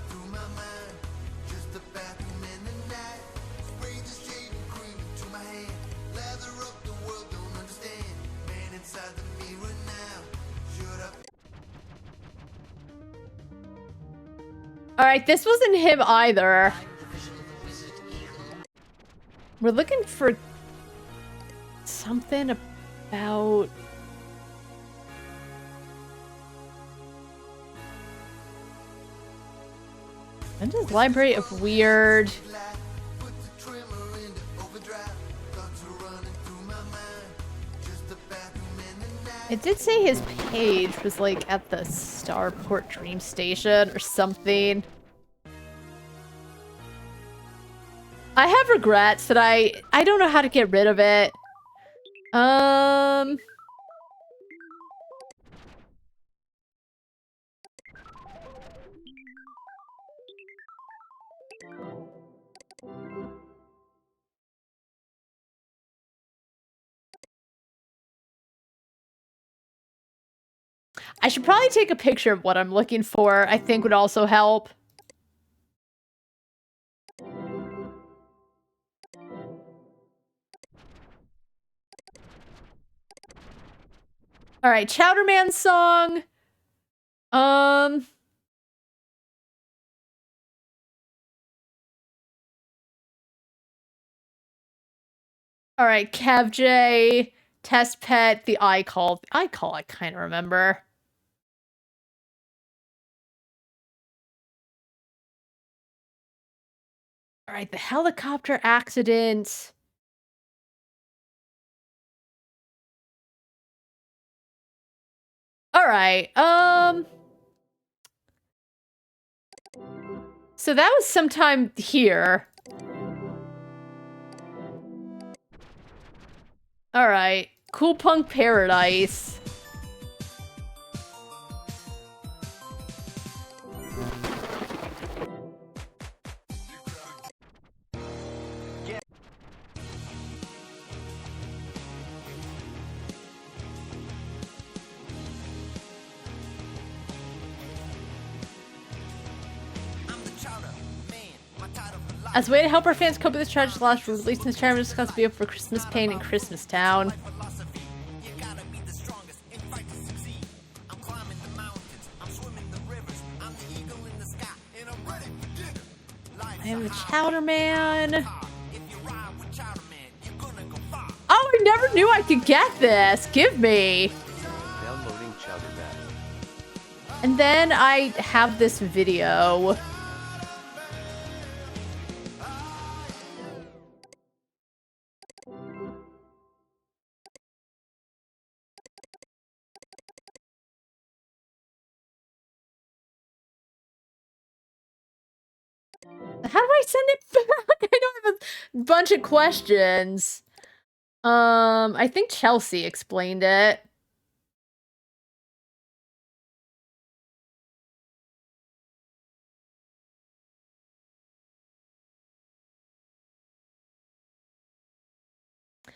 Alright, this wasn't him either. We're looking for something about... Dungeon's Library of Weird. It did say his page was like at the Starport Dream Station or something. I have regrets that I don't know how to get rid of it. I should probably take a picture of what I'm looking for. I think would also help. All right, Chowderman song. All right, Kev J, Test Pet, the iCall. The iCall I kind of remember. All right, the helicopter accident. All right, so that was sometime here. All right, Cool Punk Paradise. As a way to help our fans cope with this tragic loss, we're releasing this charity discuss video for Christmas Pain in Christmas Town. I am the Chowder Man. Oh, I never knew I could get this. Give me. Downloading Chowder Map. And then I have this video. How do I send it back? I don't have a bunch of questions. I think Chelsea explained it.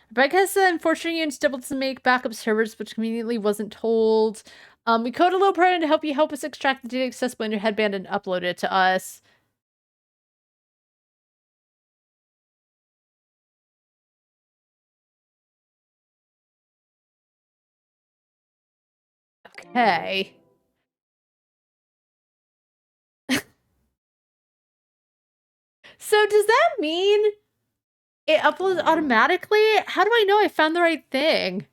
Rebecca said, unfortunately, you unable to make backup servers, which conveniently wasn't told. We coded a little program to help you help us extract the data accessible in your headband and upload it to us. Okay. So does that mean it uploads automatically? How do I know I found the right thing?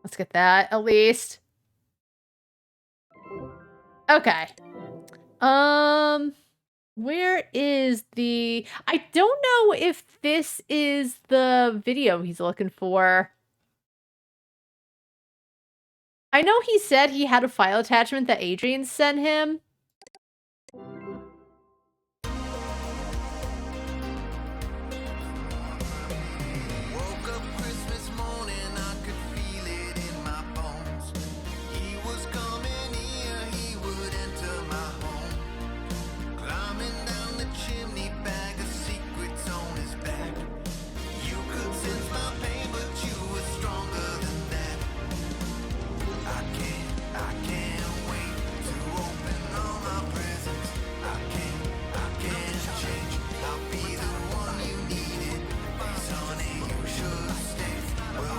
Let's get that, at least. Okay. Where is the... I don't know if this is the video he's looking for. I know he said he had a file attachment that Adrian sent him.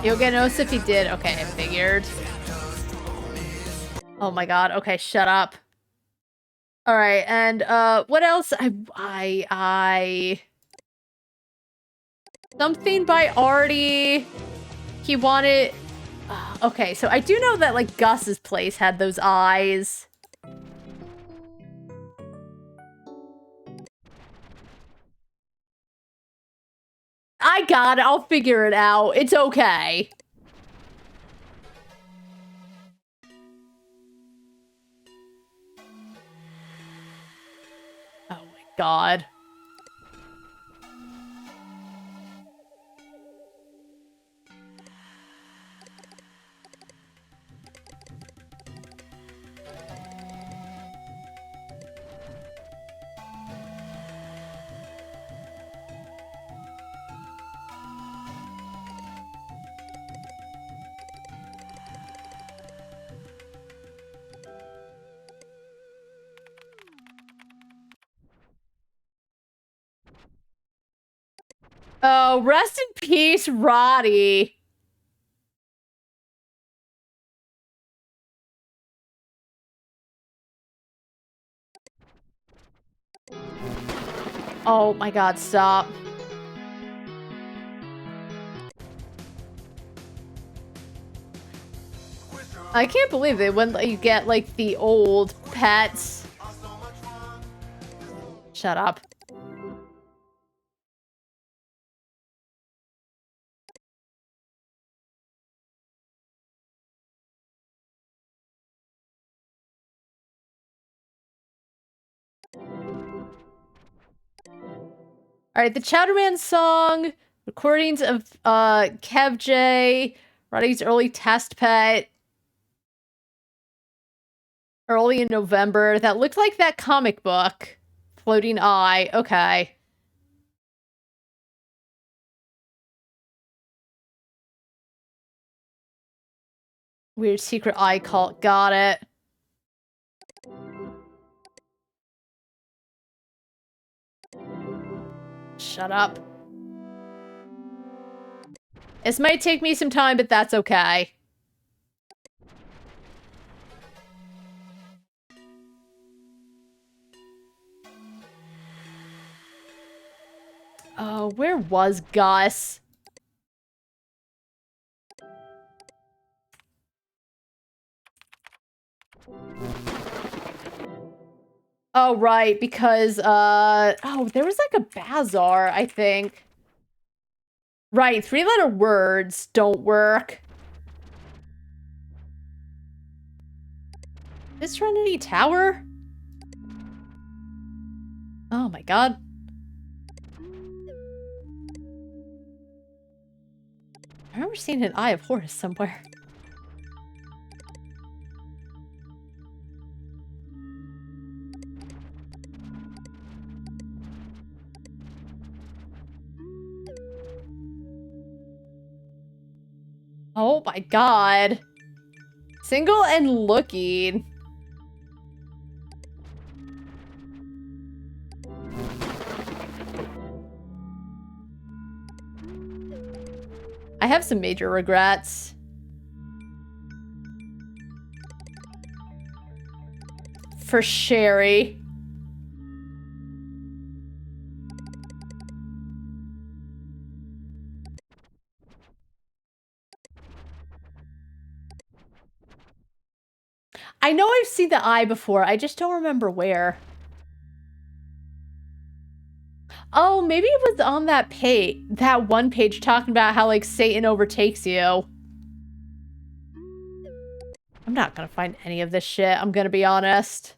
You'll get noticed if he did. Okay, I figured. Oh my god. Okay, shut up. All right, and what else? I something by Artie. He wanted. Okay, so I do know that like Gus's place had those eyes. I got it. I'll figure it out. It's okay. Oh my god. Oh, rest in peace, Roddy. Oh my god, stop. I can't believe they wouldn't let you get, like, the old pets. Shut up. Alright, the Chowderman song, recordings of Kev J, Roddy's early test pet, early in November. That looked like that comic book. Floating Eye, okay. Weird secret eye cult, got it. Shut up. This might take me some time, but that's okay. Oh, where was Gus? Oh, right, because, oh, there was like a bazaar, I think. Right, 3-letter words don't work. This Trinity Tower? Oh my god. I remember seeing an Eye of Horus somewhere. Oh my god. Single and looking. I have some major regrets. For Sherry. I know I've seen the eye before, I just don't remember where. Oh, maybe it was on that page, that one page talking about how, like, Satan overtakes you. I'm not gonna find any of this shit, I'm gonna be honest.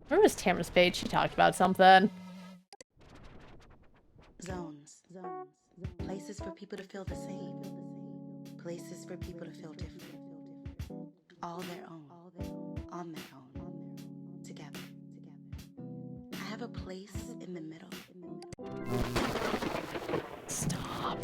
Where was Tamara's page? She talked about something. Zones. Places for people to feel the same. Places for people to feel different. All their own. On their own. Together. I have a place in the middle. Stop.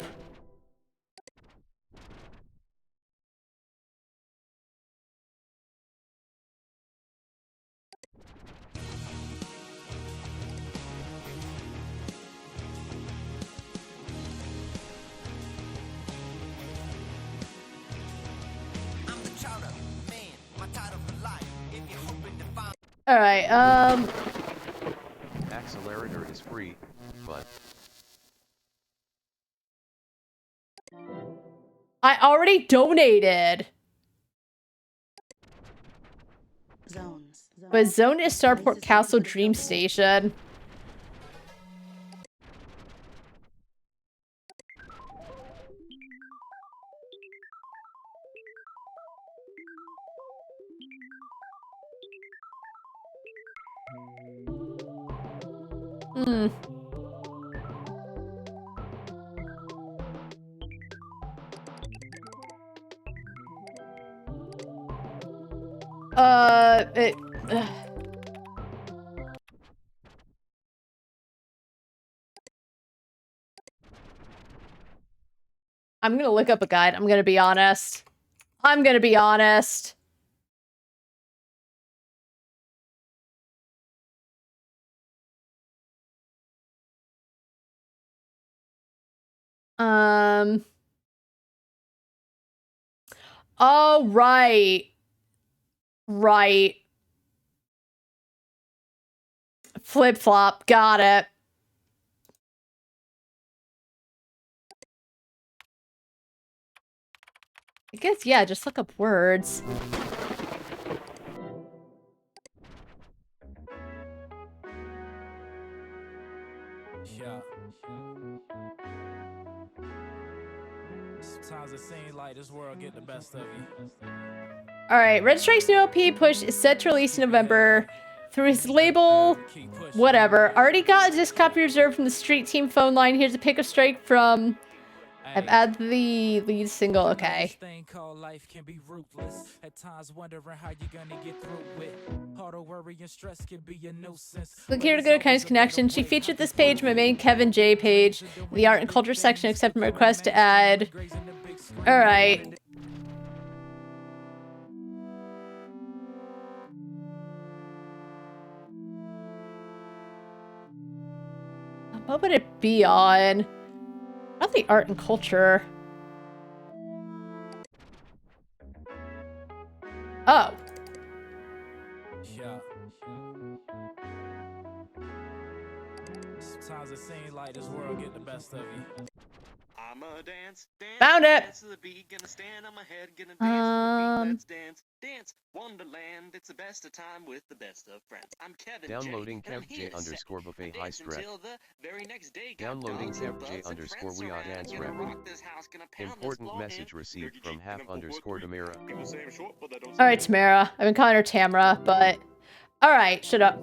Alright, Accelerator is free, but I already donated. Zones. But Zone is Starport Castle Dream Station. Hmm. Ugh. I'm gonna look up a guide. I'm gonna be honest. I'm gonna be honest. Oh, right. Right. Flip-flop. Got it. I guess, yeah, just look up words. Yeah. Sometimes it seems like this world get the best of you. Alright, Red Strike's new LP push is set to release in November through his label, whatever. Already got a disc copy reserved from the Street Team phone line. Here's a pick of Strike from... I've added the lead single, okay. Thing called life can be ruthless. At times wondering how you're gonna get through it. All the worry and stress can be a nuisance. Click here to go to Kindness Connection. She featured this page, my main Kevin J page, the art and culture section, accepting my request to add. Alright. What would it be on? About the art and culture. Oh. Yeah. Sometimes it seems like this world get the best of you. I'ma dance, dance, Found it. dance to the beat, gonna stand on my head, gonna dance with my feet, let's dance, dance, Wonderland, it's the best of time with the best of friends. I'm Kevin Downloading J, and I'm here to say, KevJ_buffet I high danced stress. until the very next day, got Downloading dogs and KevJ bugs and underscore friends we are around, dance gonna rep. rock this house, gonna pound this Important floor message in. received from half_Tamara. People say I'm short, but that don't All right, Tamara. I've been calling her Tamara, but all right, shut up.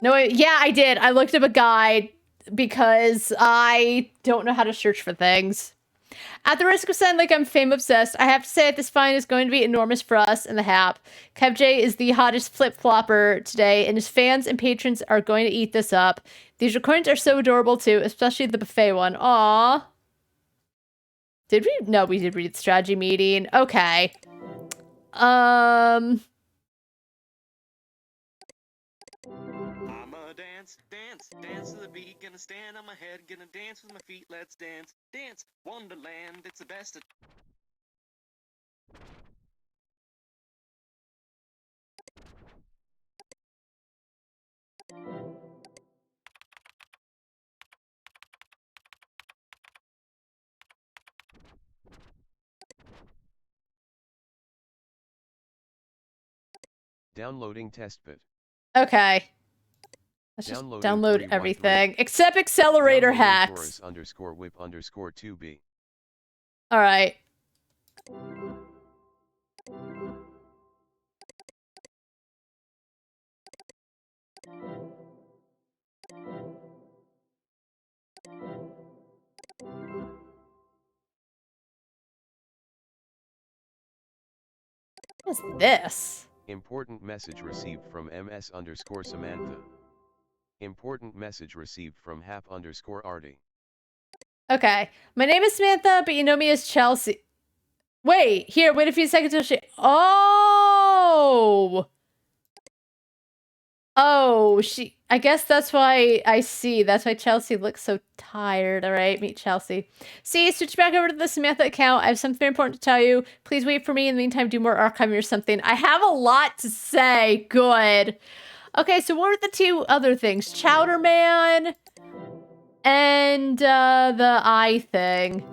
No, yeah, I did. I looked up a guide because I don't know how to search for things. At the risk of sounding like I'm fame obsessed, I have to say that this find is going to be enormous for us in the Hap. KevJ is the hottest flip-flopper today, and his fans and patrons are going to eat this up. These recordings are so adorable too, especially the buffet one. Aww. Did we? No, we did read the strategy meeting. Okay. I'ma dance, dance, dance to the beat, gonna stand on my head, gonna dance with my feet, let's dance, dance, Wonderland, it's the best of... Downloading testbit. Okay. Let's just download everything except accelerator hacks. _whip_2b. All right. What is this? Important message received from ms_Samantha. Important message received from hap_Artie. Okay. My name is Samantha, but you know me as Chelsea. Wait, here, wait a few seconds till she... Oh! Oh, she... I guess that's why I see. That's why Chelsea looks so tired. All right, meet Chelsea. See, switch back over to the Samantha account. I have something very important to tell you. Please wait for me. In the meantime, do more archiving or something. I have a lot to say. Good. Okay, so what are the two other things? Chowder Man and the eye thing.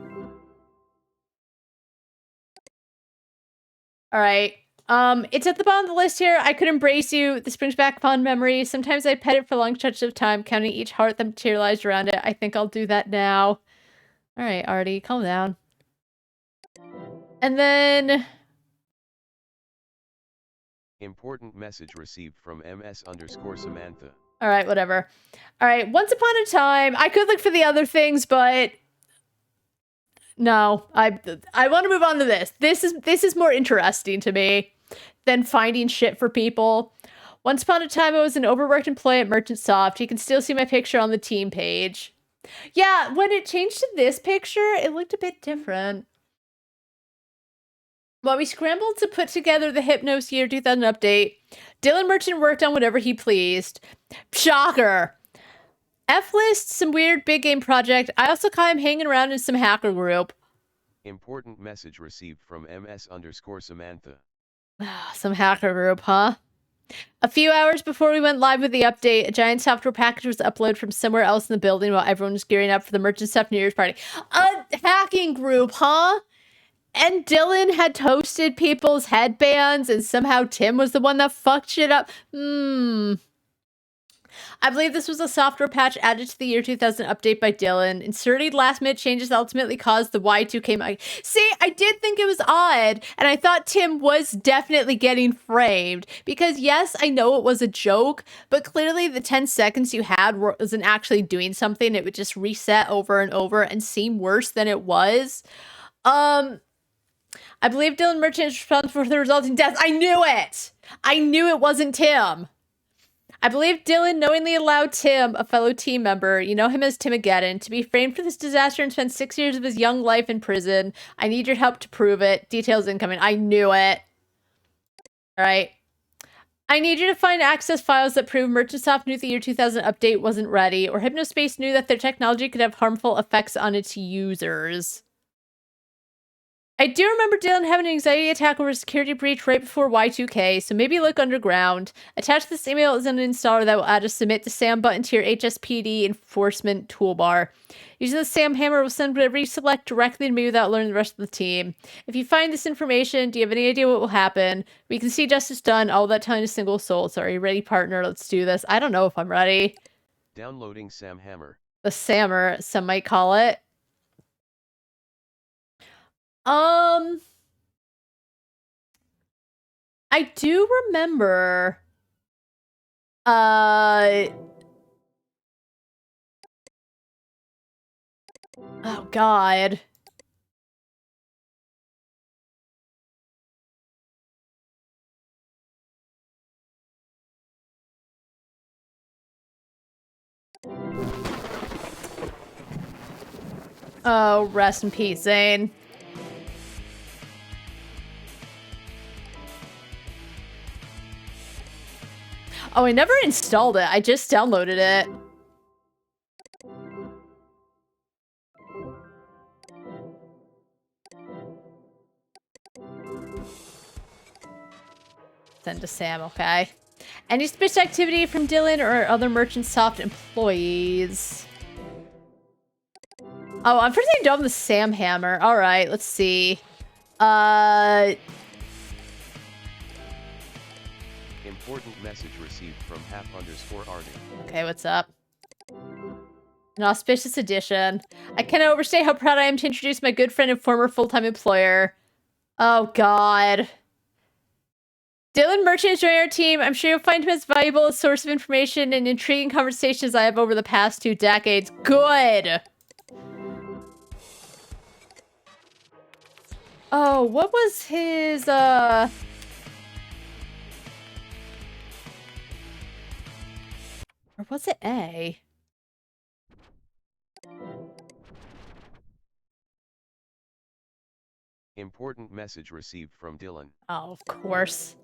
All right. It's at the bottom of the list here. I could embrace you. This brings back fond memories. Sometimes I pet it for long stretches of time, counting each heart that materialized around it. I think I'll do that now. All right, Artie, calm down. And then... Important message received from ms_Samantha. All right, whatever. All right, once upon a time, I could look for the other things, but... No, I want to move on to this. This is more interesting to me than finding shit for people. Once upon a time, I was an overworked employee at Merchant Soft. You can still see my picture on the team page. Yeah, when it changed to this picture, it looked a bit different. While we scrambled to put together the Hypnos Year 2000 update, Dylan Merchant worked on whatever he pleased. Shocker! F-List, some weird big game project. I also caught him hanging around in some hacker group. Important message received from ms_Samantha. Some hacker group, huh? A few hours before we went live with the update, a giant software package was uploaded from somewhere else in the building while everyone was gearing up for the Merchant Stuff New Year's party. A hacking group, huh? And Dylan had toasted people's headbands and somehow Tim was the one that fucked shit up. I believe this was a software patch added to the year 2000 update by Dylan. Inserting last-minute changes that ultimately caused the Y2K... See, I did think it was odd, and I thought Tim was definitely getting framed. Because, yes, I know it was a joke, but clearly the 10 seconds you had wasn't actually doing something. It would just reset over and over and seem worse than it was. I believe Dylan Merchant is responsible for the resulting death. I knew it! I knew it wasn't Tim. I believe Dylan knowingly allowed Tim, a fellow team member, you know him as Timogeddon, to be framed for this disaster and spend 6 years of his young life in prison. I need your help to prove it. Details incoming. I knew it. All right. I need you to find access files that prove Merchantsoft knew the year 2000 update wasn't ready, or Hypnospace knew that their technology could have harmful effects on its users. I do remember Dylan having an anxiety attack over a security breach right before Y2K, so maybe look underground. Attached to this email is an installer that will add a submit to SAM button to your HSPD enforcement toolbar. Using the SAM hammer will send whatever you select directly to me without learning the rest of the team. If you find this information, do you have any idea what will happen? We can see justice done, all that time to a single soul. So are you ready, partner? Let's do this. I don't know if I'm ready. Downloading Sam Hammer. The Sammer, some might call it. I do remember, oh God. Oh, rest in peace, Zane. Oh, I never installed it. I just downloaded it. Send to Sam, okay. Any suspicious activity from Dylan or other Merchantsoft employees? Oh, unfortunately I don't have the Sam hammer. Alright, let's see. Important message received from _Arden. Okay, what's up? An auspicious addition. I cannot overstate how proud I am to introduce my good friend and former full-time employer. Oh, God. Dylan Merchant is joining our team. I'm sure you'll find him as valuable a source of information and intriguing conversations I have over the past 2 decades. Good! Oh, what was his, or was it A? Important message received from Dylan. Oh, of course.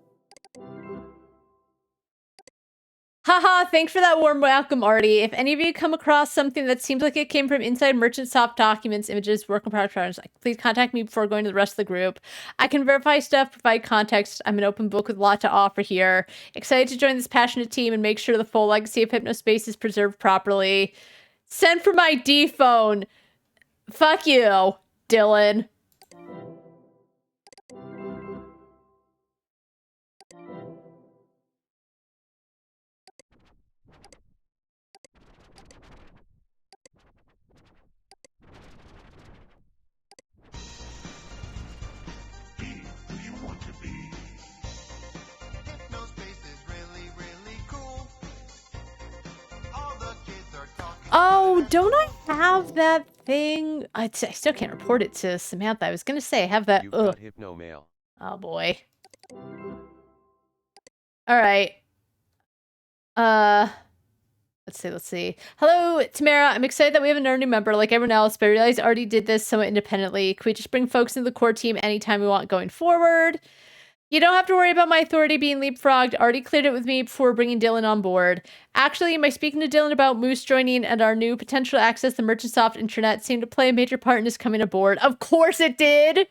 Haha, thanks for that warm welcome, Artie. If any of you come across something that seems like it came from inside Merchantsoft documents, images, work in progress, please contact me before going to the rest of the group. I can verify stuff, provide context. I'm an open book with a lot to offer here. Excited to join this passionate team and make sure the full legacy of Hypnospace is preserved properly. Send for my D phone. Fuck you, Dylan. Oh, don't I have that thing? I still can't report it to Samantha. I was gonna say I have that. You've got Hypno Mail. Oh boy. All right. Let's see. Hello, Tamara. I'm excited that we have another new member like everyone else, but I realize I already did this somewhat independently. Could we just bring folks into the core team anytime we want going forward? You don't have to worry about my authority being leapfrogged. Already cleared it with me before bringing Dylan on board. Actually, my speaking to Dylan about Moose joining and our new potential access to Merchantsoft Intranet seemed to play a major part in his coming aboard. Of course it did!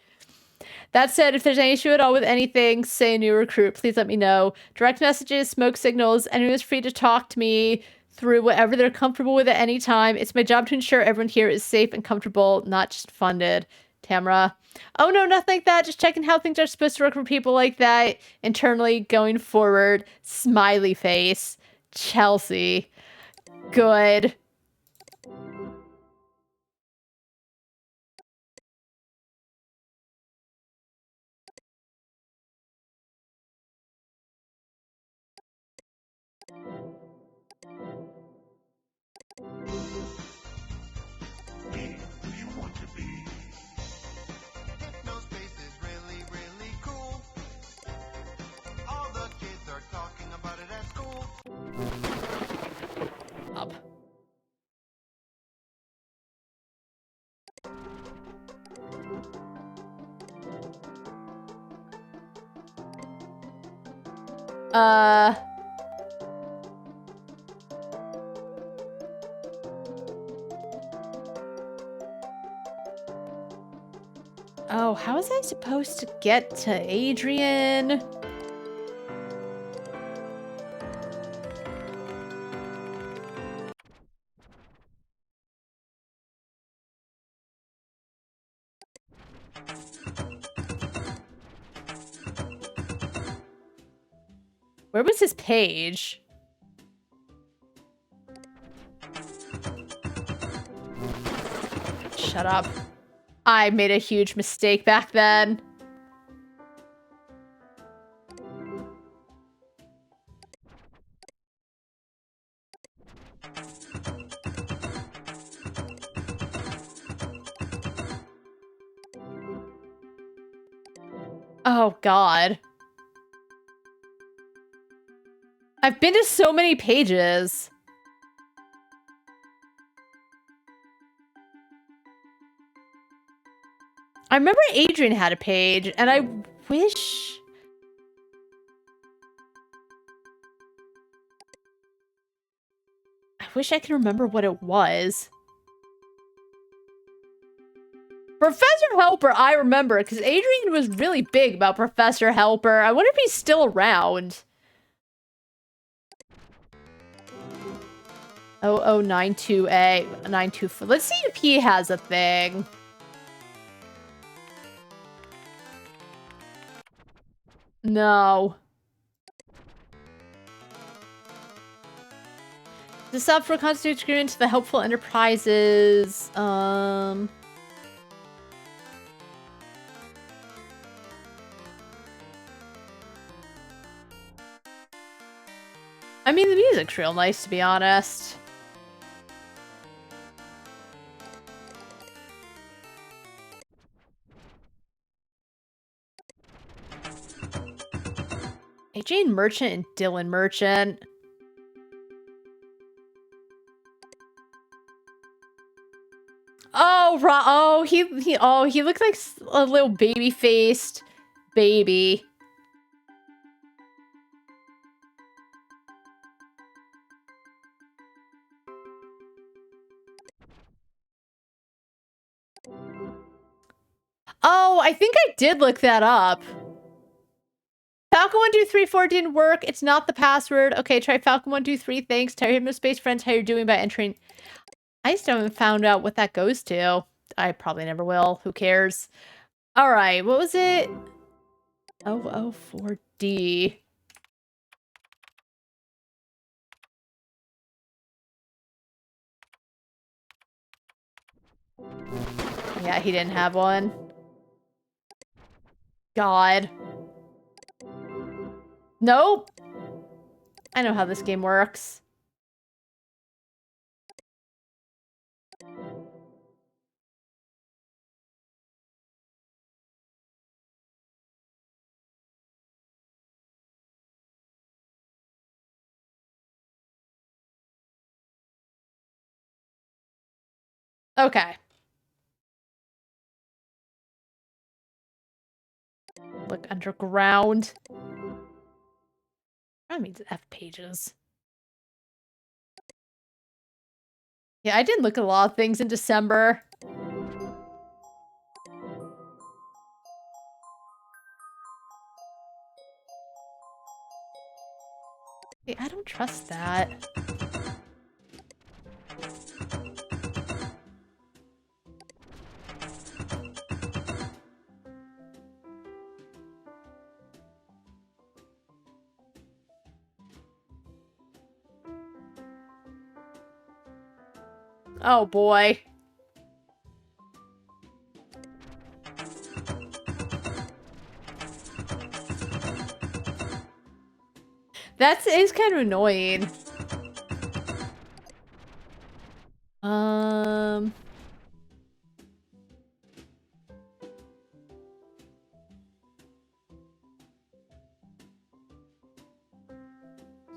That said, if there's any issue at all with anything, say a new recruit, please let me know. Direct messages, smoke signals, anyone is free to talk to me through whatever they're comfortable with at any time. It's my job to ensure everyone here is safe and comfortable, not just funded. Tamara. Oh no, nothing like that. Just checking how things are supposed to work for people like that internally going forward. Smiley face. Chelsea. Good. Up. Oh, how was I supposed to get to Adrian? Where was his page? Shut up. I made a huge mistake back then. Oh, God. I've been to so many pages. I remember Adrian had a page, and I wish... I wish I could remember what it was. Professor Helper, I remember, because Adrian was really big about Professor Helper. I wonder if he's still around. 0092A, 924. Let's see if he has a thing. No. The software constitutes agreement to the helpful enterprises. I mean, the music's real nice, to be honest. Hey, Jane Merchant and Dylan Merchant. Oh, he looked like a little baby-faced baby. Oh, I think I did look that up. Falcon1234 didn't work. It's not the password. Okay, try Falcon123. Thanks. Tell your Hypnospace friends how you're doing by entering. I still haven't found out what that goes to. I probably never will. Who cares? All right, what was it? 004D. Yeah, he didn't have one. God. Nope. I know how this game works. Okay. Look underground. That means F pages. Yeah, I did look at a lot of things in December. Hey, I don't trust that. Oh boy. That is kind of annoying.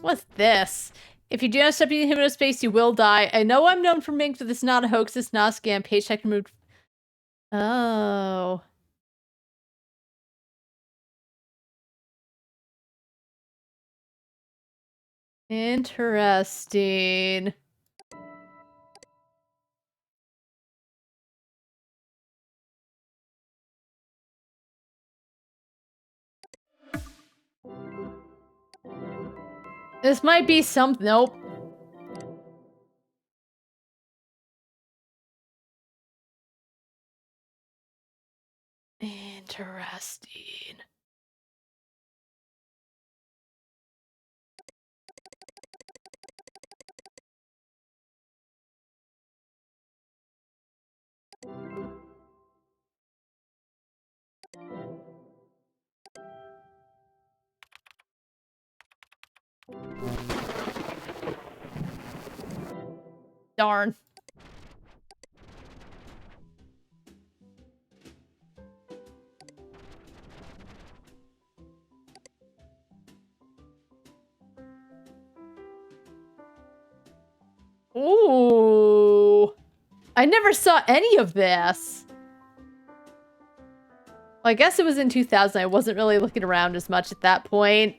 What's this? If you do not stop using Hypnospace, you will die. I know I'm known for Mink, but this is not a hoax. It's not a scam. Paycheck removed. Oh. Interesting. This might be some... Nope. Interesting. Darn. Ooh. I never saw any of this. Well, I guess it was in 2000. I wasn't really looking around as much at that point.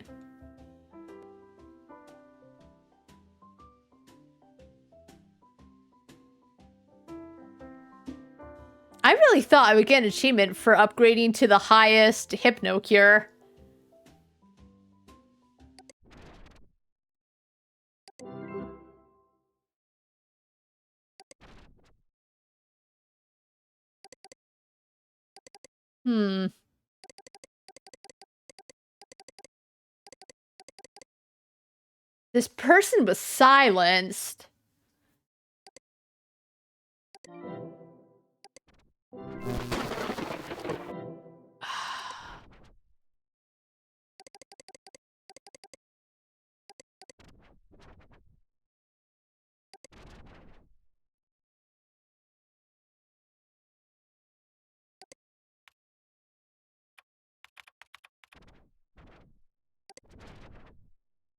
I really thought I would get an achievement for upgrading to the highest Hypno Cure. This person was silenced.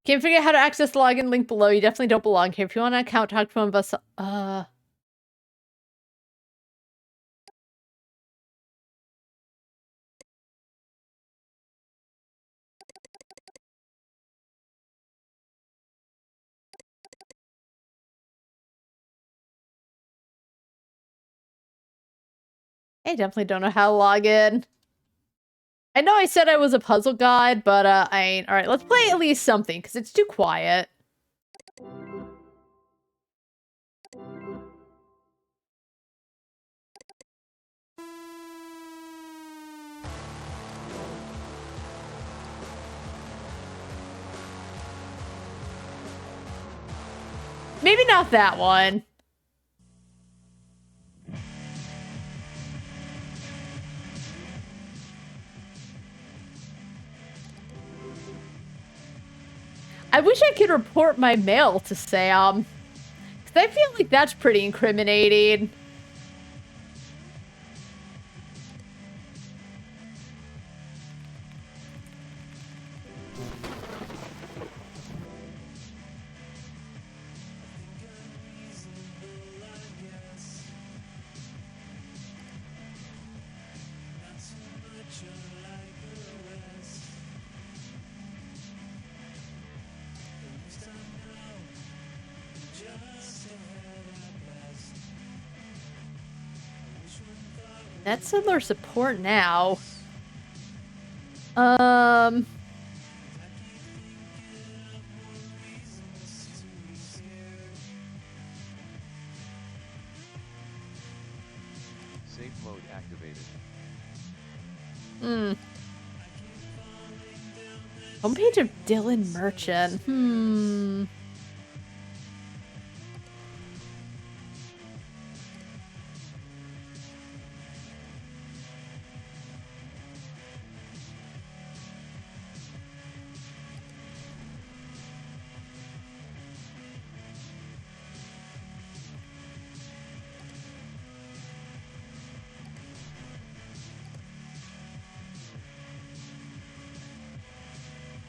Can't figure out how to access the login link below. You definitely don't belong here. If you want an account, talk to one of us. I definitely don't know how to log in. I know I said I was a puzzle god, but I ain't. Alright, let's play at least something, because it's too quiet. Maybe not that one. I wish I could report my mail to Sam. Because I feel like that's pretty incriminating. That's similar support now. Safe mode activated. Homepage of Dylan Merchant.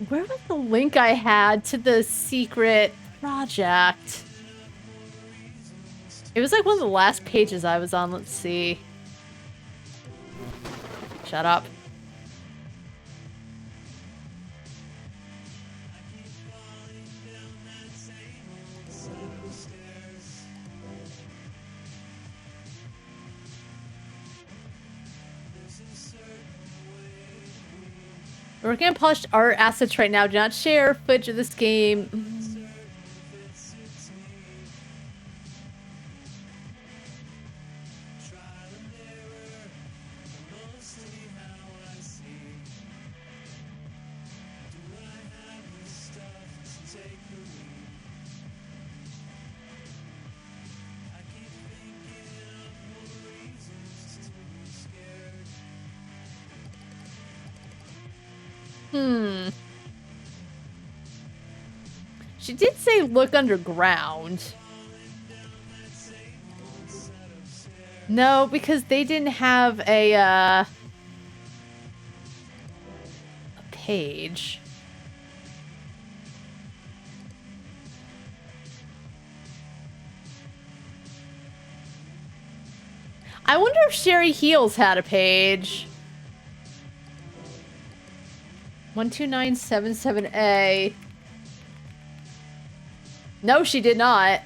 Where was the link I had to the secret project? It was like one of the last pages I was on. Let's see. Shut up. We're working on polished art assets right now. Do not share footage of this game. She did say look underground. No, because they didn't have a page. I wonder if Sherry Heels had a page. 12977A. No, she did not.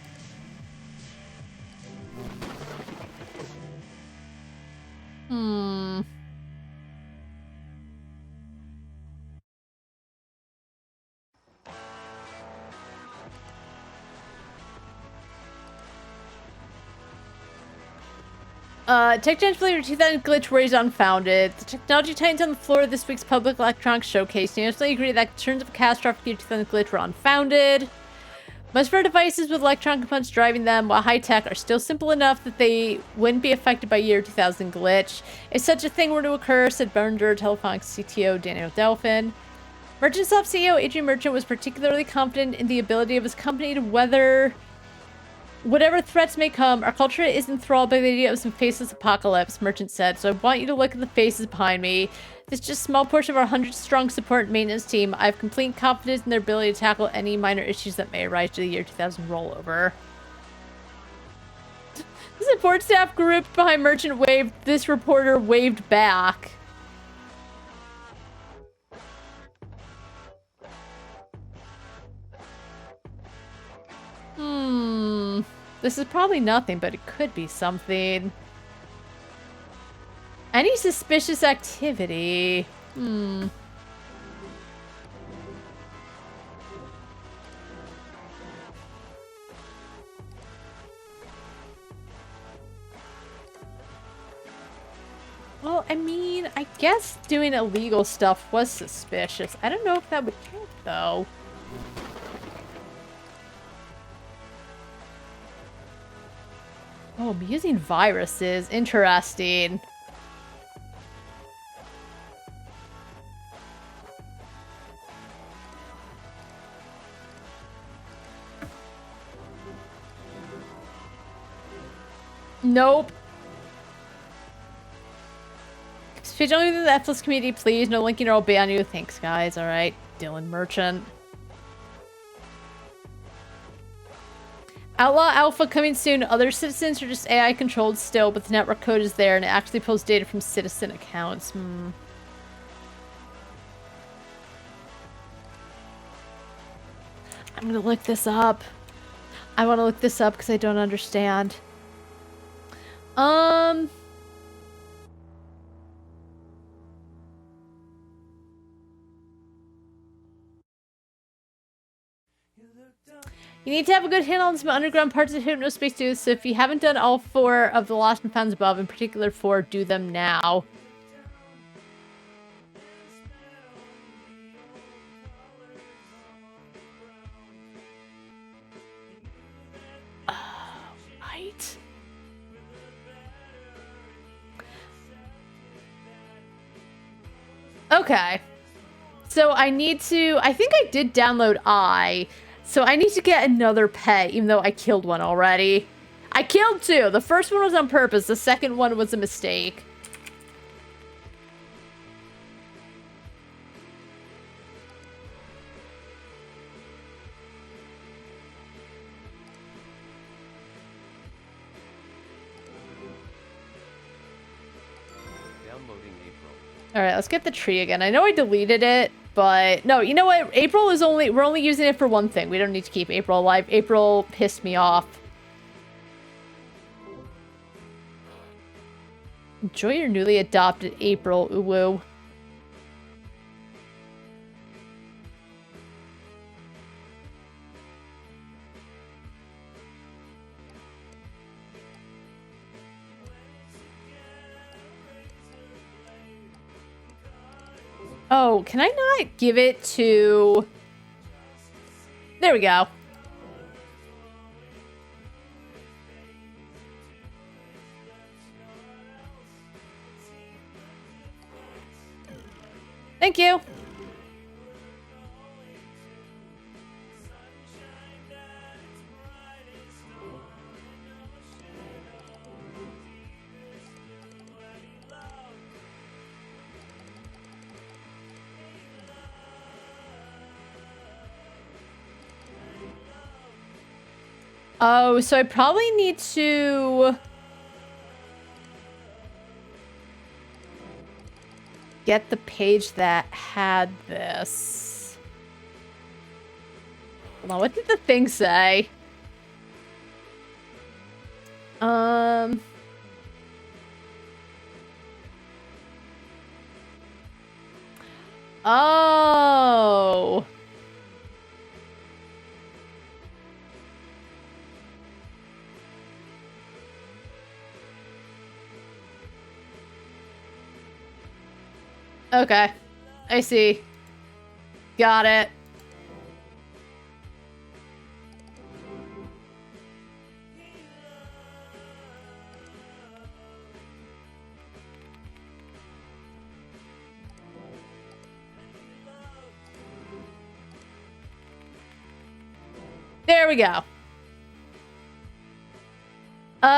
Tech Giants believe your 2000 glitch worries unfounded. The technology titans on the floor of this week's public electronics showcase unanimously agree that concerns of a catastrophic year 2000 glitch were unfounded. Most of our devices with electronic components driving them, while high-tech, are still simple enough that they wouldn't be affected by year 2000 glitch. If such a thing were to occur, said Berger Telephonics CTO Daniel Delphin. Merchantsoft CEO Adrian Merchant was particularly confident in the ability of his company to weather whatever threats may come. Our culture is enthralled by the idea of some faceless apocalypse, Merchant said, so I want you to look at the faces behind me. This is just a small portion of our 100-strong support and maintenance team. I have complete confidence in their ability to tackle any minor issues that may arise to the year 2000 rollover. The support staff group behind Merchant waved. This reporter waved back. This is probably nothing, but it could be something. Any suspicious activity? Well, I mean, I guess doing illegal stuff was suspicious. I don't know if that would count, though. Oh, I'm using viruses. Interesting. Nope. Speak only to the F-list community, please. No linking or I'll ban you. Thanks, guys. Alright. Dylan Merchant. Outlaw Alpha coming soon. Other citizens are just AI controlled still, but the network code is there and it actually pulls data from citizen accounts. I'm gonna look this up. I want to look this up because I don't understand. You need to have a good handle on some underground parts of Hypnospace too, so if you haven't done all 4 of the Lost and Founds above, in particular 4, do them now. Right. Okay. So I need to... I think I did download I... So I need to get another pet, even though I killed one already. I killed 2. The first one was on purpose. The second one was a mistake. Downloading April. Alright, let's get the tree again. I know I deleted it. But no, you know what? April is we're only using it for one thing. We don't need to keep April alive. April pissed me off. Enjoy your newly adopted April, uwu. Oh, can I not give it to... There we go. Thank you. Oh, so I probably need to get the page that had this. Hold on, what did the thing say? Oh. Okay. I see. Got it. There we go.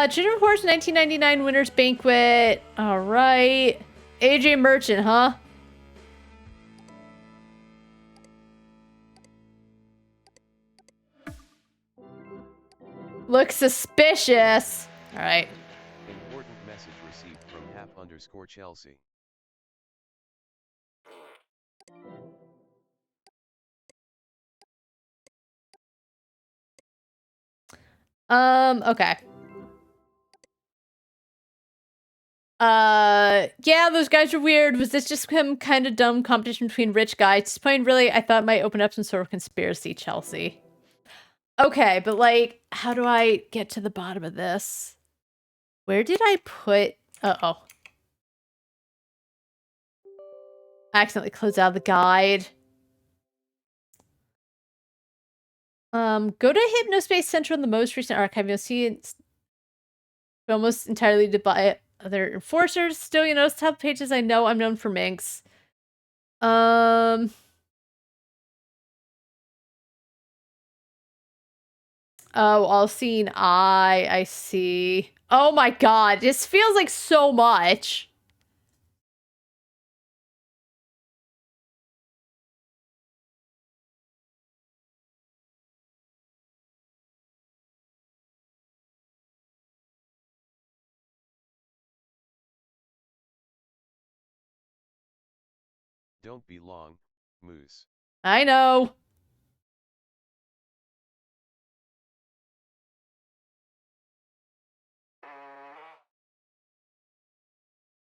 Children Horse 1999 Winner's Banquet. All right. AJ Merchant, huh? Looks suspicious. All right. Important message received from Hap_Chelsea. Okay. Yeah, those guys are weird. Was this just some kind of dumb competition between rich guys? At this point, really, I thought it might open up some sort of conspiracy, Chelsea. Okay, but like, how do I get to the bottom of this? Where did I put... Uh-oh. I accidentally closed out the guide. Go to Hypnospace Central in the most recent archive. You'll see it's almost entirely by other enforcers. Still, you notice top pages. I know I'm known for minks. Oh, all-seeing eye. I see. Oh my god, this feels like so much. Don't be long, Moose. I know.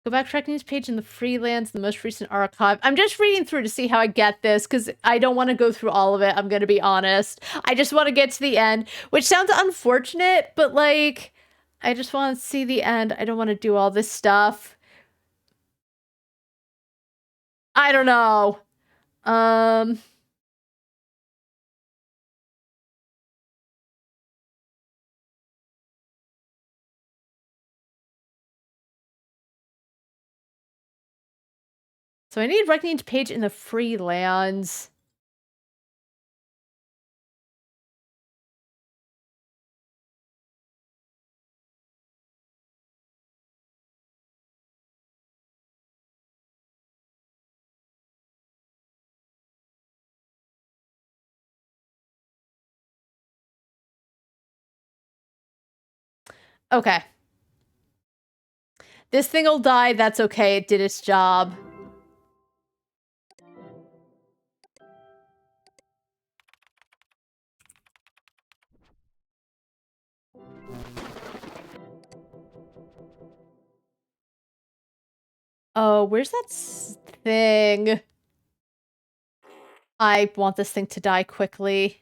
Go back, track news page in the freelance, the most recent archive. I'm just reading through to see how I get this, because I don't want to go through all of it, I'm going to be honest. I just want to get to the end, which sounds unfortunate, but like, I just want to see the end. I don't want to do all this stuff. I don't know. So I need reckoning page in the freelance. Okay. This thing will die, that's okay, it did its job. Oh, where's that thing? I want this thing to die quickly.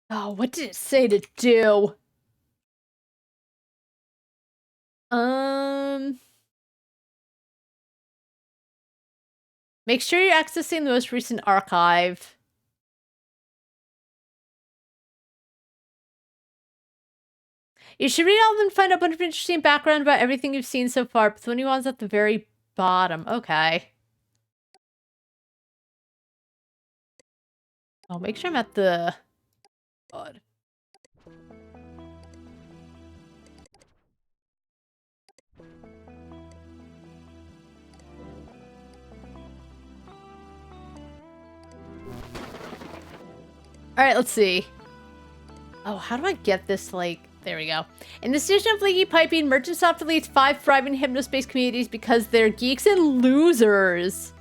Oh, what did it say to do? Make sure you're accessing the most recent archive. You should read all of them and find out a bunch of interesting background about everything you've seen so far, but the one you want is at the very bottom. Okay. I'll make sure I'm at the... God. Alright, let's see. Oh, how do I get this, like... There we go. In the station of leaky piping, Merchant Soft deletes 5 thriving Hypnospace communities because they're geeks and losers.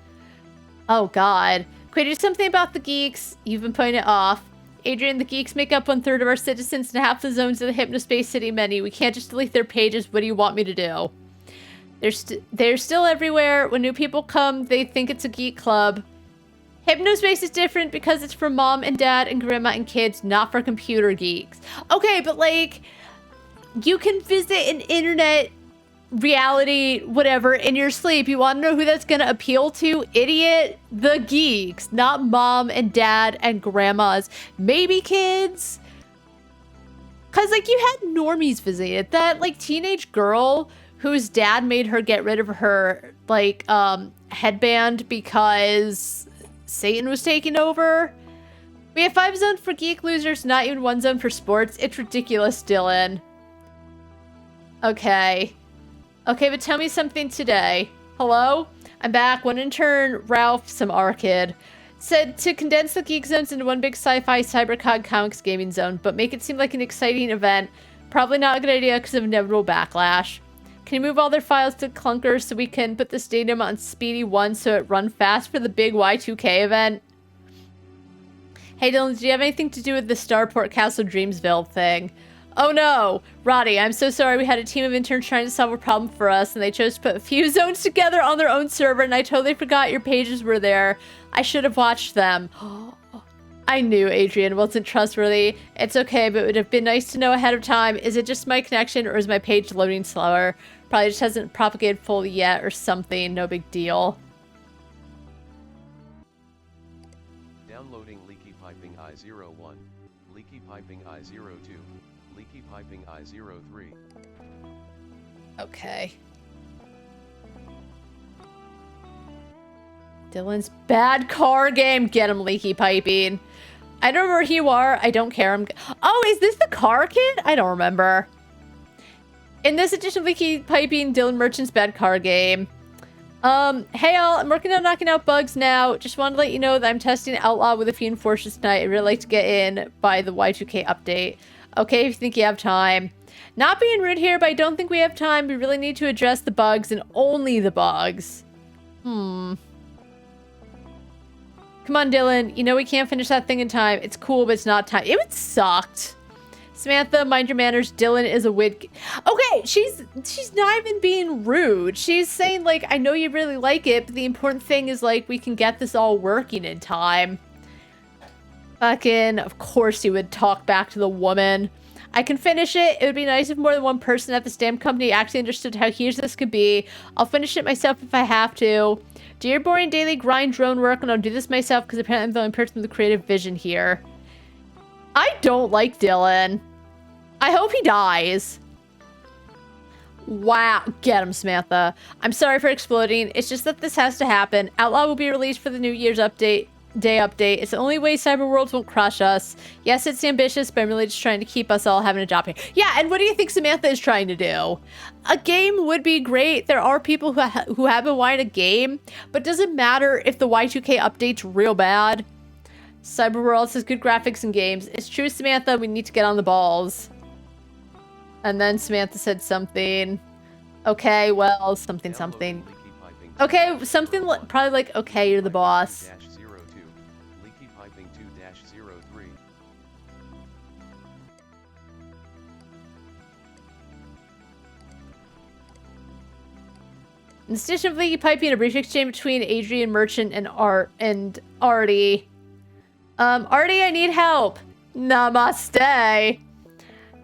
Oh, God. Quit, do something about the geeks. You've been putting it off. Adrian, the geeks make up 1/3 of our citizens and half the zones of the Hypnospace City menu. We can't just delete their pages. What do you want me to do? They're still everywhere. When new people come, they think it's a geek club. Hypnospace is different because it's for mom and dad and grandma and kids, not for computer geeks. Okay, but like, you can visit an internet reality, whatever, in your sleep. You want to know who that's going to appeal to? Idiot. The geeks, not mom and dad and grandmas. Maybe kids. Because, like, you had normies visit. That, like, teenage girl whose dad made her get rid of her, like, headband because Satan was taking over. We have 5 zones for geek losers, not even 1 zone for sports. It's ridiculous, Dylan. Okay. Okay, but tell me something today. Hello? I'm back. One intern, Ralph, some R-Kid, said to condense the geek zones into one big sci-fi cybercog comics gaming zone, but make it seem like an exciting event. Probably not a good idea because of inevitable backlash. Can you move all their files to clunkers so we can put the stadium on speedy 1 so it run fast for the big Y2K event? Hey Dylan, do you have anything to do with the Starport Castle Dreamsville thing? Oh no! Roddy, I'm so sorry. We had a team of interns trying to solve a problem for us, and they chose to put a few zones together on their own server, and I totally forgot your pages were there. I should have watched them. I knew Adrian wasn't trustworthy. It's okay, but it would have been nice to know ahead of time. Is it just my connection, or is my page loading slower? Probably just hasn't propagated fully yet, or something. No big deal. Downloading Leaky Piping I01, Leaky Piping I02, Leaky Piping I03. Okay. Dylan's bad car game. Get him, Leaky Piping. I don't remember who you are. I don't care. Oh, is this the car kid? I don't remember. In this edition of Leaky Piping, Dylan Merchant's bad car game. Hey all, I'm working on knocking out bugs now. Just wanted to let you know that I'm testing Outlaw with a few enforcers tonight. I'd really like to get in by the Y2K update. Okay, if you think you have time. Not being rude here, but I don't think we have time. We really need to address the bugs and only the bugs. Come on, Dylan. You know we can't finish that thing in time. It's cool, but it's not time. It would sucked. Samantha, mind your manners. Dylan is a wid. Okay, she's not even being rude. She's saying, like, I know you really like it, but the important thing is, like, we can get this all working in time. Fucking, of course you would talk back to the woman. I can finish it. It would be nice if more than one person at the stamp company actually understood how huge this could be. I'll finish it myself if I have to. Do your boring daily grind drone work, and I'll do this myself because apparently I'm the only person with a creative vision here. I don't like Dylan. I hope he dies. Wow. Get him, Samantha. I'm sorry for exploding. It's just that this has to happen. Outlaw will be released for the New Year's day update. It's the only way Cyber Worlds won't crush us. Yes, it's ambitious, but I'm really just trying to keep us all having a job here. Yeah, and what do you think Samantha is trying to do? A game would be great. There are people who have been wanting a game, but does it matter if the Y2K update's real bad? Cyber Worlds has good graphics and games. It's true, Samantha. We need to get on the balls. And then Samantha said something. Okay, well, something. Okay, something probably like, okay, you're the boss. Leaky Piping 2-03. In addition of Leaky Piping, a brief exchange between Adrian Merchant and Artie. Artie, I need help. Namaste.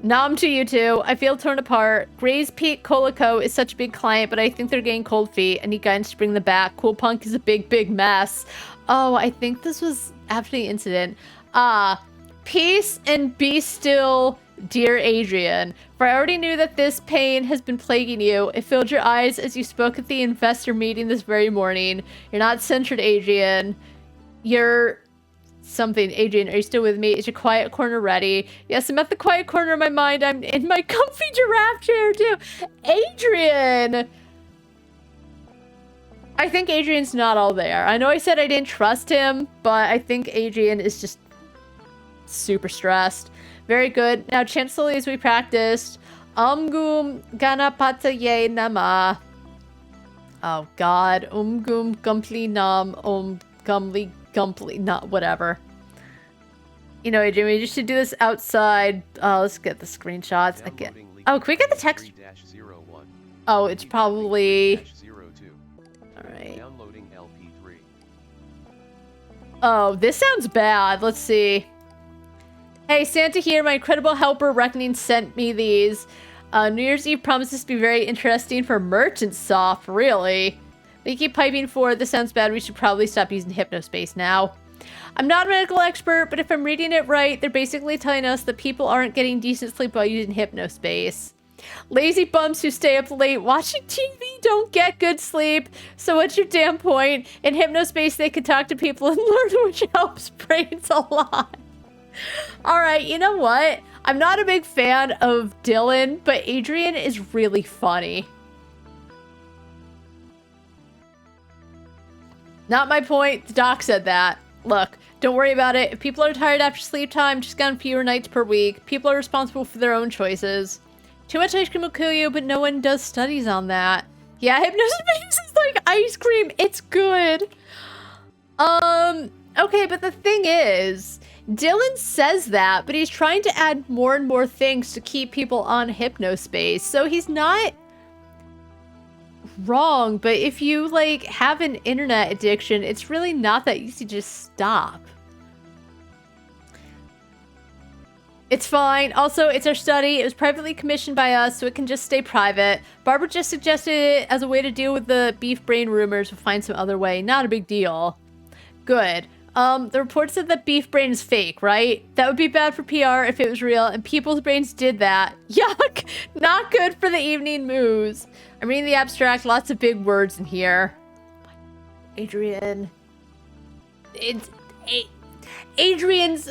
Nom to you two. I feel torn apart. Gray's Pete Colico is such a big client, but I think they're getting cold feet. I need guidance to bring them back. Cool Punk is a big, big mess. Oh, I think this was after the incident. Peace and be still, dear Adrian. For I already knew that this pain has been plaguing you. It filled your eyes as you spoke at the investor meeting this very morning. You're not centered, Adrian. You're... something. Adrian, are you still with me? Is your quiet corner ready? Yes, I'm at the quiet corner of my mind. I'm in my comfy giraffe chair, too. Adrian! I think Adrian's not all there. I know I said I didn't trust him, but I think Adrian is just super stressed. Very good. Now, chant slowly as we practiced. Gum ganapataye nama. Oh, God. Gum gumpli nam gumli Gumply, not whatever. You know, Adrian, we just should do this outside. Let's get the screenshots. Oh, can we get the text? Oh, it's probably... Alright. Oh, this sounds bad. Let's see. Hey, Santa here. My incredible helper Reckoning sent me these. New Year's Eve promises to be very interesting for Merchant Soft. Really? They keep piping for, this sounds bad, we should probably stop using Hypnospace now. I'm not a medical expert, but if I'm reading it right, they're basically telling us that people aren't getting decent sleep while using Hypnospace. Lazy bums who stay up late watching TV don't get good sleep, so what's your damn point? In Hypnospace, they can talk to people and learn, which helps brains a lot. Alright, you know what? I'm not a big fan of Dylan, but Adrian is really funny. Not my point. The doc said that. Look, don't worry about it. If people are tired after sleep time, just get on fewer nights per week. People are responsible for their own choices. Too much ice cream will kill you, but no one does studies on that. Yeah, Hypnospace is like ice cream. It's good. Okay, but the thing is, Dylan says that, but he's trying to add more and more things to keep people on Hypnospace. So he's not wrong, but if you like have an internet addiction, it's really not that easy to just stop. It's fine. Also, it's our study. It was privately commissioned by us, so it can just stay private. Barbara just suggested it as a way to deal with the beef brain rumors. We'll find some other way. Not a big deal. Good. The report said that beef brain is fake, right? That would be bad for PR if it was real, and people's brains did that. Yuck! Not good for the evening moves. I'm reading the abstract, lots of big words in here. Adrian. Adrian's...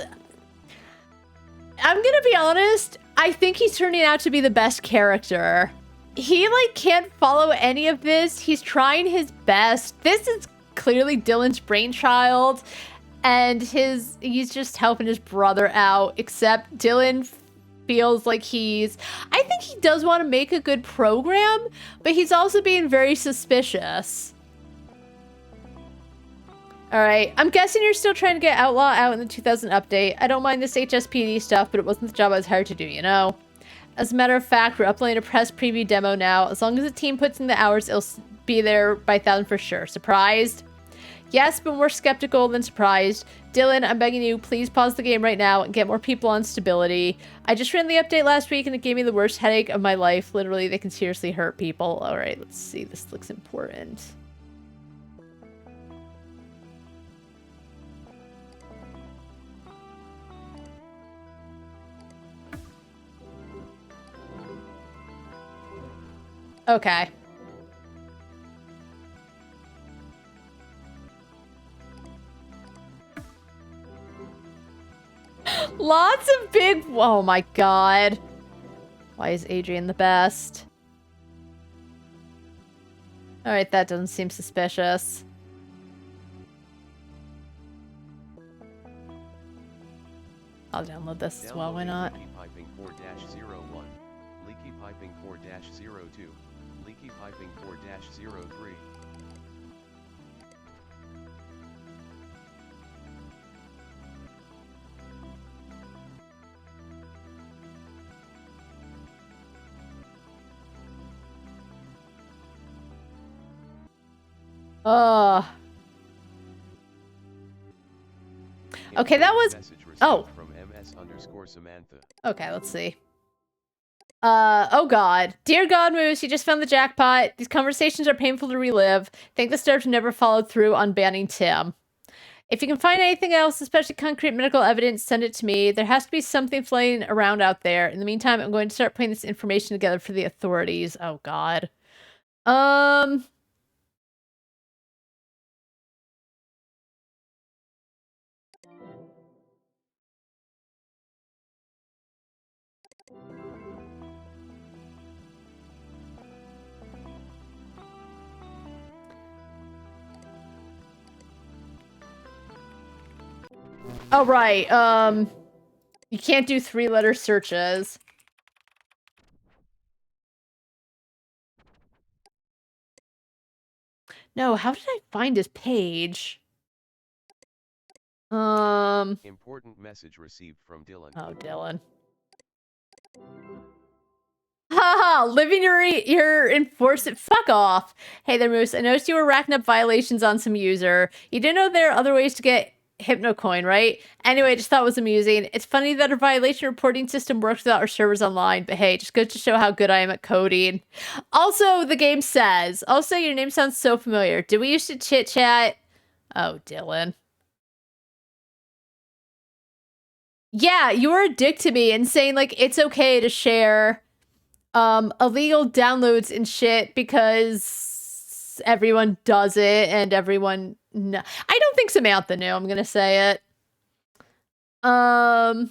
I'm gonna be honest, I think he's turning out to be the best character. He, like, can't follow any of this. He's trying his best. This is clearly Dylan's brainchild, and he's just helping his brother out, except Dylan feels like I think he does want to make a good program, but he's also being very suspicious. Alright, I'm guessing you're still trying to get Outlaw out in the 2000 update. I don't mind this HSPD stuff, but it wasn't the job I was hired to do, you know? As a matter of fact, we're uploading a press preview demo now. As long as the team puts in the hours, it'll be there by 1,000 for sure. Surprised? Yes, but more skeptical than surprised. Dylan, I'm begging you, please pause the game right now and get more people on stability. I just ran the update last week and it gave me the worst headache of my life. Literally, they can seriously hurt people. Alright, let's see. This looks important. Okay. Lots of big... Oh my god. Why is Adrian the best? Alright, that doesn't seem suspicious. I'll download this as well, why not? Leaky piping 4-01. Leaky piping 4-02. Leaky piping 4-03. Okay, that was... Oh. From S_Samantha. Okay, let's see. Oh god. Dear God Moose, you just found the jackpot. These conversations are painful to relive. Thank the stars who never followed through on banning Tim. If you can find anything else, especially concrete medical evidence, send it to me. There has to be something floating around out there. In the meantime, I'm going to start putting this information together for the authorities. Oh god. Oh, right. You can't do 3-letter searches. No, how did I find his page? Important message received from Dylan. Oh, Dylan. Haha, living your enforcement. Fuck off. Hey there, Moose. I noticed you were racking up violations on some user. You didn't know there are other ways to get HypnoCoin, right? Anyway, I just thought it was amusing. It's funny that our violation reporting system works without our servers online, but hey, just goes to show how good I am at coding. Also, the game says, also, your name sounds so familiar. Did we used to chit-chat? Oh, Dylan. Yeah, you were a dick to me and saying, like, it's okay to share illegal downloads and shit because everyone does it and everyone I don't think Samantha knew, I'm gonna say it. Oh,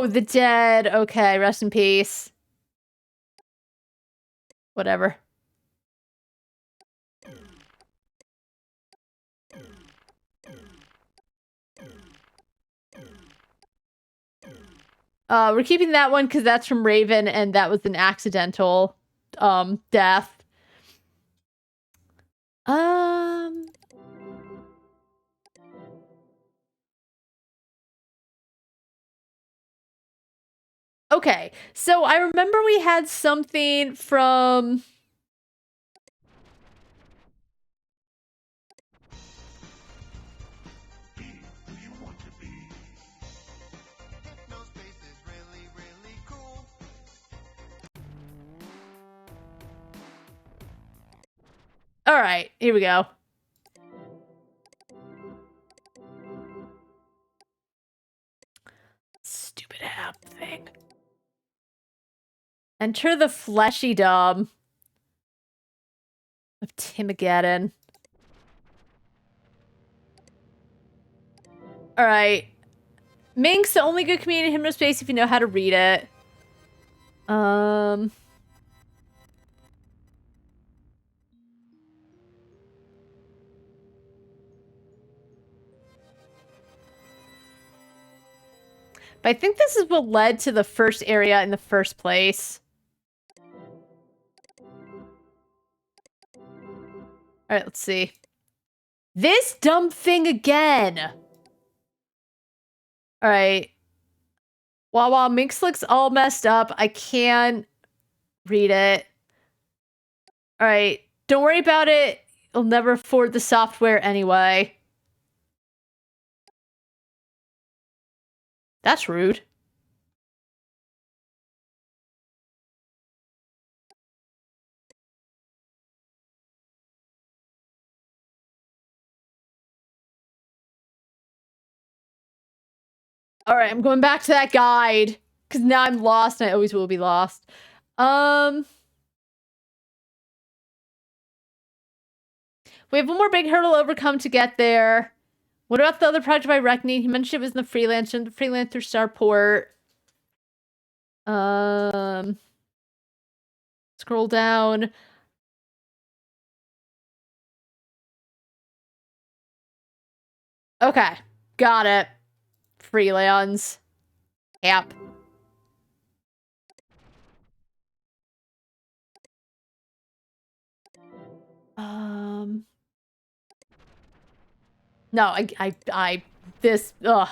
the dead. Okay, rest in peace. Whatever. We're keeping that one because that's from Raven, and that was an accidental, death. Okay, so I remember we had something from... All right, here we go. Stupid app thing. Enter the fleshy dom of Timigeddon. All right. Mink's the only good community in Hypnospace if you know how to read it. But I think this is what led to the first area in the first place. All right, let's see. This dumb thing again. All right. While Minx looks all messed up, I can't read it. All right. Don't worry about it. You'll never afford the software anyway. That's rude. All right, I'm going back to that guide because now I'm lost and I always will be lost. We have one more big hurdle to overcome to get there. What about the other project by Reckoning? He mentioned it was in the Freelancer Starport. Scroll down. Okay, got it. Freelance. Yep. No, this, ugh.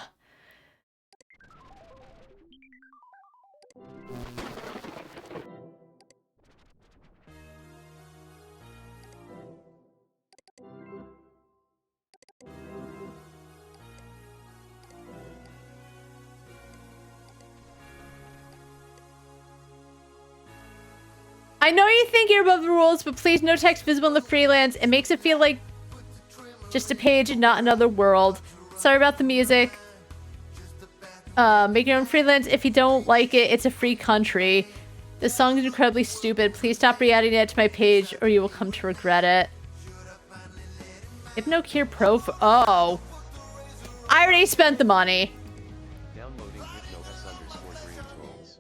I know you think you're above the rules, but please no text visible in the freelance. It makes it feel like just a page and not another world. Sorry about the music. Make your own freelance. If you don't like it, it's a free country. This song is incredibly stupid. Please stop re-adding it to my page or you will come to regret it. HypnoCure Pro for— oh. I already spent the money. Downloading Hypno_Dream Trolls.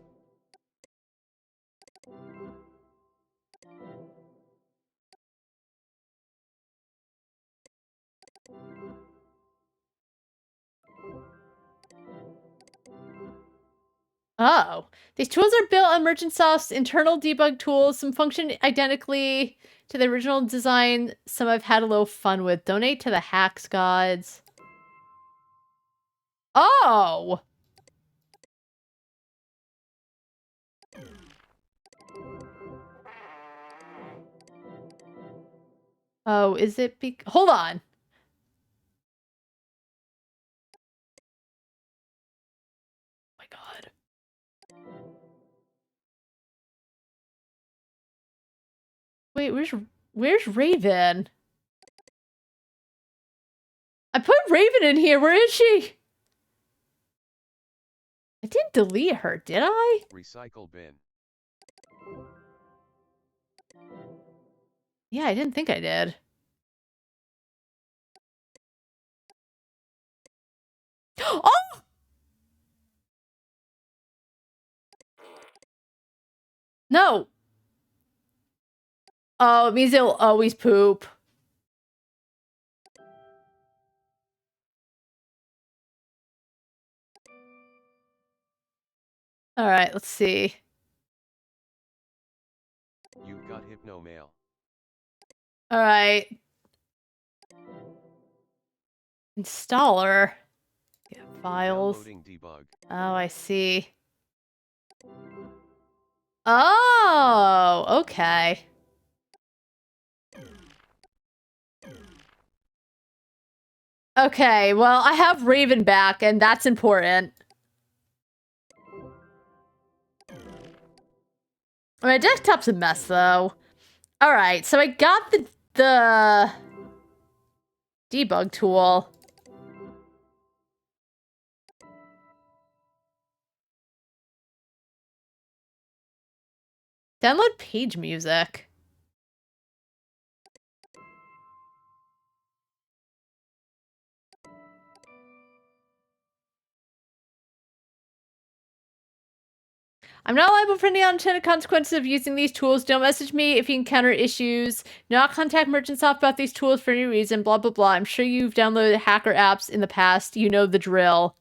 Oh. These tools are built on Merchantsoft's internal debug tools. Some function identically to the original design. Some I've had a little fun with. Donate to the Hacks Gods. Oh! Oh, is it hold on. Oh my god. Wait, where's Raven? I put Raven in here. Where is she? I didn't delete her, did I? Recycle bin. Yeah, I didn't think I did. Oh! No. Oh, it means it'll always poop. All right, let's see. You've got Hypno Mail. All right. Installer. Yeah, files. Downloading debug. Oh, I see. Oh, okay. Okay, well, I have Raven back, and that's important. My desktop's a mess, though. Alright, so I got the debug tool. Download page music. I'm not liable for any unintended consequences of using these tools. Don't message me if you encounter issues. Do not contact Merchantsoft about these tools for any reason. Blah, blah, blah. I'm sure you've downloaded hacker apps in the past. You know the drill.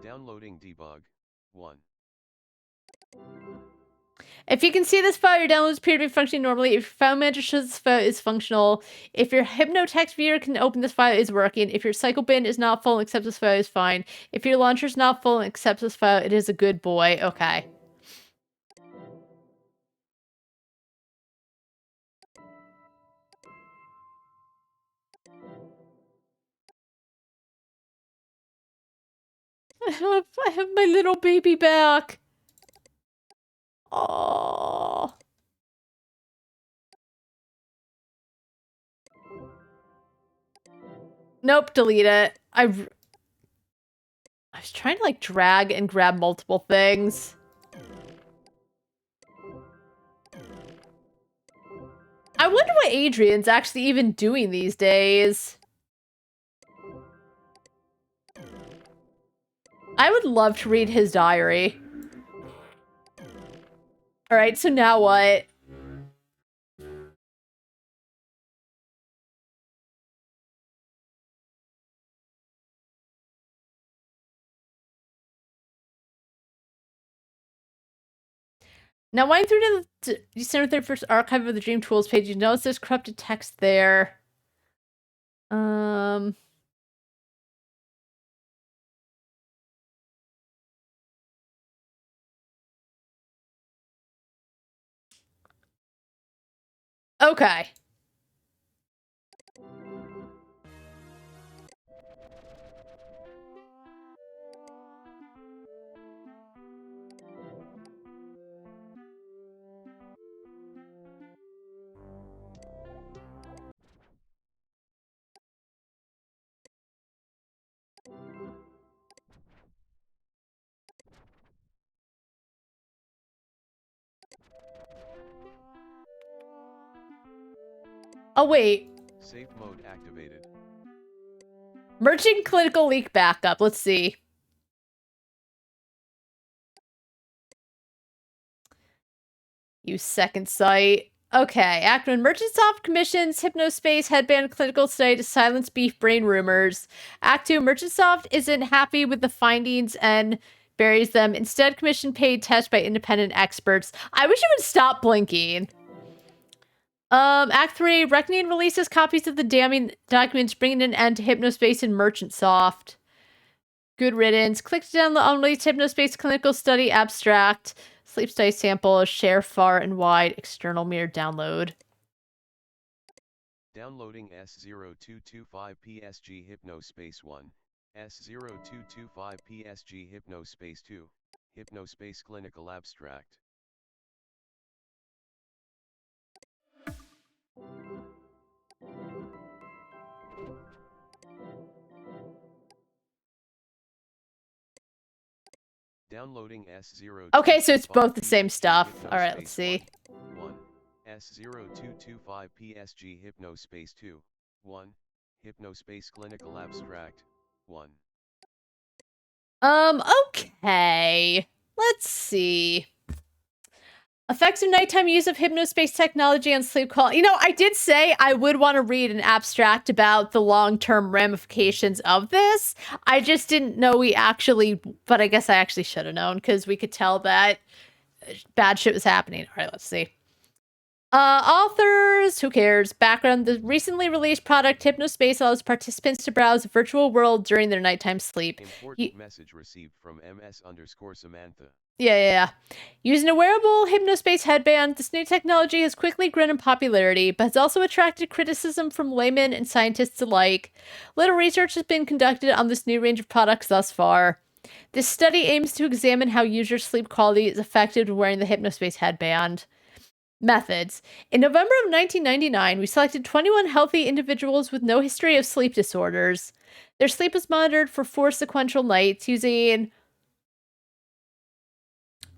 Downloading debug. 1. If you can see this file, your downloads appear to be functioning normally. If your file manager shows this file is functional. If your HypnoText viewer can open this file, is working. If your cycle bin is not full and accepts this file, is fine. If your launcher is not full and accepts this file, it is a good boy. Okay. I have my little baby back. Oh. Nope, delete it. I was trying to like drag and grab multiple things. I wonder what Adrian's actually even doing these days. I would love to read his diary. Alright, so now what? Now, when through to the December 31st archive of the Dream Tools page, you notice there's corrupted text there. Okay. Oh, wait. Safe mode activated. Merging clinical leak backup. Let's see. Use second sight. Okay. Act when Merchantsoft commissions Hypnospace headband clinical study to silence beef brain rumors. Act 2. Merchantsoft isn't happy with the findings and buries them. Instead, commission paid tests by independent experts. I wish you would stop blinking. Act 3. Reckoning releases copies of the damning documents, bringing an end to Hypnospace and Merchantsoft. Good riddance. Click to download unreleased Hypnospace clinical study abstract. Sleep study sample. Share far and wide. External mirror download. Downloading S0225 PSG Hypnospace 1, S0225 PSG Hypnospace 2, Hypnospace Clinical Abstract. Downloading S0. Okay, so it's both the same stuff. All right, let's see. 1. S0225 PSG Hypnospace 2. 1. Hypnospace Clinical Abstract. 1. Okay. Let's see. Effects of nighttime use of Hypnospace technology on sleep quality. You know, I did say I would want to read an abstract about the long-term ramifications of this. I just didn't know but I guess I actually should have known because we could tell that bad shit was happening. All right, let's see. Authors, who cares? Background, the recently released product Hypnospace allows participants to browse a virtual world during their nighttime sleep. Important message received from MS_Samantha. Yeah. Using a wearable Hypnospace headband, this new technology has quickly grown in popularity, but has also attracted criticism from laymen and scientists alike. Little research has been conducted on this new range of products thus far. This study aims to examine how user sleep quality is affected when wearing the Hypnospace headband. Methods. In November of 1999, we selected 21 healthy individuals with no history of sleep disorders. Their sleep was monitored for 4 sequential nights using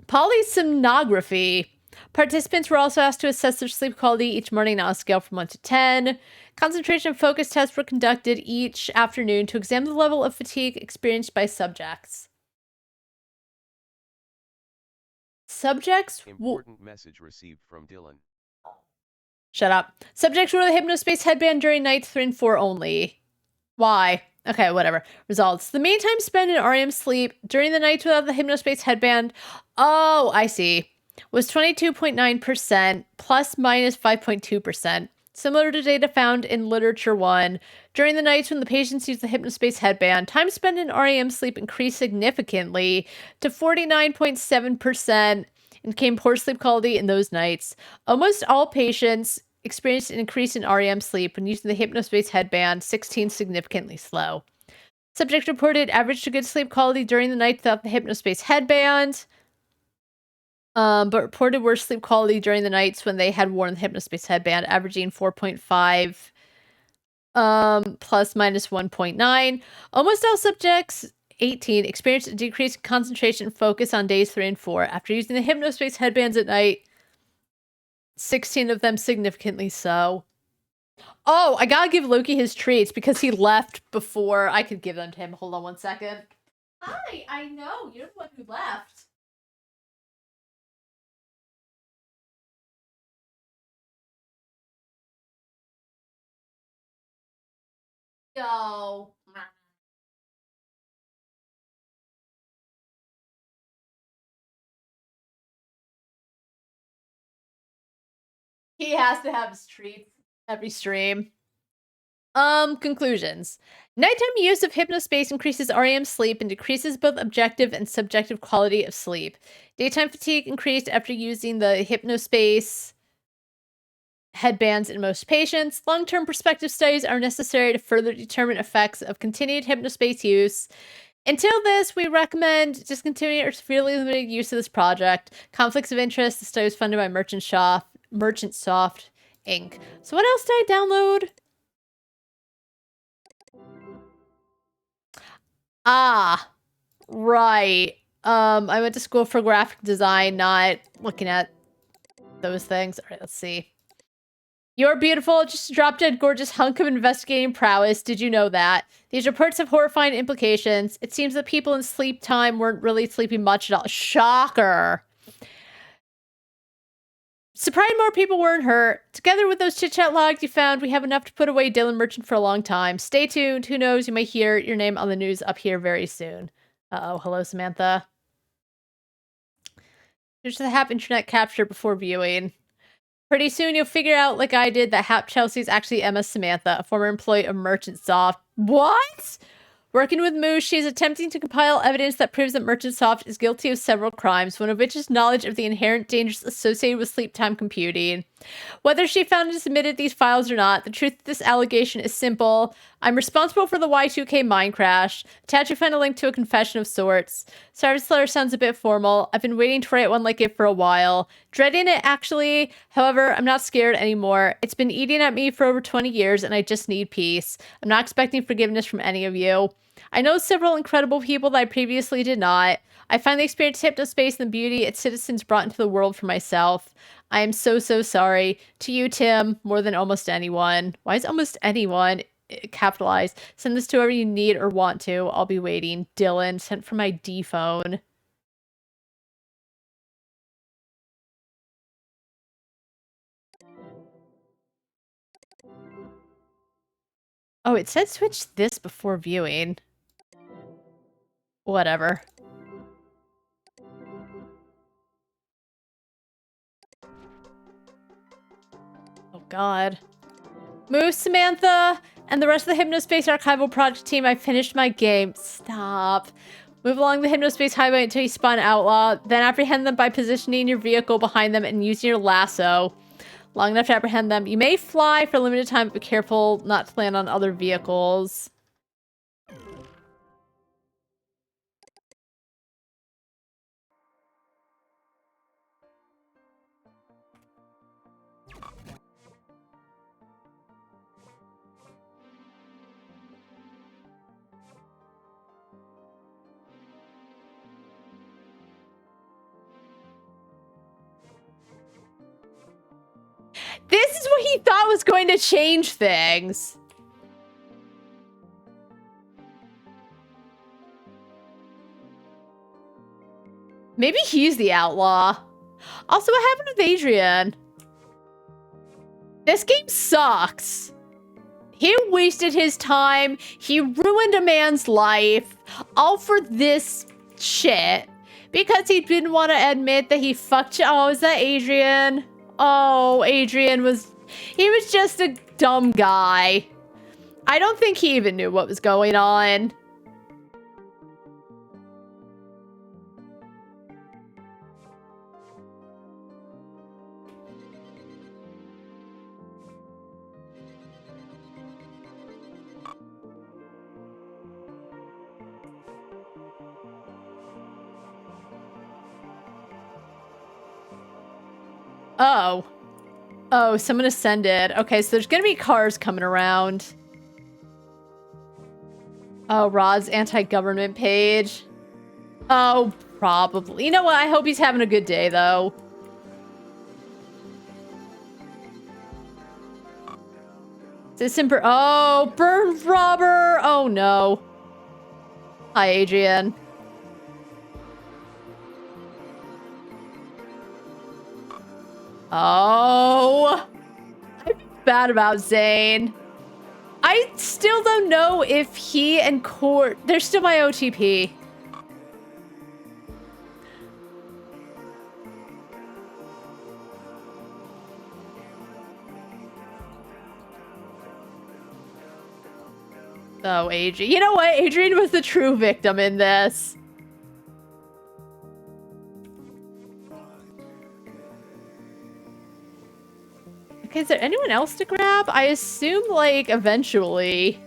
polysomnography. Participants were also asked to assess their sleep quality each morning on a scale from 1 to 10. Concentration and focus tests were conducted each afternoon to examine the level of fatigue experienced by subjects. Important message received from Dylan. Shut up. Subjects wore the Hypnospace headband during nights 3 and 4 only. Why? Okay, whatever. Results. The mean time spent in REM sleep during the nights without the Hypnospace headband, oh, I see, was 22.9%, plus minus 5.2%. Similar to data found in Literature 1. During the nights when the patients used the Hypnospace headband, time spent in REM sleep increased significantly to 49.7% and became poor sleep quality in those nights. Almost all patients experienced an increase in REM sleep when using the Hypnospace headband, 16 significantly slow. Subjects reported average to good sleep quality during the night without the Hypnospace headband, but reported worse sleep quality during the nights when they had worn the Hypnospace headband, averaging 4.5, plus minus 1.9. Almost all subjects, 18, experienced a decrease in concentration and focus on days 3 and 4 after using the Hypnospace headbands at night. 16 of them significantly so. Oh, I gotta give Loki his treats because he left before I could give them to him. Hold on 1 second. Hi, I know. You're the one who left. Go. He has to have his treats every stream. Conclusions. Nighttime use of Hypnospace increases REM sleep and decreases both objective and subjective quality of sleep. Daytime fatigue increased after using the Hypnospace headbands in most patients. Long-term prospective studies are necessary to further determine effects of continued hypnospace use. Until this, we recommend discontinuing or severely limited use of this project. Conflicts of interest. The study was funded by Merchant Soft Inc. So what else did I download? Ah, right. I went to school for graphic design, not looking at those things. All right, let's see. You're beautiful, just a drop-dead gorgeous hunk of investigating prowess. Did you know that? These reports have horrifying implications. It seems that people in sleep time weren't really sleeping much at all. Shocker. Surprised more people weren't hurt. Together with those chit-chat logs you found, we have enough to put away Dylan Merchant for a long time. Stay tuned. Who knows, you may hear your name on the news up here very soon. Uh-oh, hello, Samantha. Here's the Hap internet capture before viewing. Pretty soon you'll figure out, like I did, that Hap Chelsea's actually Emma Samantha, a former employee of Merchant Soft. What? Working with Moose, she is attempting to compile evidence that proves that Merchant Soft is guilty of several crimes, one of which is knowledge of the inherent dangers associated with sleep time computing. Whether she found and submitted these files or not, the truth of this allegation is simple. I'm responsible for the Y2K mine crash. Attached, you find a link to a confession of sorts. Service letter sounds a bit formal. I've been waiting to write one like it for a while. Dreading it, actually. However, I'm not scared anymore. It's been eating at me for over 20 years, and I just need peace. I'm not expecting forgiveness from any of you. I know several incredible people that I previously did not. I finally experienced hypnospace and the beauty its citizens brought into the world for myself. I am so, so sorry. To you, Tim, more than almost anyone. Why is almost anyone capitalized? Send this to whoever you need or want to. I'll be waiting. Dylan, sent from my D phone. Oh, it said switch this before viewing. Whatever. Oh, God. Moose, Samantha, and the rest of the Hypnospace Archival Project team, I finished my game. Stop. Move along the Hypnospace highway until you spawn Outlaw, then apprehend them by positioning your vehicle behind them and using your lasso. Long enough to apprehend them. You may fly for a limited time, but be careful not to land on other vehicles. This is what he thought was going to change things. Maybe he's the outlaw. Also, what happened with Adrian? This game sucks. He wasted his time. He ruined a man's life. All for this shit. Because he didn't want to admit that he fucked you. Oh, is that Adrian? Oh, Adrian was... He was just a dumb guy. I don't think he even knew what was going on. Oh. Oh, someone ascended. Okay, so there's gonna be cars coming around. Oh, Rod's anti-government page. Oh, probably. You know what? I hope he's having a good day, though. December. Oh, burn robber. Oh, no. Hi, Adrian. Oh. I feel bad about Zane. I still don't know if he and Court... They're still my OTP. Oh, Adrian. You know what? Adrian was the true victim in this. Okay, is there anyone else to grab? I assume, like, eventually.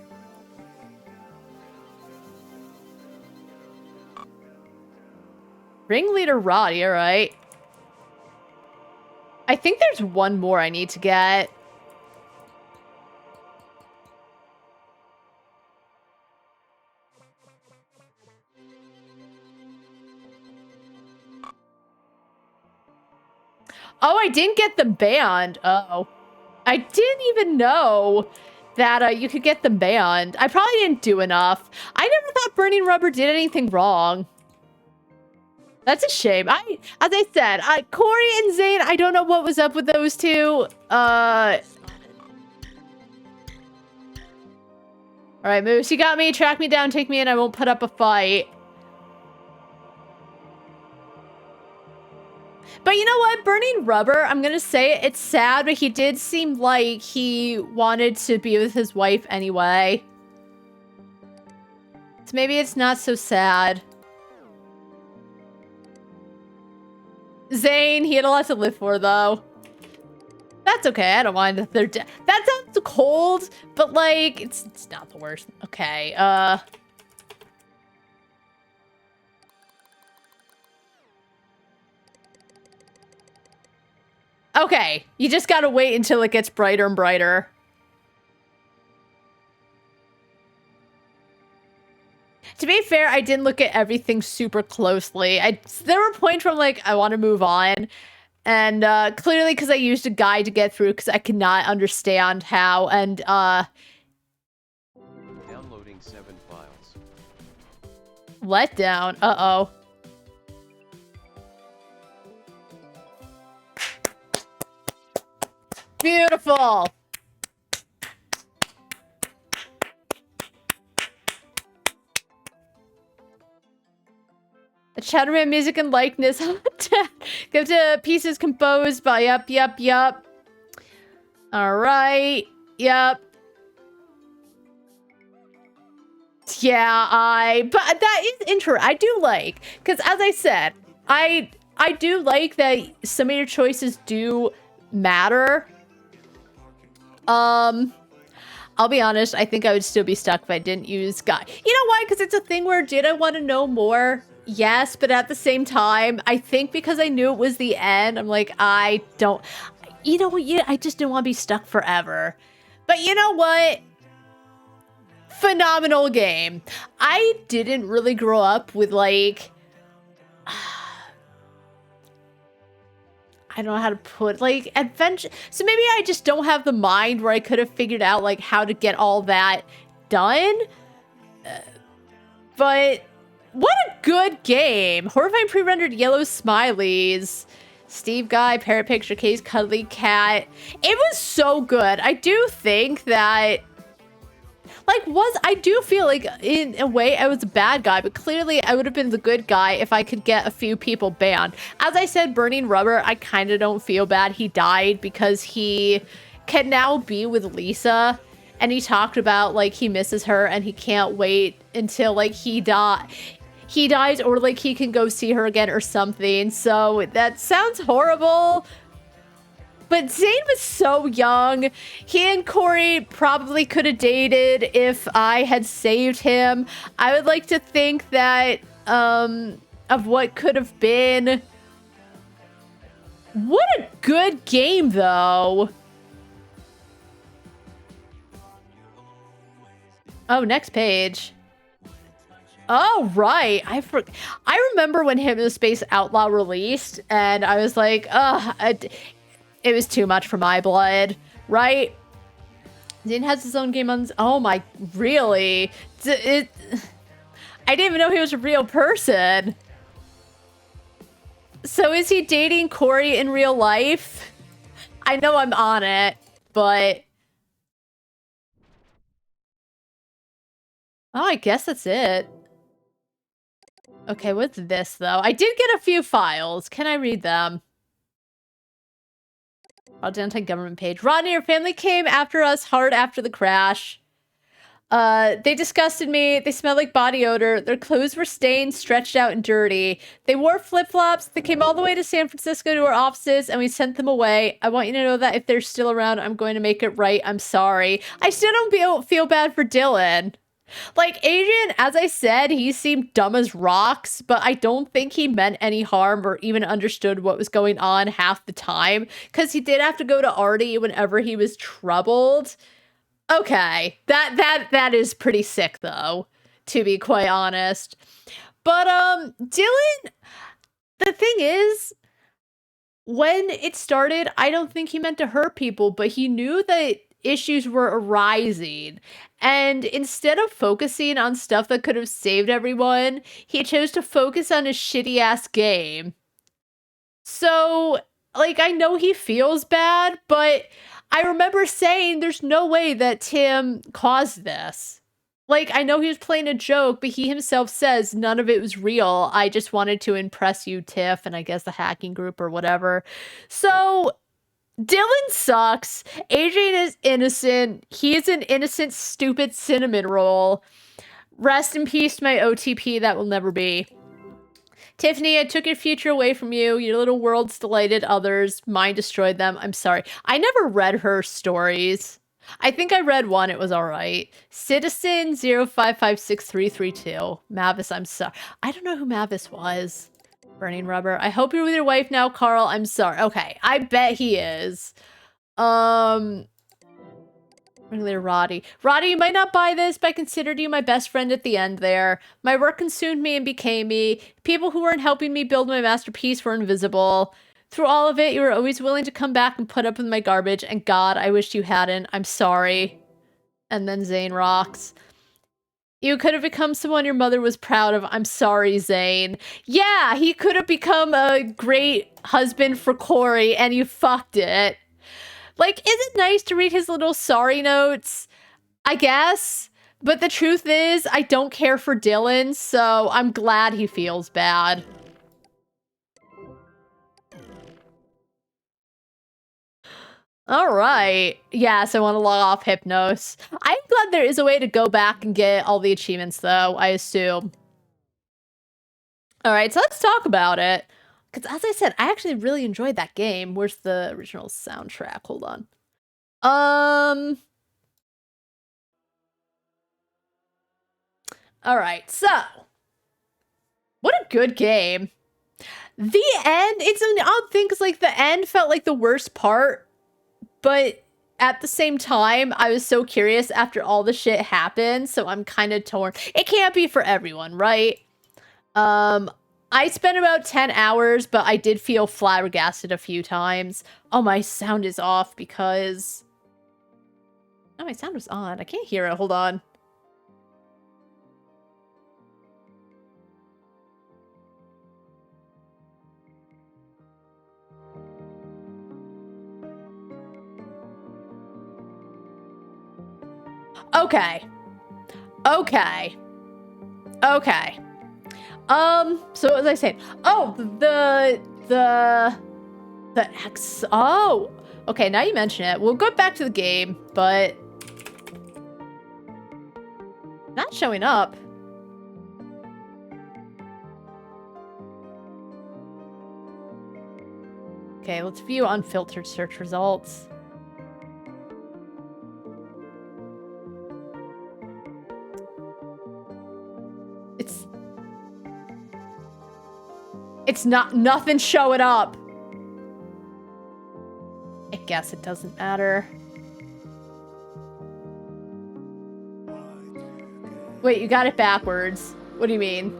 Ringleader Roddy, alright. I think there's one more I need to get. Oh, I didn't get them banned. Uh-oh. I didn't even know that you could get them banned. I probably didn't do enough. I never thought Burning Rubber did anything wrong. That's a shame. As I said, Corey and Zane, I don't know what was up with those two. All right, Moose, you got me. Track me down, take me in. I won't put up a fight. But you know what? Burning Rubber, I'm gonna say it, it's sad, but he did seem like he wanted to be with his wife anyway. So maybe it's not so sad. Zane, he had a lot to live for, though. That's okay, I don't mind if they're dead. That sounds cold, but, like, it's not the worst. Okay, Okay, you just gotta wait until it gets brighter and brighter. To be fair, I didn't look at everything super closely. There were points where I'm like, I want to move on. And clearly because I used a guide to get through because I could not understand how. And Downloading 7 files. letdown. Uh-oh. Beautiful. The Chatterman music and likeness. Go to pieces composed by yup. Alright. Yup. Yeah, but that is interesting. I do like, because as I said, I do like that some of your choices do matter. I'll be honest, I think I would still be stuck if I didn't use Guy. You know why? Because it's a thing where, did I want to know more? Yes, but at the same time, I think because I knew it was the end, I'm like, I don't... You know what? Yeah, I just didn't want to be stuck forever. But you know what? Phenomenal game. I didn't really grow up with, like... I don't know how to put, like, adventure. So maybe I just don't have the mind where I could have figured out, like, how to get all that done. But what a good game. Horrifying pre-rendered yellow smileys. Steve Guy, Parrot Picture Case, Cuddly Cat. It was so good. I do think that, like, I do feel like in a way I was a bad guy, but clearly I would have been the good guy if I could get a few people banned. As I said, Burning Rubber, I kind of don't feel bad he died because he can now be with Lisa, and he talked about, like, he misses her and he can't wait until, like, he dies or, like, he can go see her again or something. So that sounds horrible. But Zane was so young. He and Corey probably could have dated if I had saved him. I would like to think that, of what could have been. What a good game, though. Oh, next page. Oh, right. I remember when Hypnospace Outlaw released, and I was like, it was too much for my blood, right? Zane has his own game on... Oh my... Really? I didn't even know he was a real person. So is he dating Corey in real life? I know I'm on it, but... Oh, I guess that's it. Okay, what's this, though? I did get a few files. Can I read them? Anti-government page. Rodney, your family came after us hard after the crash. They disgusted me. They smelled like body odor. Their clothes were stained, stretched out, and dirty. They wore flip-flops. They came all the way to San Francisco to our offices, and we sent them away. I want you to know that if they're still around, I'm going to make it right. I'm sorry. I still don't feel bad for Dylan. Like, Adrian, as I said, he seemed dumb as rocks, but I don't think he meant any harm or even understood what was going on half the time, because he did have to go to Artie whenever he was troubled. Okay, that is pretty sick, though, to be quite honest. But, Dylan, the thing is, when it started, I don't think he meant to hurt people, but he knew that issues were arising. And instead of focusing on stuff that could have saved everyone, he chose to focus on his shitty-ass game. So, like, I know he feels bad, but I remember saying there's no way that Tim caused this. Like, I know he was playing a joke, but he himself says none of it was real. I just wanted to impress you, Tiff, and I guess the hacking group or whatever. So, Dylan sucks. Adrian is innocent. He's an innocent, stupid cinnamon roll. Rest in peace to my OTP that will never be. Tiffany, I took your future away from you. Your little worlds delighted others. Mine destroyed them. I'm sorry. I never read her stories. I think I read one. It was all right. Citizen 0556332. Mavis, I'm sorry. I don't know who Mavis was. Burning rubber. I hope you're with your wife now, Carl. I'm sorry. Okay. I bet he is. Regular Roddy. Roddy, you might not buy this, but I considered you my best friend at the end there. My work consumed me and became me. People who weren't helping me build my masterpiece were invisible. Through all of it, you were always willing to come back and put up with my garbage, and God, I wish you hadn't. I'm sorry. And then Zane rocks. You could have become someone your mother was proud of. I'm sorry, Zane. Yeah, he could have become a great husband for Corey, and you fucked it. Like, is it nice to read his little sorry notes? I guess. But the truth is, I don't care for Dylan, so I'm glad he feels bad. All right. Yes, I want to log off Hypnos. I'm glad there is a way to go back and get all the achievements, though, I assume. All right, so let's talk about it. Because as I said, I actually really enjoyed that game. Where's the original soundtrack? Hold on. All right, so. What a good game. The end, it's an odd thing because, like, the end felt like the worst part. But at the same time, I was so curious after all the shit happened. So I'm kind of torn. It can't be for everyone, right? I spent about 10 hours, but I did feel flabbergasted a few times. Oh, my sound is off because... Oh, my sound was on. I can't hear it. Hold on. Okay. Okay. Okay. So what was I saying? Oh, the X. Oh, okay. Now you mention it. We'll go back to the game, but not showing up. Okay, let's view unfiltered search results. It's nothing showing up. I guess it doesn't matter. Wait, you got it backwards. What do you mean?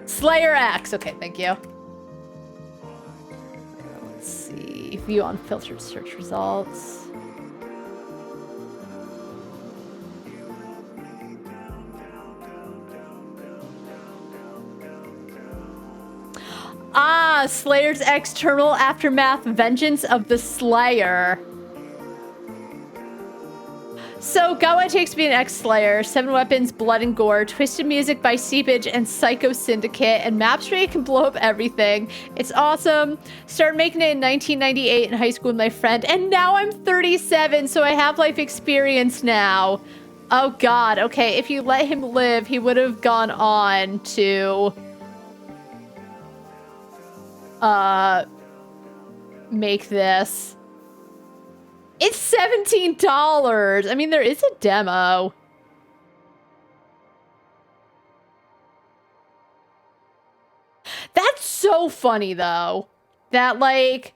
Slayer X. Okay, thank you. Let's see. View unfiltered search results. Ah, Slayer's external aftermath, vengeance of the Slayer. So, Got What It Takes to Be an X-Slayer, 7 Weapons, Blood and Gore, Twisted Music by Seepage and Psycho Syndicate, and maps where you can blow up everything. It's awesome. Started making it in 1998 in high school with my friend, and now I'm 37, so I have life experience now. Oh god, okay, if you let him live, he would have gone on to... make this. It's $17! I mean, there is a demo. That's so funny, though. That, like...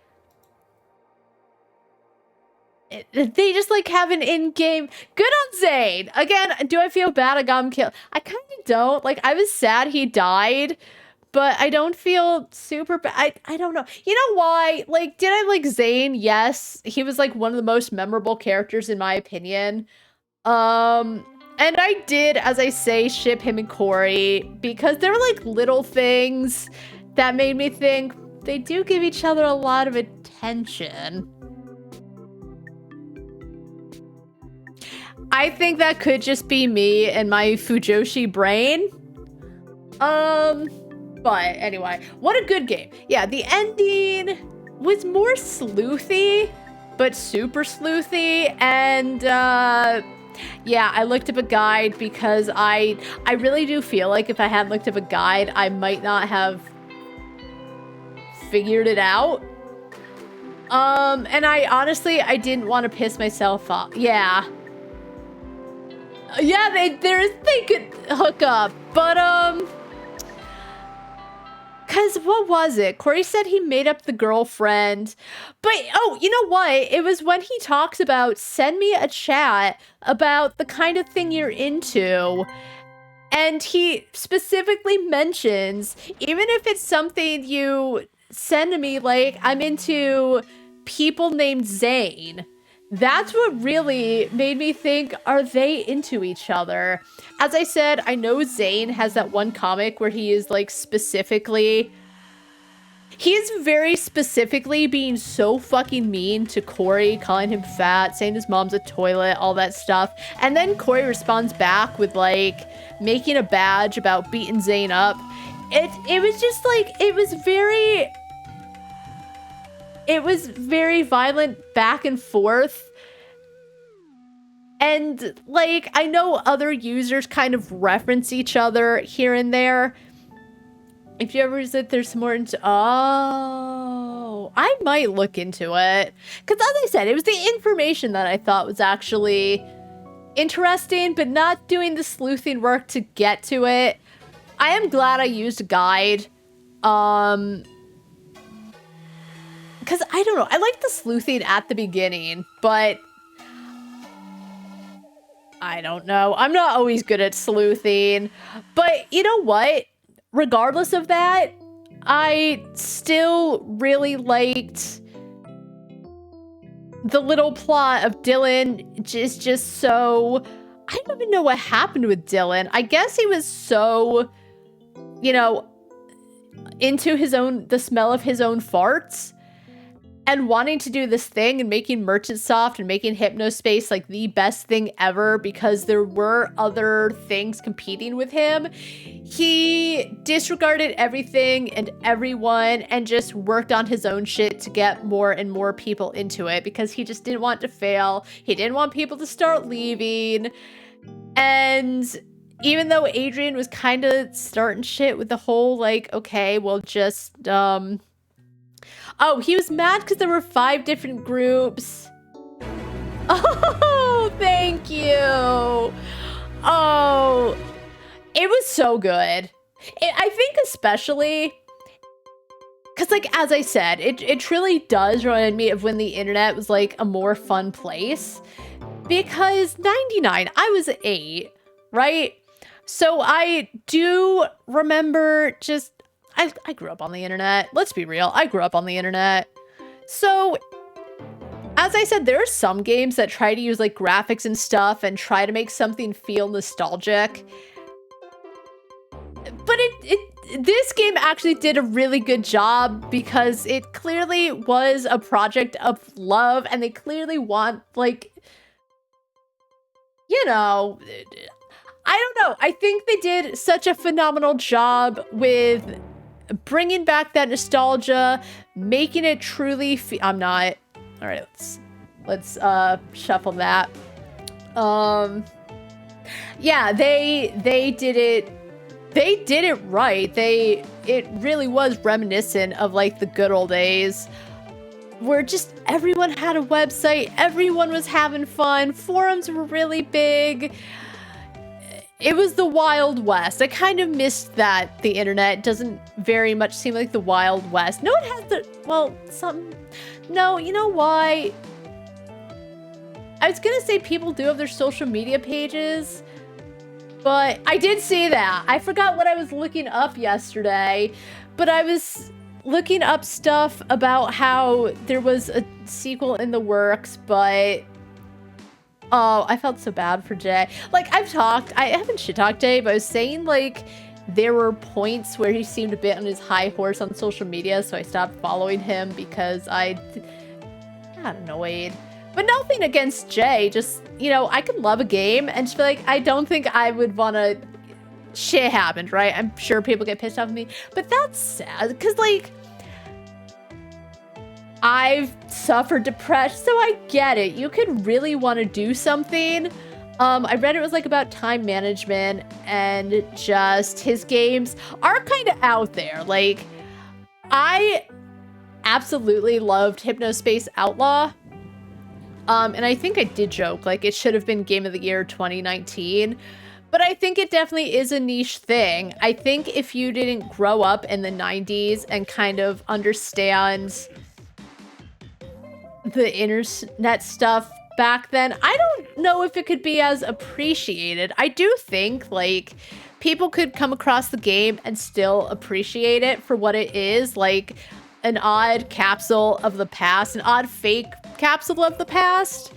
they just, like, have an in-game... Good on Zane! Again, do I feel bad I got him killed? I kind of don't. Like, I was sad he died, but I don't feel super bad. I don't know. You know why? Like, did I like Zane? Yes. He was, like, one of the most memorable characters, in my opinion. And I did, as I say, ship him and Corey, because there were, like, little things that made me think they do give each other a lot of attention. I think that could just be me and my Fujoshi brain. But anyway, what a good game. Yeah, the ending was more sleuthy, but super sleuthy. And yeah, I looked up a guide because I really do feel like if I hadn't looked up a guide, I might not have figured it out. And I didn't want to piss myself off. Yeah. Yeah, they could hook up, but cause what was it? Corey said he made up the girlfriend, but oh, you know what? It was when he talks about send me a chat about the kind of thing you're into, and he specifically mentions even if it's something you send to me, like I'm into people named Zane. That's what really made me think, are they into each other? As I said, I know Zane has that one comic where he is like specifically... He is very specifically being so fucking mean to Corey, calling him fat, saying his mom's a toilet, all that stuff. And then Corey responds back with like making a badge about beating Zane up. It was just like, it was very violent back and forth. And, like, I know other users kind of reference each other here and there. If you ever said there's some more into... Oh, I might look into it. Because as I said, it was the information that I thought was actually interesting, but not doing the sleuthing work to get to it. I am glad I used a guide. Because I don't know, I like the sleuthing at the beginning, but I don't know. I'm not always good at sleuthing, but you know what? Regardless of that, I still really liked the little plot of Dylan is just so... I don't even know what happened with Dylan. I guess he was so, you know, into the smell of his own farts. And wanting to do this thing and making Merchant Soft and making Hypnospace like the best thing ever because there were other things competing with him. He disregarded everything and everyone and just worked on his own shit to get more and more people into it because he just didn't want to fail. He didn't want people to start leaving. And even though Adrian was kind of starting shit with the whole like, okay, we'll just, oh, he was mad because there were 5 different groups. Oh, thank you. Oh, it was so good. I think especially because, like, as I said, it truly does remind me of when the internet was, like, a more fun place. Because 99, I was 8, right? So I do remember just... I grew up on the internet. Let's be real. I grew up on the internet. So, as I said, there are some games that try to use like graphics and stuff and try to make something feel nostalgic. But this game actually did a really good job because it clearly was a project of love and they clearly want like... you know, I don't know. I think they did such a phenomenal job with bringing back that nostalgia, making it truly. I'm not. All right, let's shuffle that. Yeah, they did it. They did it right. It really was reminiscent of like the good old days, where just everyone had a website, everyone was having fun, forums were really big. It was the Wild West. I kind of missed that. The internet doesn't very much seem like the Wild West. No, it has the, well, no, you know why? I was gonna say people do have their social media pages, but I did see that. I forgot what I was looking up yesterday, but I was looking up stuff about how there was a sequel in the works, but oh, I felt so bad for Jay. Like, I haven't shit-talked Jay, but I was saying, like, there were points where he seemed a bit on his high horse on social media, so I stopped following him because I got annoyed. But nothing against Jay, just, you know, I could love a game and just be like, I don't think I would want to... Shit happened, right? I'm sure people get pissed off at me, but that's sad, because, like, I've suffered depression, so I get it. You could really want to do something. I read it was like about time management, and just his games are kind of out there. Like, I absolutely loved Hypnospace Outlaw. And I think I did joke, like, it should have been Game of the Year 2019. But I think it definitely is a niche thing. I think if you didn't grow up in the 90s and kind of understand the internet stuff back then, I don't know if it could be as appreciated. I do think, like, people could come across the game and still appreciate it for what it is, like an odd capsule of the past, an odd fake capsule of the past.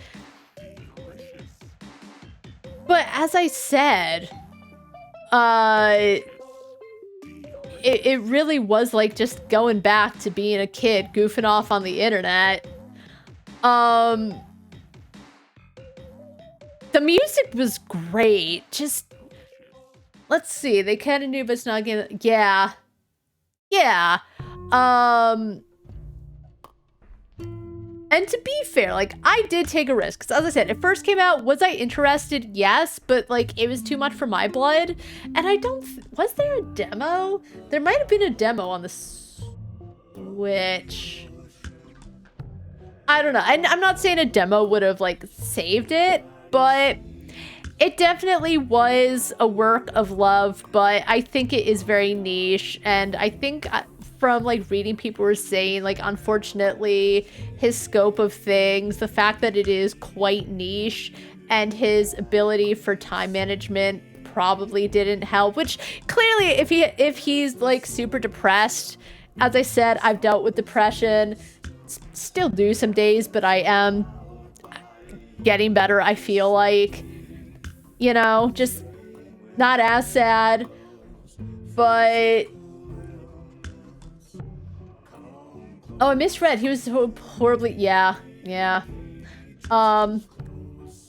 But as I said, it really was like just going back to being a kid, goofing off on the internet. The music was great. Just, let's see. They kind of knew, but it's not gonna. Yeah. Yeah. And to be fair, like, I did take a risk. Because as I said, it first came out. Was I interested? Yes. But, like, it was too much for my blood. And I don't... Was there a demo? There might have been a demo on the Switch. I don't know. I'm not saying a demo would have, like, saved it. But it definitely was a work of love. But I think it is very niche. And I think... from like reading, people were saying, like, unfortunately his scope of things, the fact that it is quite niche, and his ability for time management probably didn't help, which clearly if he's like super depressed, as I said, I've dealt with depression, still do some days, but I am getting better. I feel like, you know, just not as sad, but oh, I misread. He was so horribly... Yeah.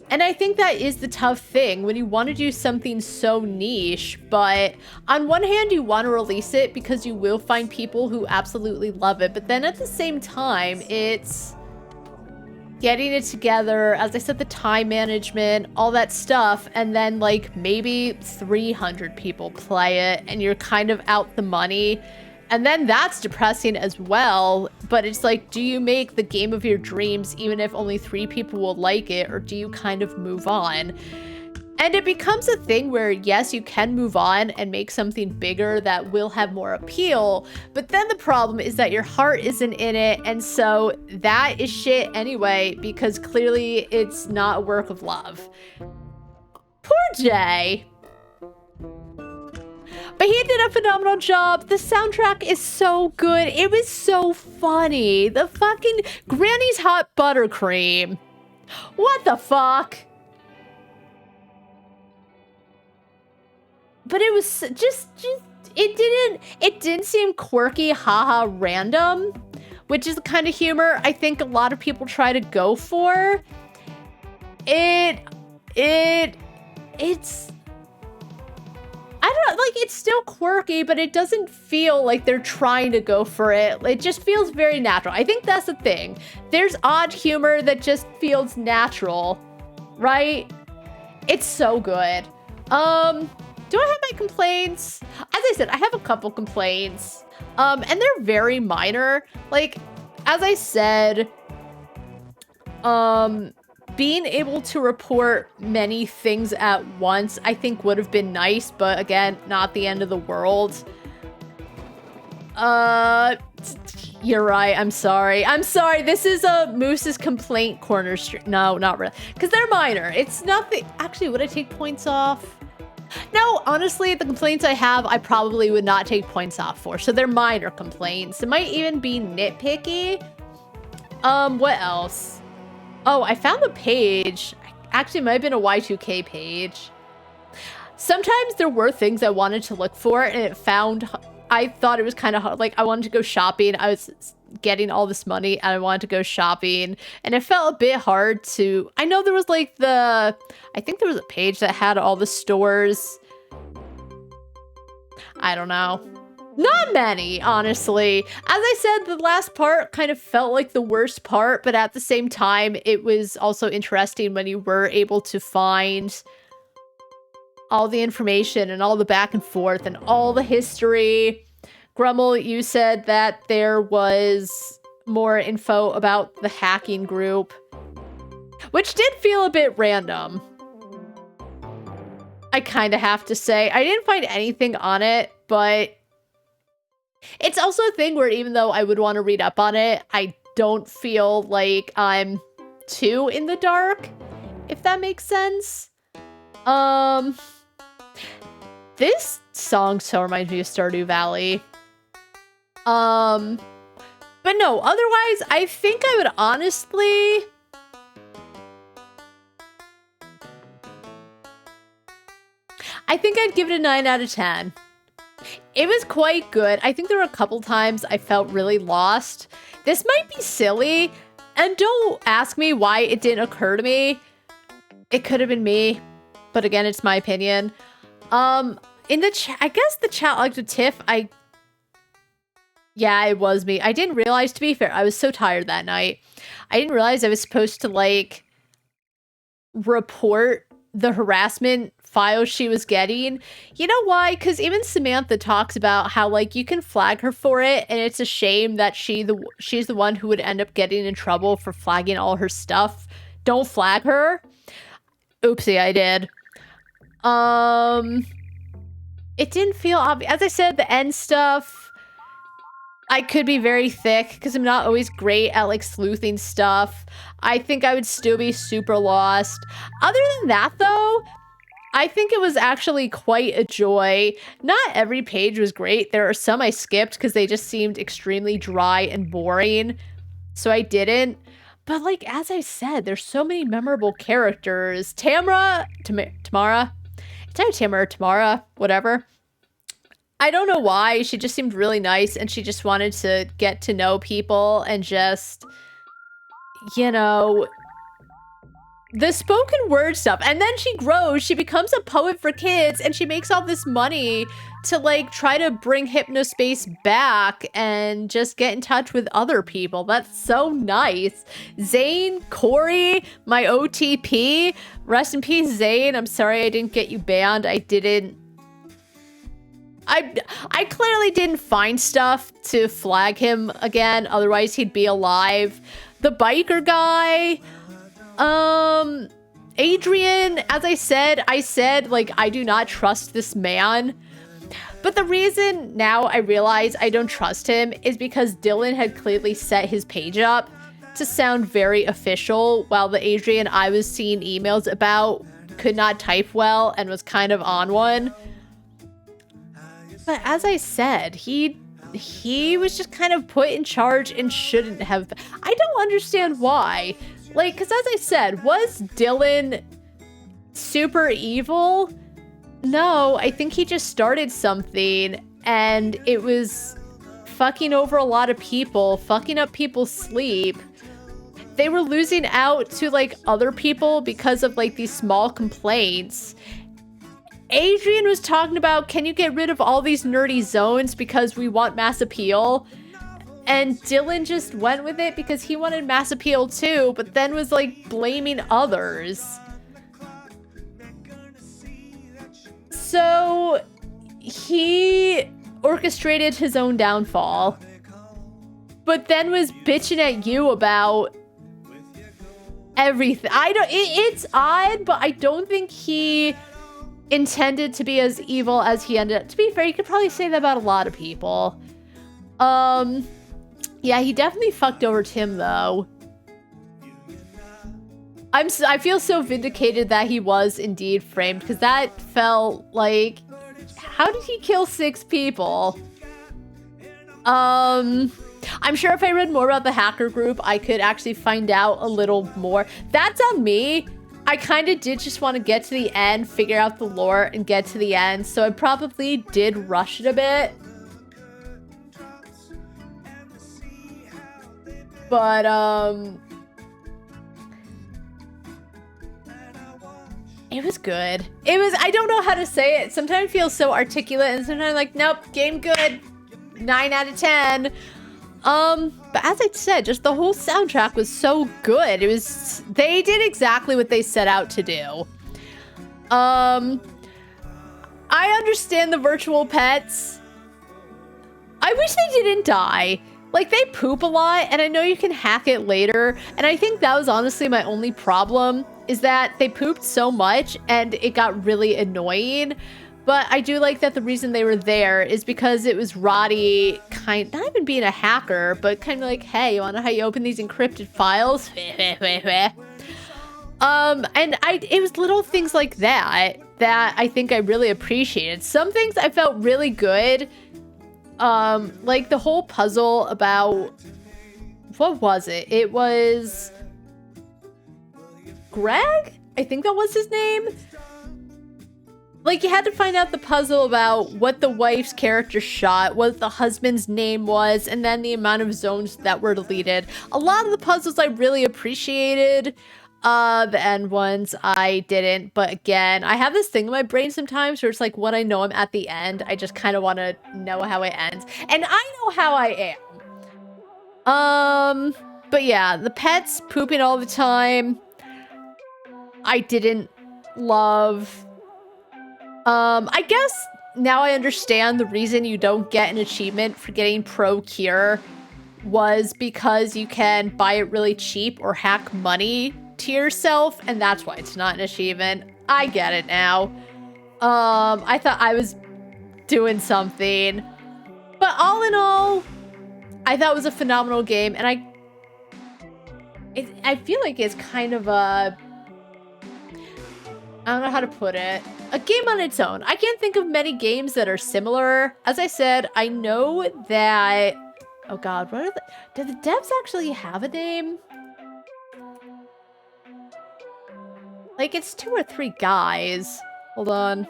And I think that is the tough thing when you want to do something so niche, but on one hand, you want to release it because you will find people who absolutely love it. But then at the same time, it's getting it together. As I said, the time management, all that stuff. And then like maybe 300 people play it and you're kind of out the money. And then that's depressing as well, but it's like, do you make the game of your dreams even if only 3 people will like it, or do you kind of move on? And it becomes a thing where, yes, you can move on and make something bigger that will have more appeal, but then the problem is that your heart isn't in it, and so that is shit anyway, because clearly it's not a work of love. Poor Jay. But he did a phenomenal job. The soundtrack is so good. It was so funny. The fucking Granny's Hot Buttercream. What the fuck? But it was just it didn't seem quirky, haha, random, which is the kind of humor I think a lot of people try to go for. It It's I don't know, like, it's still quirky, but it doesn't feel like they're trying to go for it. It just feels very natural. I think that's the thing. There's odd humor that just feels natural, right? It's so good. Do I have my complaints? As I said, I have a couple complaints. And they're very minor. Like, as I said, being able to report many things at once, I think would have been nice, but again, not the end of the world. You're right. I'm sorry. This is a Moose's complaint corner stream. No, not really. Because they're minor. It's nothing. Actually, would I take points off? No, honestly, the complaints I have, I probably would not take points off for. So they're minor complaints. It might even be nitpicky. What else? Oh, I found the page. Actually, it might have been a Y2K page. Sometimes there were things I wanted to look for, and I thought it was kind of hard. Like, I wanted to go shopping. I was getting all this money, and I wanted to go shopping. And it felt a bit hard to... I know there was, like, I think there was a page that had all the stores. I don't know. Not many, honestly. As I said, the last part kind of felt like the worst part, but at the same time, it was also interesting when you were able to find all the information and all the back and forth and all the history. Grummel, you said that there was more info about the hacking group, which did feel a bit random. I kind of have to say. I didn't find anything on it, but it's also a thing where even though I would want to read up on it, I don't feel like I'm too in the dark, if that makes sense. This song so reminds me of Stardew Valley. But no, otherwise, I think I would honestly... I think I'd give it a 9 out of 10. It was quite good. I think there were a couple times I felt really lost. This might be silly, and don't ask me why it didn't occur to me. It could have been me, but again, it's my opinion. In the chat, I guess the chat liked a tiff. Yeah, it was me. I didn't realize, to be fair, I was so tired that night. I didn't realize I was supposed to, like, report the harassment files she was getting. You know why? Because even Samantha talks about how, like, you can flag her for it, and it's a shame that she's the one who would end up getting in trouble for flagging all her stuff. Don't flag her. Oopsie, I did. It didn't feel obvious. As I said, the end stuff, I could be very thick because I'm not always great at, like, sleuthing stuff. I think I would still be super lost. Other than that, though, I think it was actually quite a joy. Not every page was great. There are some I skipped because they just seemed extremely dry and boring, so I didn't. But, like, as I said, there's so many memorable characters. Tamara? It's either Tamara or Tamara, whatever. I don't know why. She just seemed really nice, and she just wanted to get to know people and just, you know, the spoken word stuff. And then she grows, she becomes a poet for kids, and she makes all this money to, like, try to bring Hypnospace back and just get in touch with other people. That's so nice. Zane, Corey, my OTP. Rest in peace, Zane. I'm sorry I didn't get you banned. I clearly didn't find stuff to flag him again, otherwise he'd be alive. The biker guy, Adrian, as I said, like, I do not trust this man. But the reason now I realize I don't trust him is because Dylan had clearly set his page up to sound very official, while the Adrian I was seeing emails about could not type well and was kind of on one. But as I said, he was just kind of put in charge and shouldn't have. I don't understand why. Like, because as I said, was Dylan super evil? No, I think he just started something, and it was fucking over a lot of people, fucking up people's sleep. they were losing out to like other people because of like these small complaints. Adrian was talking about, can you get rid of all these nerdy zones because we want mass appeal? And Dylan just went with it because he wanted mass appeal too, but then was like blaming others. So he orchestrated his own downfall, but then was bitching at you about everything. It's odd, but I don't think he intended to be as evil as he ended up. To be fair, you could probably say that about a lot of people. Yeah, he definitely fucked over Tim though. I feel so vindicated that he was indeed framed, because that felt like, how did he kill 6 people? I'm sure if I read more about the hacker group, I could actually find out a little more. That's on me. I kind of did just want to get to the end, figure out the lore, and get to the end, so I probably did rush it a bit. But, it was good. It was, I don't know how to say it. Sometimes it feels so articulate, and sometimes like, nope, game good. 9 out of 10. But as I said, just the whole soundtrack was so good. It was, they did exactly what they set out to do. I understand the virtual pets. I wish they didn't die. Like, they poop a lot, and I know you can hack it later, and I think that was honestly my only problem, is that they pooped so much, and it got really annoying. But I do like that the reason they were there is because it was Roddy not even being a hacker, but kind of like, hey, you wanna know how you open these encrypted files? And it was little things like that I think I really appreciated. Some things I felt really good. Like the whole puzzle about, what was it? It was Greg? I think that was his name. Like, you had to find out the puzzle about what the wife's character shot, what the husband's name was, and then the amount of zones that were deleted. A lot of the puzzles I really appreciated. The end ones I didn't, but again, I have this thing in my brain sometimes where it's like, when I know I'm at the end, I just kind of want to know how it ends, and I know how I am. But yeah, the pets pooping all the time, I didn't love. I guess now I understand the reason you don't get an achievement for getting Pro Cure was because you can buy it really cheap or hack money to yourself, and that's why it's not an achievement. I get it now. I thought I was doing something, but all in all, I thought it was a phenomenal game, and I feel like it's kind of a, I don't know how to put it, a game on its own. I can't think of many games that are similar. As I said, I know that, oh god, what are do the devs actually have a name? Like, it's 2 or 3 guys. Hold on.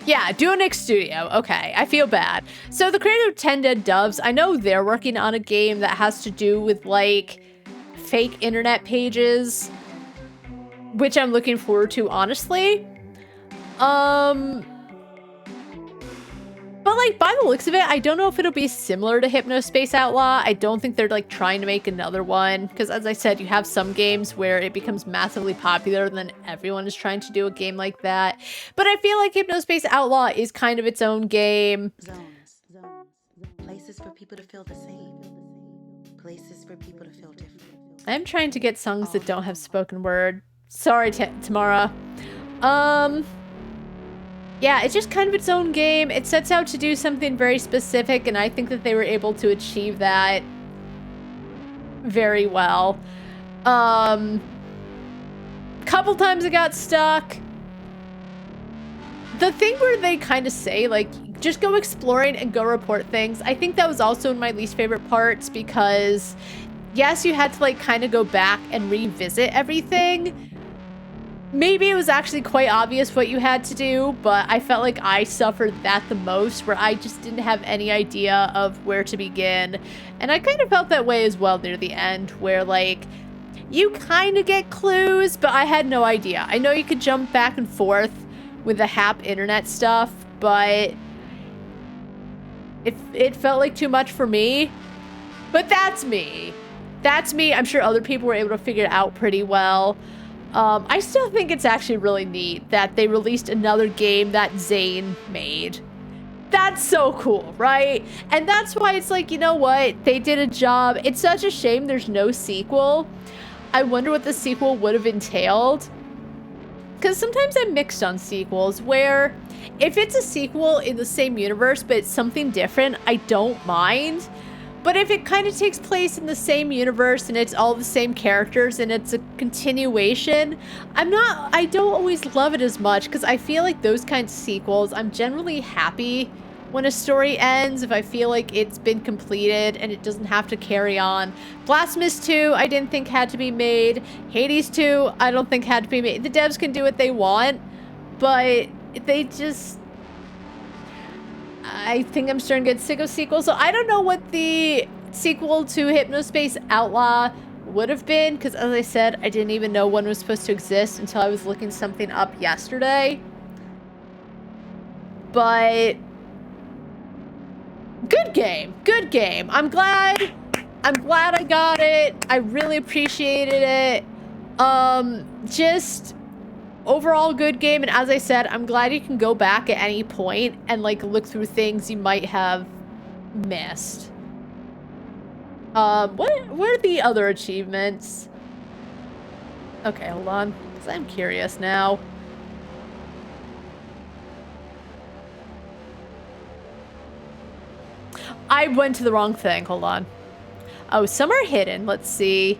Yeah, Duonix Studio. Okay, I feel bad. So the creator of 10 Dead Doves, I know they're working on a game that has to do with, like, fake internet pages, which I'm looking forward to, honestly. But, like, by the looks of it, I don't know if it'll be similar to Hypnospace Outlaw. I don't think they're, like, trying to make another one. Because, as I said, you have some games where it becomes massively popular and then everyone is trying to do a game like that. But I feel like Hypnospace Outlaw is kind of its own game. Zones. Places for people to feel the same. Places for people to feel different. I'm trying to get songs that don't have spoken word. Sorry, Tamara. Yeah, it's just kind of its own game. It sets out to do something very specific, and I think that they were able to achieve that very well. Couple times I got stuck. The thing where they kind of say, like, just go exploring and go report things, I think that was also one of my least favorite parts, because yes, you had to, like, kind of go back and revisit everything, maybe it was actually quite obvious what you had to do, but I felt like I suffered that the most, where I just didn't have any idea of where to begin. And I kind of felt that way as well near the end, where like you kind of get clues, but I had no idea. I know you could jump back and forth with the Hap internet stuff, but it felt like too much for me. But that's me. That's me. I'm sure other people were able to figure it out pretty well. I still think it's actually really neat that they released another game that Zane made. That's so cool, right? And that's why it's like, you know what? They did a job. It's such a shame there's no sequel. I wonder what the sequel would have entailed. Because sometimes I'm mixed on sequels, where if it's a sequel in the same universe, but it's something different, I don't mind. But if it kind of takes place in the same universe and it's all the same characters and it's a continuation, I don't always love it as much, because I feel like those kinds of sequels, I'm generally happy when a story ends if I feel like it's been completed and it doesn't have to carry on. Blasphemous 2, I didn't think had to be made. Hades 2, I don't think had to be made. The devs can do what they want, but they just... I think I'm starting to get sick of sequels, so I don't know what the sequel to Hypnospace Outlaw would have been, because as I said, I didn't even know one was supposed to exist until I was looking something up yesterday. But good game, good game. I'm glad I got it. I really appreciated it. Just overall good game, and as I said, I'm glad you can go back at any point and like look through things you might have missed. What are the other achievements? Okay, hold on, because I'm curious now. I went to the wrong thing. Hold on. Oh, some are hidden. Let's see.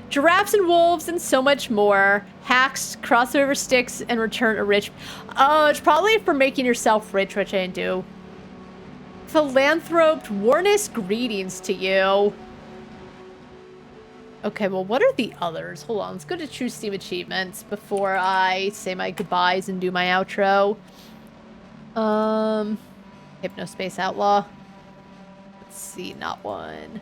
Giraffes and wolves and so much more. Hacks, crossover sticks, and return a rich... Oh, it's probably for making yourself rich, which I didn't do. Philanthroped, warnest greetings to you. Okay, well, what are the others? Hold on, let's go to True Steam Achievements before I say my goodbyes and do my outro. Hypnospace Outlaw. Let's see, not one.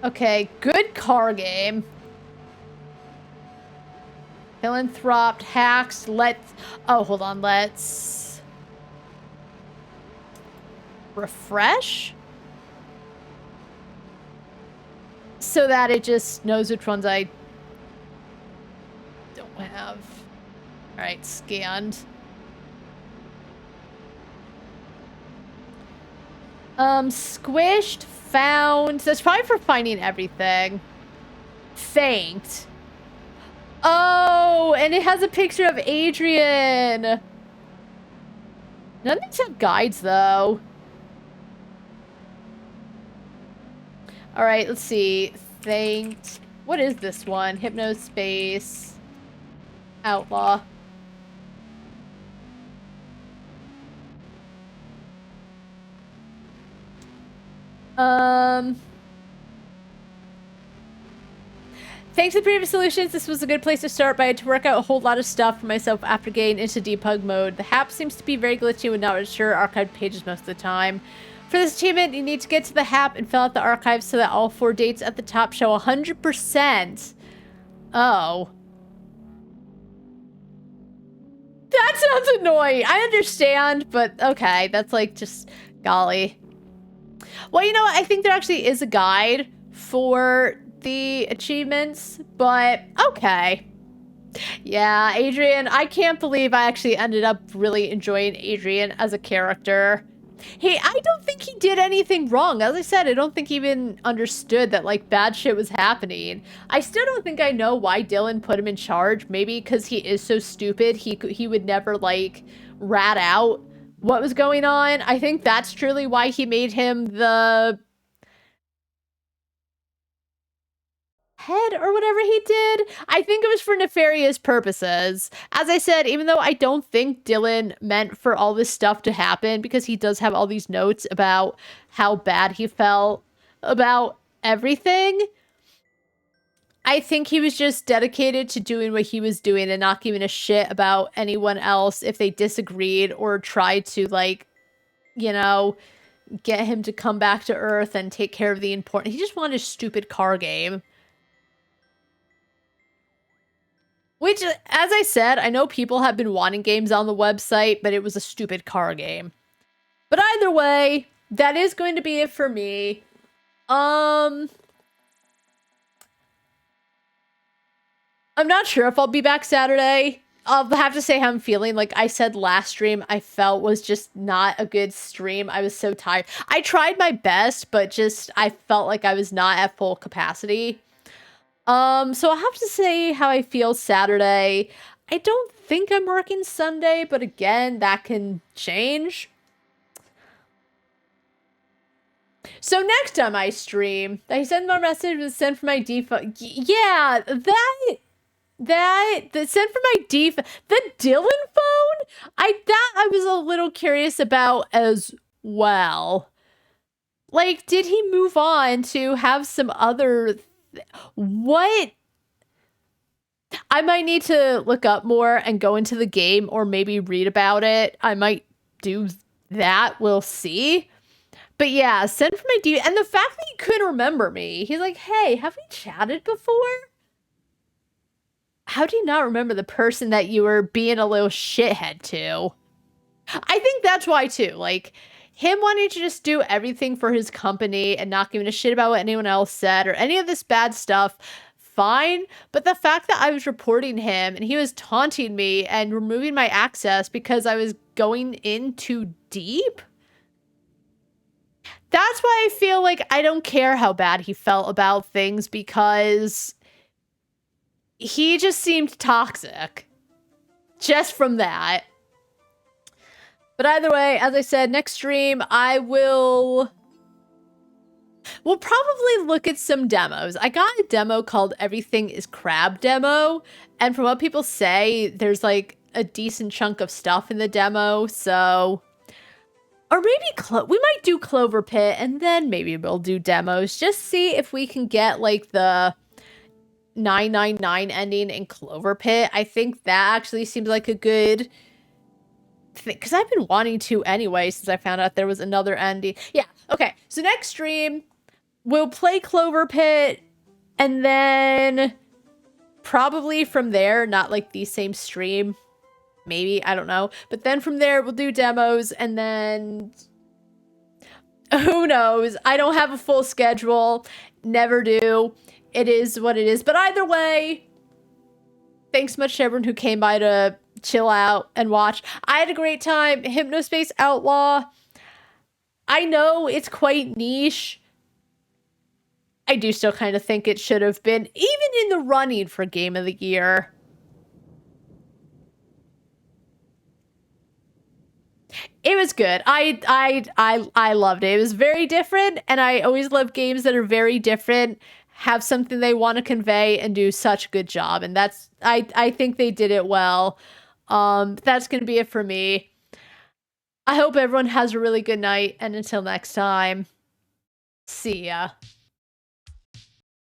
Okay, good car game. Philanthroped, hacks, let's... Oh, hold on, let's... refresh? So that it just knows which ones I don't have. Alright, scanned. Squished, found. That's probably for finding everything. Thanked. Oh, and it has a picture of Adrian. None of these have guides, though. Alright, let's see. Thanked. What is this one? Hypnospace Outlaw. Thanks to previous solutions, this was a good place to start, but I had to work out a whole lot of stuff for myself after getting into debug mode. The HAP seems to be very glitchy with not mature archived pages most of the time. For this achievement, you need to get to the HAP and fill out the archives so that all 4 dates at the top show 100%. Oh. That sounds annoying. I understand, but okay. That's like just golly. Well, you know what? I think there actually is a guide for the achievements, but okay. Yeah, Adrian, I can't believe I actually ended up really enjoying Adrian as a character. I don't think he did anything wrong. As I said, I don't think he even understood that, like, bad shit was happening. I still don't think I know why Dylan put him in charge. Maybe because he is so stupid, he would never, like, rat out what was going on. I think that's truly why he made him the head or whatever he did. I think it was for nefarious purposes. As I said, even though I don't think Dylan meant for all this stuff to happen, because he does have all these notes about how bad he felt about everything. I think he was just dedicated to doing what he was doing and not giving a shit about anyone else if they disagreed or tried to, like, you know, get him to come back to Earth and take care of the important. He just wanted a stupid car game. Which, as I said, I know people have been wanting games on the website, but it was a stupid car game. But either way, that is going to be it for me. I'm not sure if I'll be back Saturday. I'll have to say how I'm feeling. Like I said last stream, I felt was just not a good stream. I was so tired. I tried my best, but just I felt like I was not at full capacity. So I'll have to say how I feel Saturday. I don't think I'm working Sunday, but again, that can change. So next time I stream, I send my message was sent from my default. Yeah, the sent from my default. The Dylan phone? I was a little curious about as well. Like, did he move on to have some other... What? I might need to look up more and go into the game or maybe read about it. I might do that. We'll see. But yeah, send from my D. And the fact that he couldn't remember me. He's like, hey, have we chatted before? How do you not remember the person that you were being a little shithead to? I think that's why too. Like, him wanting to just do everything for his company and not giving a shit about what anyone else said or any of this bad stuff, fine. But the fact that I was reporting him and he was taunting me and removing my access because I was going in too deep, that's why I feel like I don't care how bad he felt about things, because he just seemed toxic. Just from that. But either way, as I said, next stream, we'll probably look at some demos. I got a demo called Everything is Crab demo, and from what people say, there's like a decent chunk of stuff in the demo, so... Or maybe we might do Clover Pit, and then maybe we'll do demos. Just see if we can get, like, the 999 ending in Clover Pit. I think that actually seems like a good thing, because I've been wanting to anyway since I found out there was another ending. Yeah, okay. So next stream, we'll play Clover Pit, and then probably from there, not like the same stream, maybe, I don't know. But then from there, we'll do demos, and then... Who knows? I don't have a full schedule. Never do. It is what it is. But either way, thanks so much to everyone who came by to chill out and watch. I had a great time. Hypnospace Outlaw. I know it's quite niche. I do still kind of think it should have been even in the running for Game of the Year. It was good. I loved it. It was very different, and I always love games that are very different, have something they want to convey, and do such a good job. And that's I think they did it well. That's gonna be it for me. I hope everyone has a really good night, and until next time, see ya.